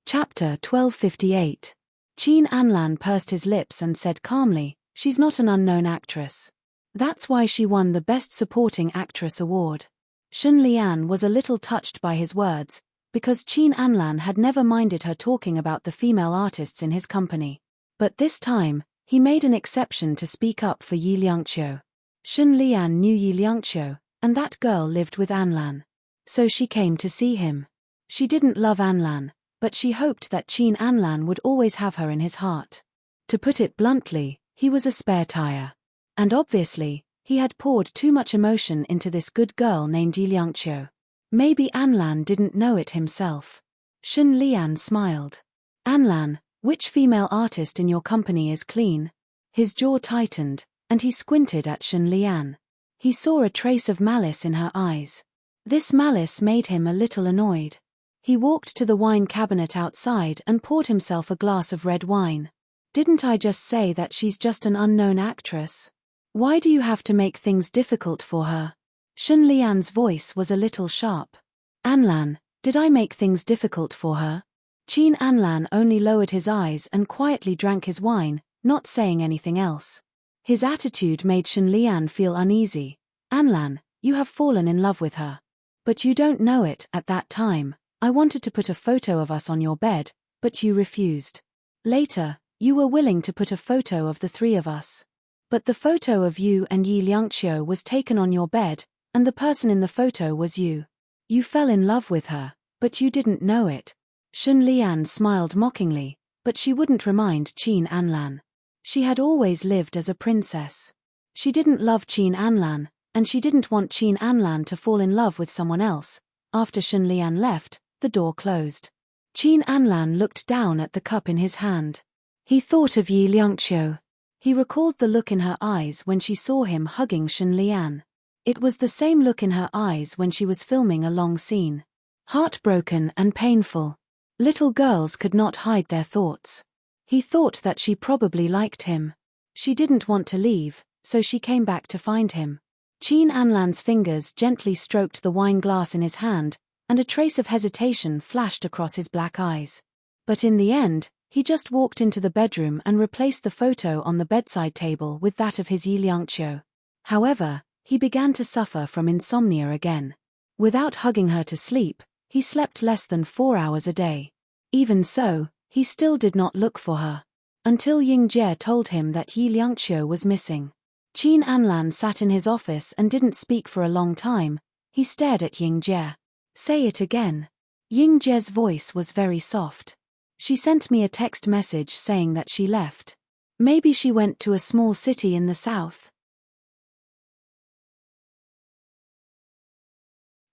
Chapter 1258. Qin Anlan pursed his lips and said calmly, "She's not an unknown actress. That's why she won the Best Supporting Actress award." Shen Lian was a little touched by his words, because Qin Anlan had never minded her talking about the female artists in his company. But this time, he made an exception to speak up for Yi Liangqiu. Shen Lian knew Yi Liangqiu, and that girl lived with Anlan. So she came to see him. She didn't love Anlan, but she hoped that Qin Anlan would always have her in his heart. To put it bluntly, he was a spare tire. And obviously, he had poured too much emotion into this good girl named Yi Liangqiu. Maybe Anlan didn't know it himself. Shen Lian smiled. "Anlan, which female artist in your company is clean?" His jaw tightened, and he squinted at Shen Lian. He saw a trace of malice in her eyes. This malice made him a little annoyed. He walked to the wine cabinet outside and poured himself a glass of red wine. "Didn't I just say that she's just an unknown actress? Why do you have to make things difficult for her?" Shen Lian's voice was a little sharp. "Anlan, did I make things difficult for her?" Qin Anlan only lowered his eyes and quietly drank his wine, not saying anything else. His attitude made Shen Lian feel uneasy. "Anlan, you have fallen in love with her. But you don't know it. At that time, I wanted to put a photo of us on your bed, but you refused. Later, you were willing to put a photo of the 3 of us. But the photo of you and Yi Liangqiu was taken on your bed, and the person in the photo was you. You fell in love with her, but you didn't know it." Shen Lian smiled mockingly, but she wouldn't remind Qin Anlan. She had always lived as a princess. She didn't love Qin Anlan, and she didn't want Qin Anlan to fall in love with someone else. After Shen Lian left, the door closed. Qin Anlan looked down at the cup in his hand. He thought of Yi Liangqiu. He recalled the look in her eyes when she saw him hugging Shen Lian. It was the same look in her eyes when she was filming a long scene. Heartbroken and painful. Little girls could not hide their thoughts. He thought that she probably liked him. She didn't want to leave, so she came back to find him. Qin Anlan's fingers gently stroked the wine glass in his hand, and a trace of hesitation flashed across his black eyes. But in the end, he just walked into the bedroom and replaced the photo on the bedside table with that of his Yi Liangqiu. However, he began to suffer from insomnia again. Without hugging her to sleep, he slept less than 4 hours a day. Even so, he still did not look for her. Until Ying Jie told him that Yi Liangqiu was missing. Qin Anlan sat in his office and didn't speak for a long time. He stared at Ying Jie. Say it again. Ying Jie's voice was very soft. She sent me a text message saying that she left. Maybe she went to a small city in the south.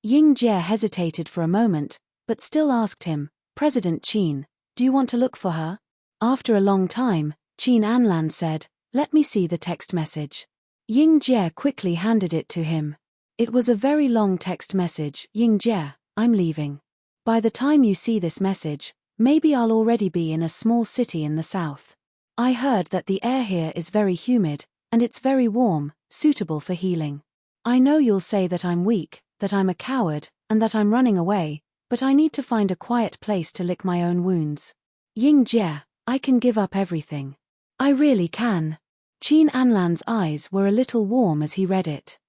Ying Jie hesitated for a moment, but still asked him, President Qin, do you want to look for her? After a long time, Qin Anlan said, let me see the text message. Ying Jie quickly handed it to him. It was a very long text message. Ying Jie, I'm leaving. By the time you see this message, maybe I'll already be in a small city in the south. I heard that the air here is very humid, and it's very warm, suitable for healing. I know you'll say that I'm weak, that I'm a coward, and that I'm running away, but I need to find a quiet place to lick my own wounds. Ying Jie, I can give up everything. I really can. Qin Anlan's eyes were a little warm as he read it.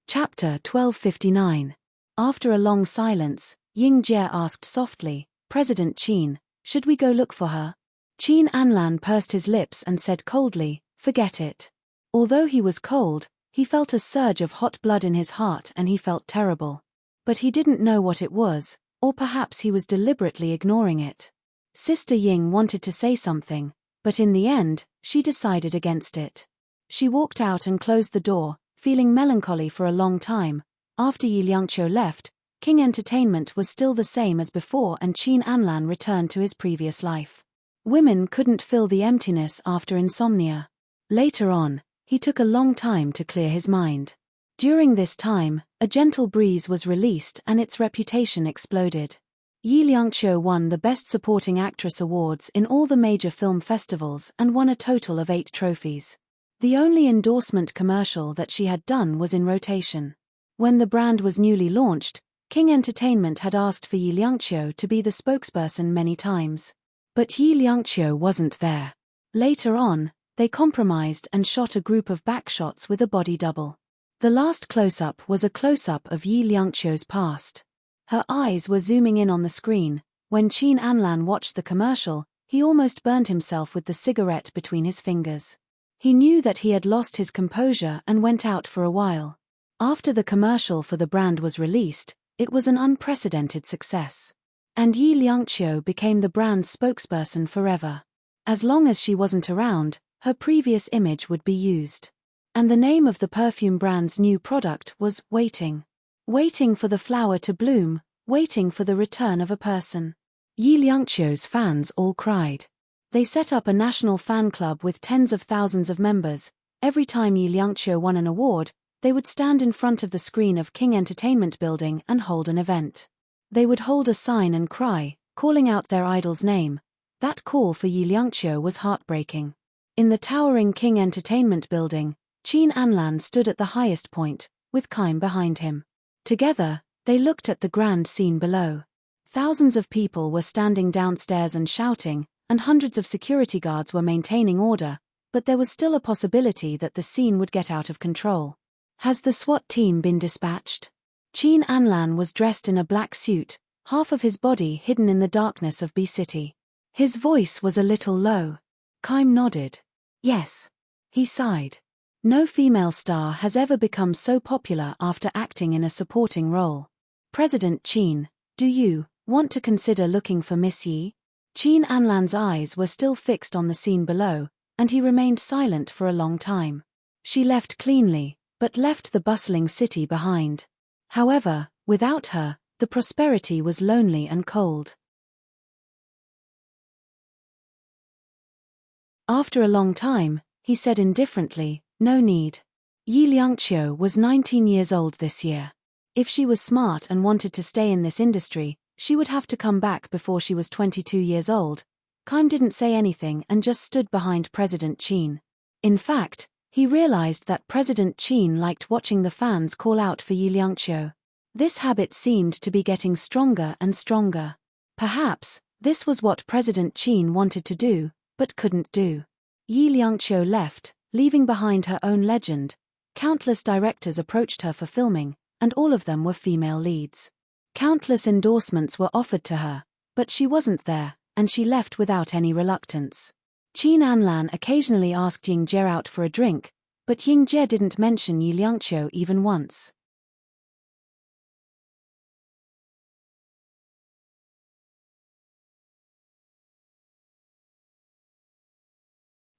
Chapter 1259. After a long silence, Ying Jie asked softly, President Qin, should we go look for her? Qin Anlan pursed his lips and said coldly, forget it. Although he was cold, he felt a surge of hot blood in his heart and he felt terrible. But he didn't know what it was, or perhaps he was deliberately ignoring it. Sister Ying wanted to say something, but in the end, she decided against it. She walked out and closed the door, feeling melancholy for a long time. After Yi Liangqiu left, King Entertainment was still the same as before and Qin Anlan returned to his previous life. Women couldn't fill the emptiness after insomnia. Later on, he took a long time to clear his mind. During this time, a gentle breeze was released and its reputation exploded. Yi Liangqiu won the Best Supporting Actress awards in all the major film festivals and won a total of 8 trophies. The only endorsement commercial that she had done was in rotation. When the brand was newly launched, King Entertainment had asked for Yi Liangqiu to be the spokesperson many times. But Yi Liangqiu wasn't there. Later on, they compromised and shot a group of backshots with a body double. The last close-up was a close-up of Yi Liangqiu's past. Her eyes were zooming in on the screen. When Qin Anlan watched the commercial, he almost burned himself with the cigarette between his fingers. He knew that he had lost his composure and went out for a while. After the commercial for the brand was released, it was an unprecedented success. And Yi Liangqiu became the brand's spokesperson forever. As long as she wasn't around, her previous image would be used. And the name of the perfume brand's new product was Waiting. Waiting for the flower to bloom, waiting for the return of a person. Yi Liangqiu's fans all cried. They set up a national fan club with tens of thousands of members. Every time Yi Liangqiu won an award, they would stand in front of the screen of King Entertainment Building and hold an event. They would hold a sign and cry, calling out their idol's name. That call for Yi Liangqiu was heartbreaking. In the towering King Entertainment Building, Qin Anlan stood at the highest point, with Kaim behind him. Together, they looked at the grand scene below. Thousands of people were standing downstairs and shouting, and hundreds of security guards were maintaining order, but there was still a possibility that the scene would get out of control. Has the SWAT team been dispatched? Qin Anlan was dressed in a black suit, half of his body hidden in the darkness of B City. His voice was a little low. Kaim nodded. Yes. He sighed. No female star has ever become so popular after acting in a supporting role. President Qin, do you want to consider looking for Miss Yi? Qin Anlan's eyes were still fixed on the scene below, and he remained silent for a long time. She left cleanly, but left the bustling city behind. However, without her, the prosperity was lonely and cold. After a long time, he said indifferently, no need. Yi Liangqiu was 19 years old this year. If she was smart and wanted to stay in this industry, she would have to come back before she was 22 years old. Kaim didn't say anything and just stood behind President Qin. In fact, he realized that President Qin liked watching the fans call out for Yi Liangqiu. This habit seemed to be getting stronger and stronger. Perhaps, this was what President Qin wanted to do, but couldn't do. Yi Liangqiu left, leaving behind her own legend. Countless directors approached her for filming, and all of them were female leads. Countless endorsements were offered to her, but she wasn't there, and she left without any reluctance. Qin Anlan occasionally asked Ying Jie out for a drink, but Ying Jie didn't mention Yi Liangqiu even once.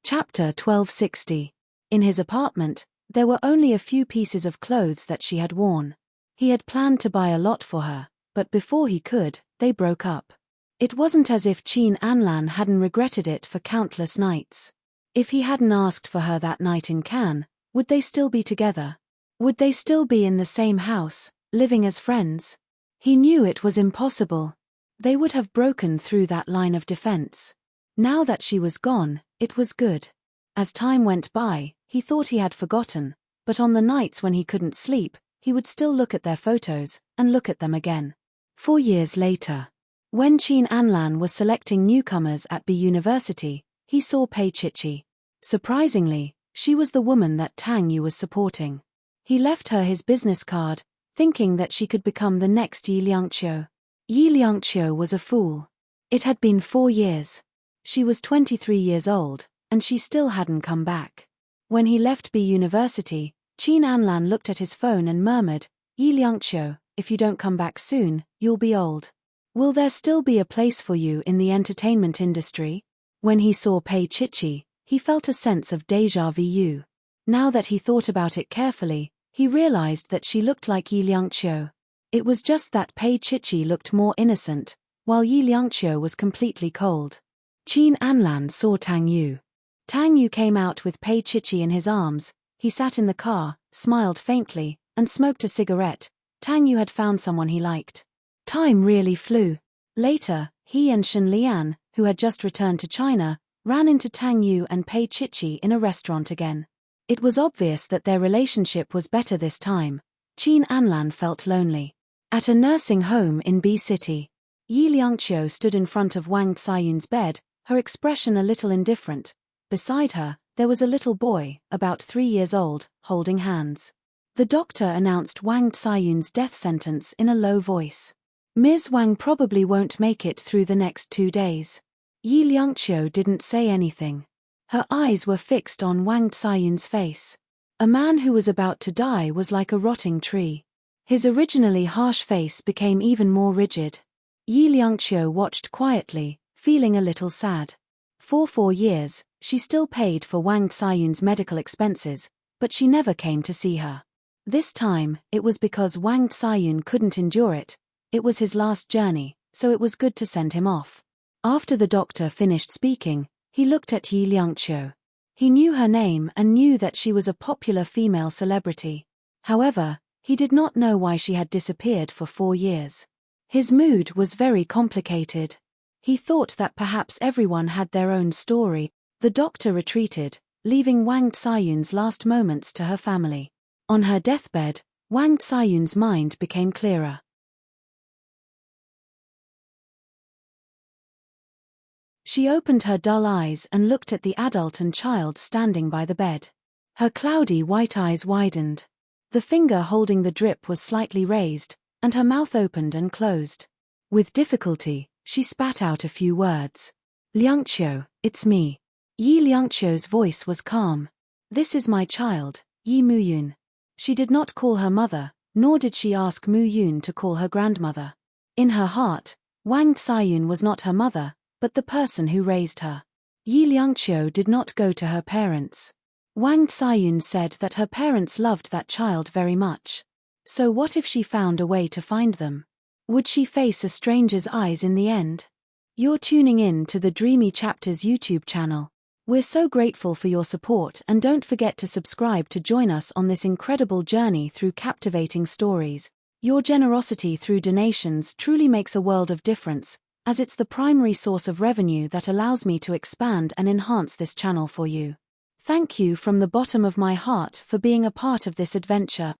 Chapter 1260. In his apartment, there were only a few pieces of clothes that she had worn. He had planned to buy a lot for her, but before he could, they broke up. It wasn't as if Qin Anlan hadn't regretted it for countless nights. If he hadn't asked for her that night in Cannes, would they still be together? Would they still be in the same house, living as friends? He knew it was impossible. They would have broken through that line of defense. Now that she was gone, it was good. As time went by, he thought he had forgotten, but on the nights when he couldn't sleep, he would still look at their photos, and look at them again. 4 years later, when Qin Anlan was selecting newcomers at B University, he saw Pei Chichi. Surprisingly, she was the woman that Tang Yu was supporting. He left her his business card, thinking that she could become the next Yi Liangqiu. Yi Liangqiu was a fool. It had been 4 years. She was 23 years old, and she still hadn't come back. When he left B University, Qin Anlan looked at his phone and murmured, "Yi Liangqiu, if you don't come back soon, you'll be old. Will there still be a place for you in the entertainment industry?" When he saw Pei Chichi, he felt a sense of déjà vu. Now that he thought about it carefully, he realized that she looked like Yi Liangqiu. It was just that Pei Chichi looked more innocent, while Yi Liangqiu was completely cold. Qin Anlan saw Tang Yu. Tang Yu came out with Pei Chichi in his arms. He sat in the car, smiled faintly, and smoked a cigarette. Tang Yu had found someone he liked. Time really flew. Later, he and Shen Lian, who had just returned to China, ran into Tang Yu and Pei Chichi in a restaurant again. It was obvious that their relationship was better this time. Qin Anlan felt lonely. At a nursing home in B City, Yi Liangqiu stood in front of Wang Ciyun's bed, her expression a little indifferent. Beside her, there was a little boy, about 3 years old, holding hands. The doctor announced Wang Ciyun's death sentence in a low voice. Ms. Wang probably won't make it through the next 2 days. Yi Liangqiu didn't say anything. Her eyes were fixed on Wang Ciyun's face. A man who was about to die was like a rotting tree. His originally harsh face became even more rigid. Yi Liangqiu watched quietly, feeling a little sad. For 4 years, she still paid for Wang Ciyun's medical expenses, but she never came to see her. This time, it was because Wang Ciyun couldn't endure it. It was his last journey, so it was good to send him off. After the doctor finished speaking, he looked at Yi Liangqiu. He knew her name and knew that she was a popular female celebrity. However, he did not know why she had disappeared for 4 years. His mood was very complicated. He thought that perhaps everyone had their own story. The doctor retreated, leaving Wang Ciyun's last moments to her family. On her deathbed, Wang Ciyun's mind became clearer. She opened her dull eyes and looked at the adult and child standing by the bed. Her cloudy white eyes widened. The finger holding the drip was slightly raised, and her mouth opened and closed. With difficulty, she spat out a few words. "Liangqiu, it's me." Yi Liangqiu's voice was calm. "This is my child, Yi Muyun." She did not call her mother, nor did she ask Muyun to call her grandmother. In her heart, Wang Ciyun was not her mother, but the person who raised her. Yi Liangqiu did not go to her parents. Wang Ciyun said that her parents loved that child very much. So what if she found a way to find them? Would she face a stranger's eyes in the end? You're tuning in to the Dreamy Chapters YouTube channel. We're so grateful for your support, and don't forget to subscribe to join us on this incredible journey through captivating stories. Your generosity through donations truly makes a world of difference, as it's the primary source of revenue that allows me to expand and enhance this channel for you. Thank you from the bottom of my heart for being a part of this adventure.